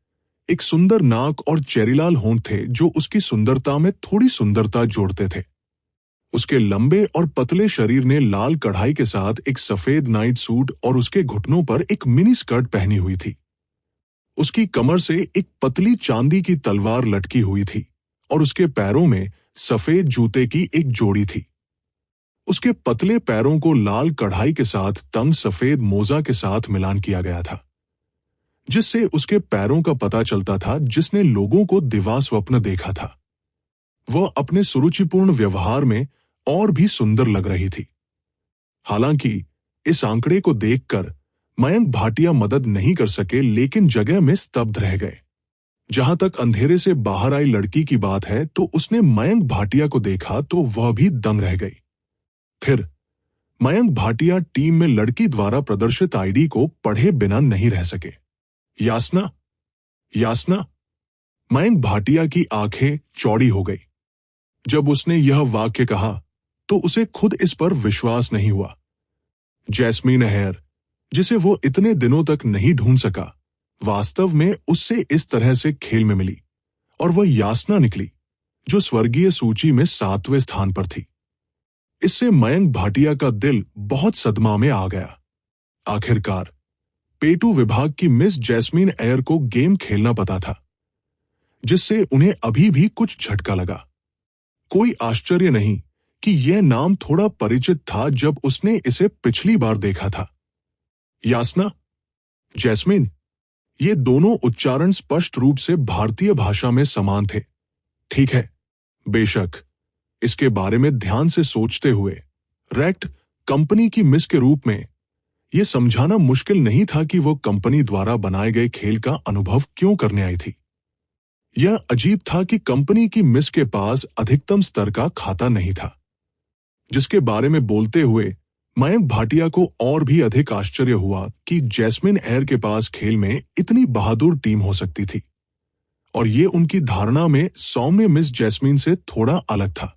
एक सुंदर नाक और चेरीलाल होंठ थे जो उसकी सुंदरता में थोड़ी सुंदरता जोड़ते थे। उसके लंबे और पतले शरीर ने लाल कढ़ाई के साथ एक सफेद नाइट सूट और उसके घुटनों पर एक मिनी स्कर्ट पहनी हुई थी। उसकी कमर से एक पतली चांदी की तलवार लटकी हुई थी और उसके पैरों में सफेद जूते की एक जोड़ी थी। उसके पतले पैरों को लाल कढ़ाई के साथ तंग सफेद मोजा के साथ मिलान किया गया था, जिससे उसके पैरों का पता चलता था जिसने लोगों को दिवा स्वप्न देखा था। वह अपने सुरुचिपूर्ण व्यवहार में और भी सुंदर लग रही थी। हालांकि इस आंकड़े को देखकर मयंक भाटिया मदद नहीं कर सके, लेकिन जगह में स्तब्ध रह गए। जहां तक अंधेरे से बाहर आई लड़की की बात है तो उसने मयंक भाटिया को देखा तो वह भी दंग रह गई। फिर मयंक भाटिया टीम में लड़की द्वारा प्रदर्शित आईडी को पढ़े बिना नहीं रह सके। यास्ना, यास्ना। मयंक भाटिया की आंखें चौड़ी हो गई। जब उसने यह वाक्य कहा तो उसे खुद इस पर विश्वास नहीं हुआ। जैस्मीन अय्यर, जिसे वो इतने दिनों तक नहीं ढूंढ सका, वास्तव में उससे इस तरह से खेल में मिली और वह यास्ना निकली जो स्वर्गीय सूची में 7वें स्थान पर थी। इससे मयंक भाटिया का दिल बहुत सदमा में आ गया। आखिरकार पेटू विभाग की मिस जैस्मीन अय्यर को गेम खेलना पता था, जिससे उन्हें अभी भी कुछ झटका लगा। कोई आश्चर्य नहीं कि यह नाम थोड़ा परिचित था जब उसने इसे पिछली बार देखा था। यास्ना, जैस्मीन, ये दोनों उच्चारण स्पष्ट रूप से भारतीय भाषा में समान थे। ठीक है, बेशक इसके बारे में ध्यान से सोचते हुए रैक्ट कंपनी की मिस के रूप में यह समझाना मुश्किल नहीं था कि वो कंपनी द्वारा बनाए गए खेल का अनुभव क्यों करने आई थी। यह अजीब था कि कंपनी की मिस के पास अधिकतम स्तर का खाता नहीं था, जिसके बारे में बोलते हुए मयंक भाटिया को और भी अधिक आश्चर्य हुआ कि जैस्मीन अय्यर के पास खेल में इतनी बहादुर टीम हो सकती थी, और ये उनकी धारणा में सौम्य मिस जैस्मीन से थोड़ा अलग था।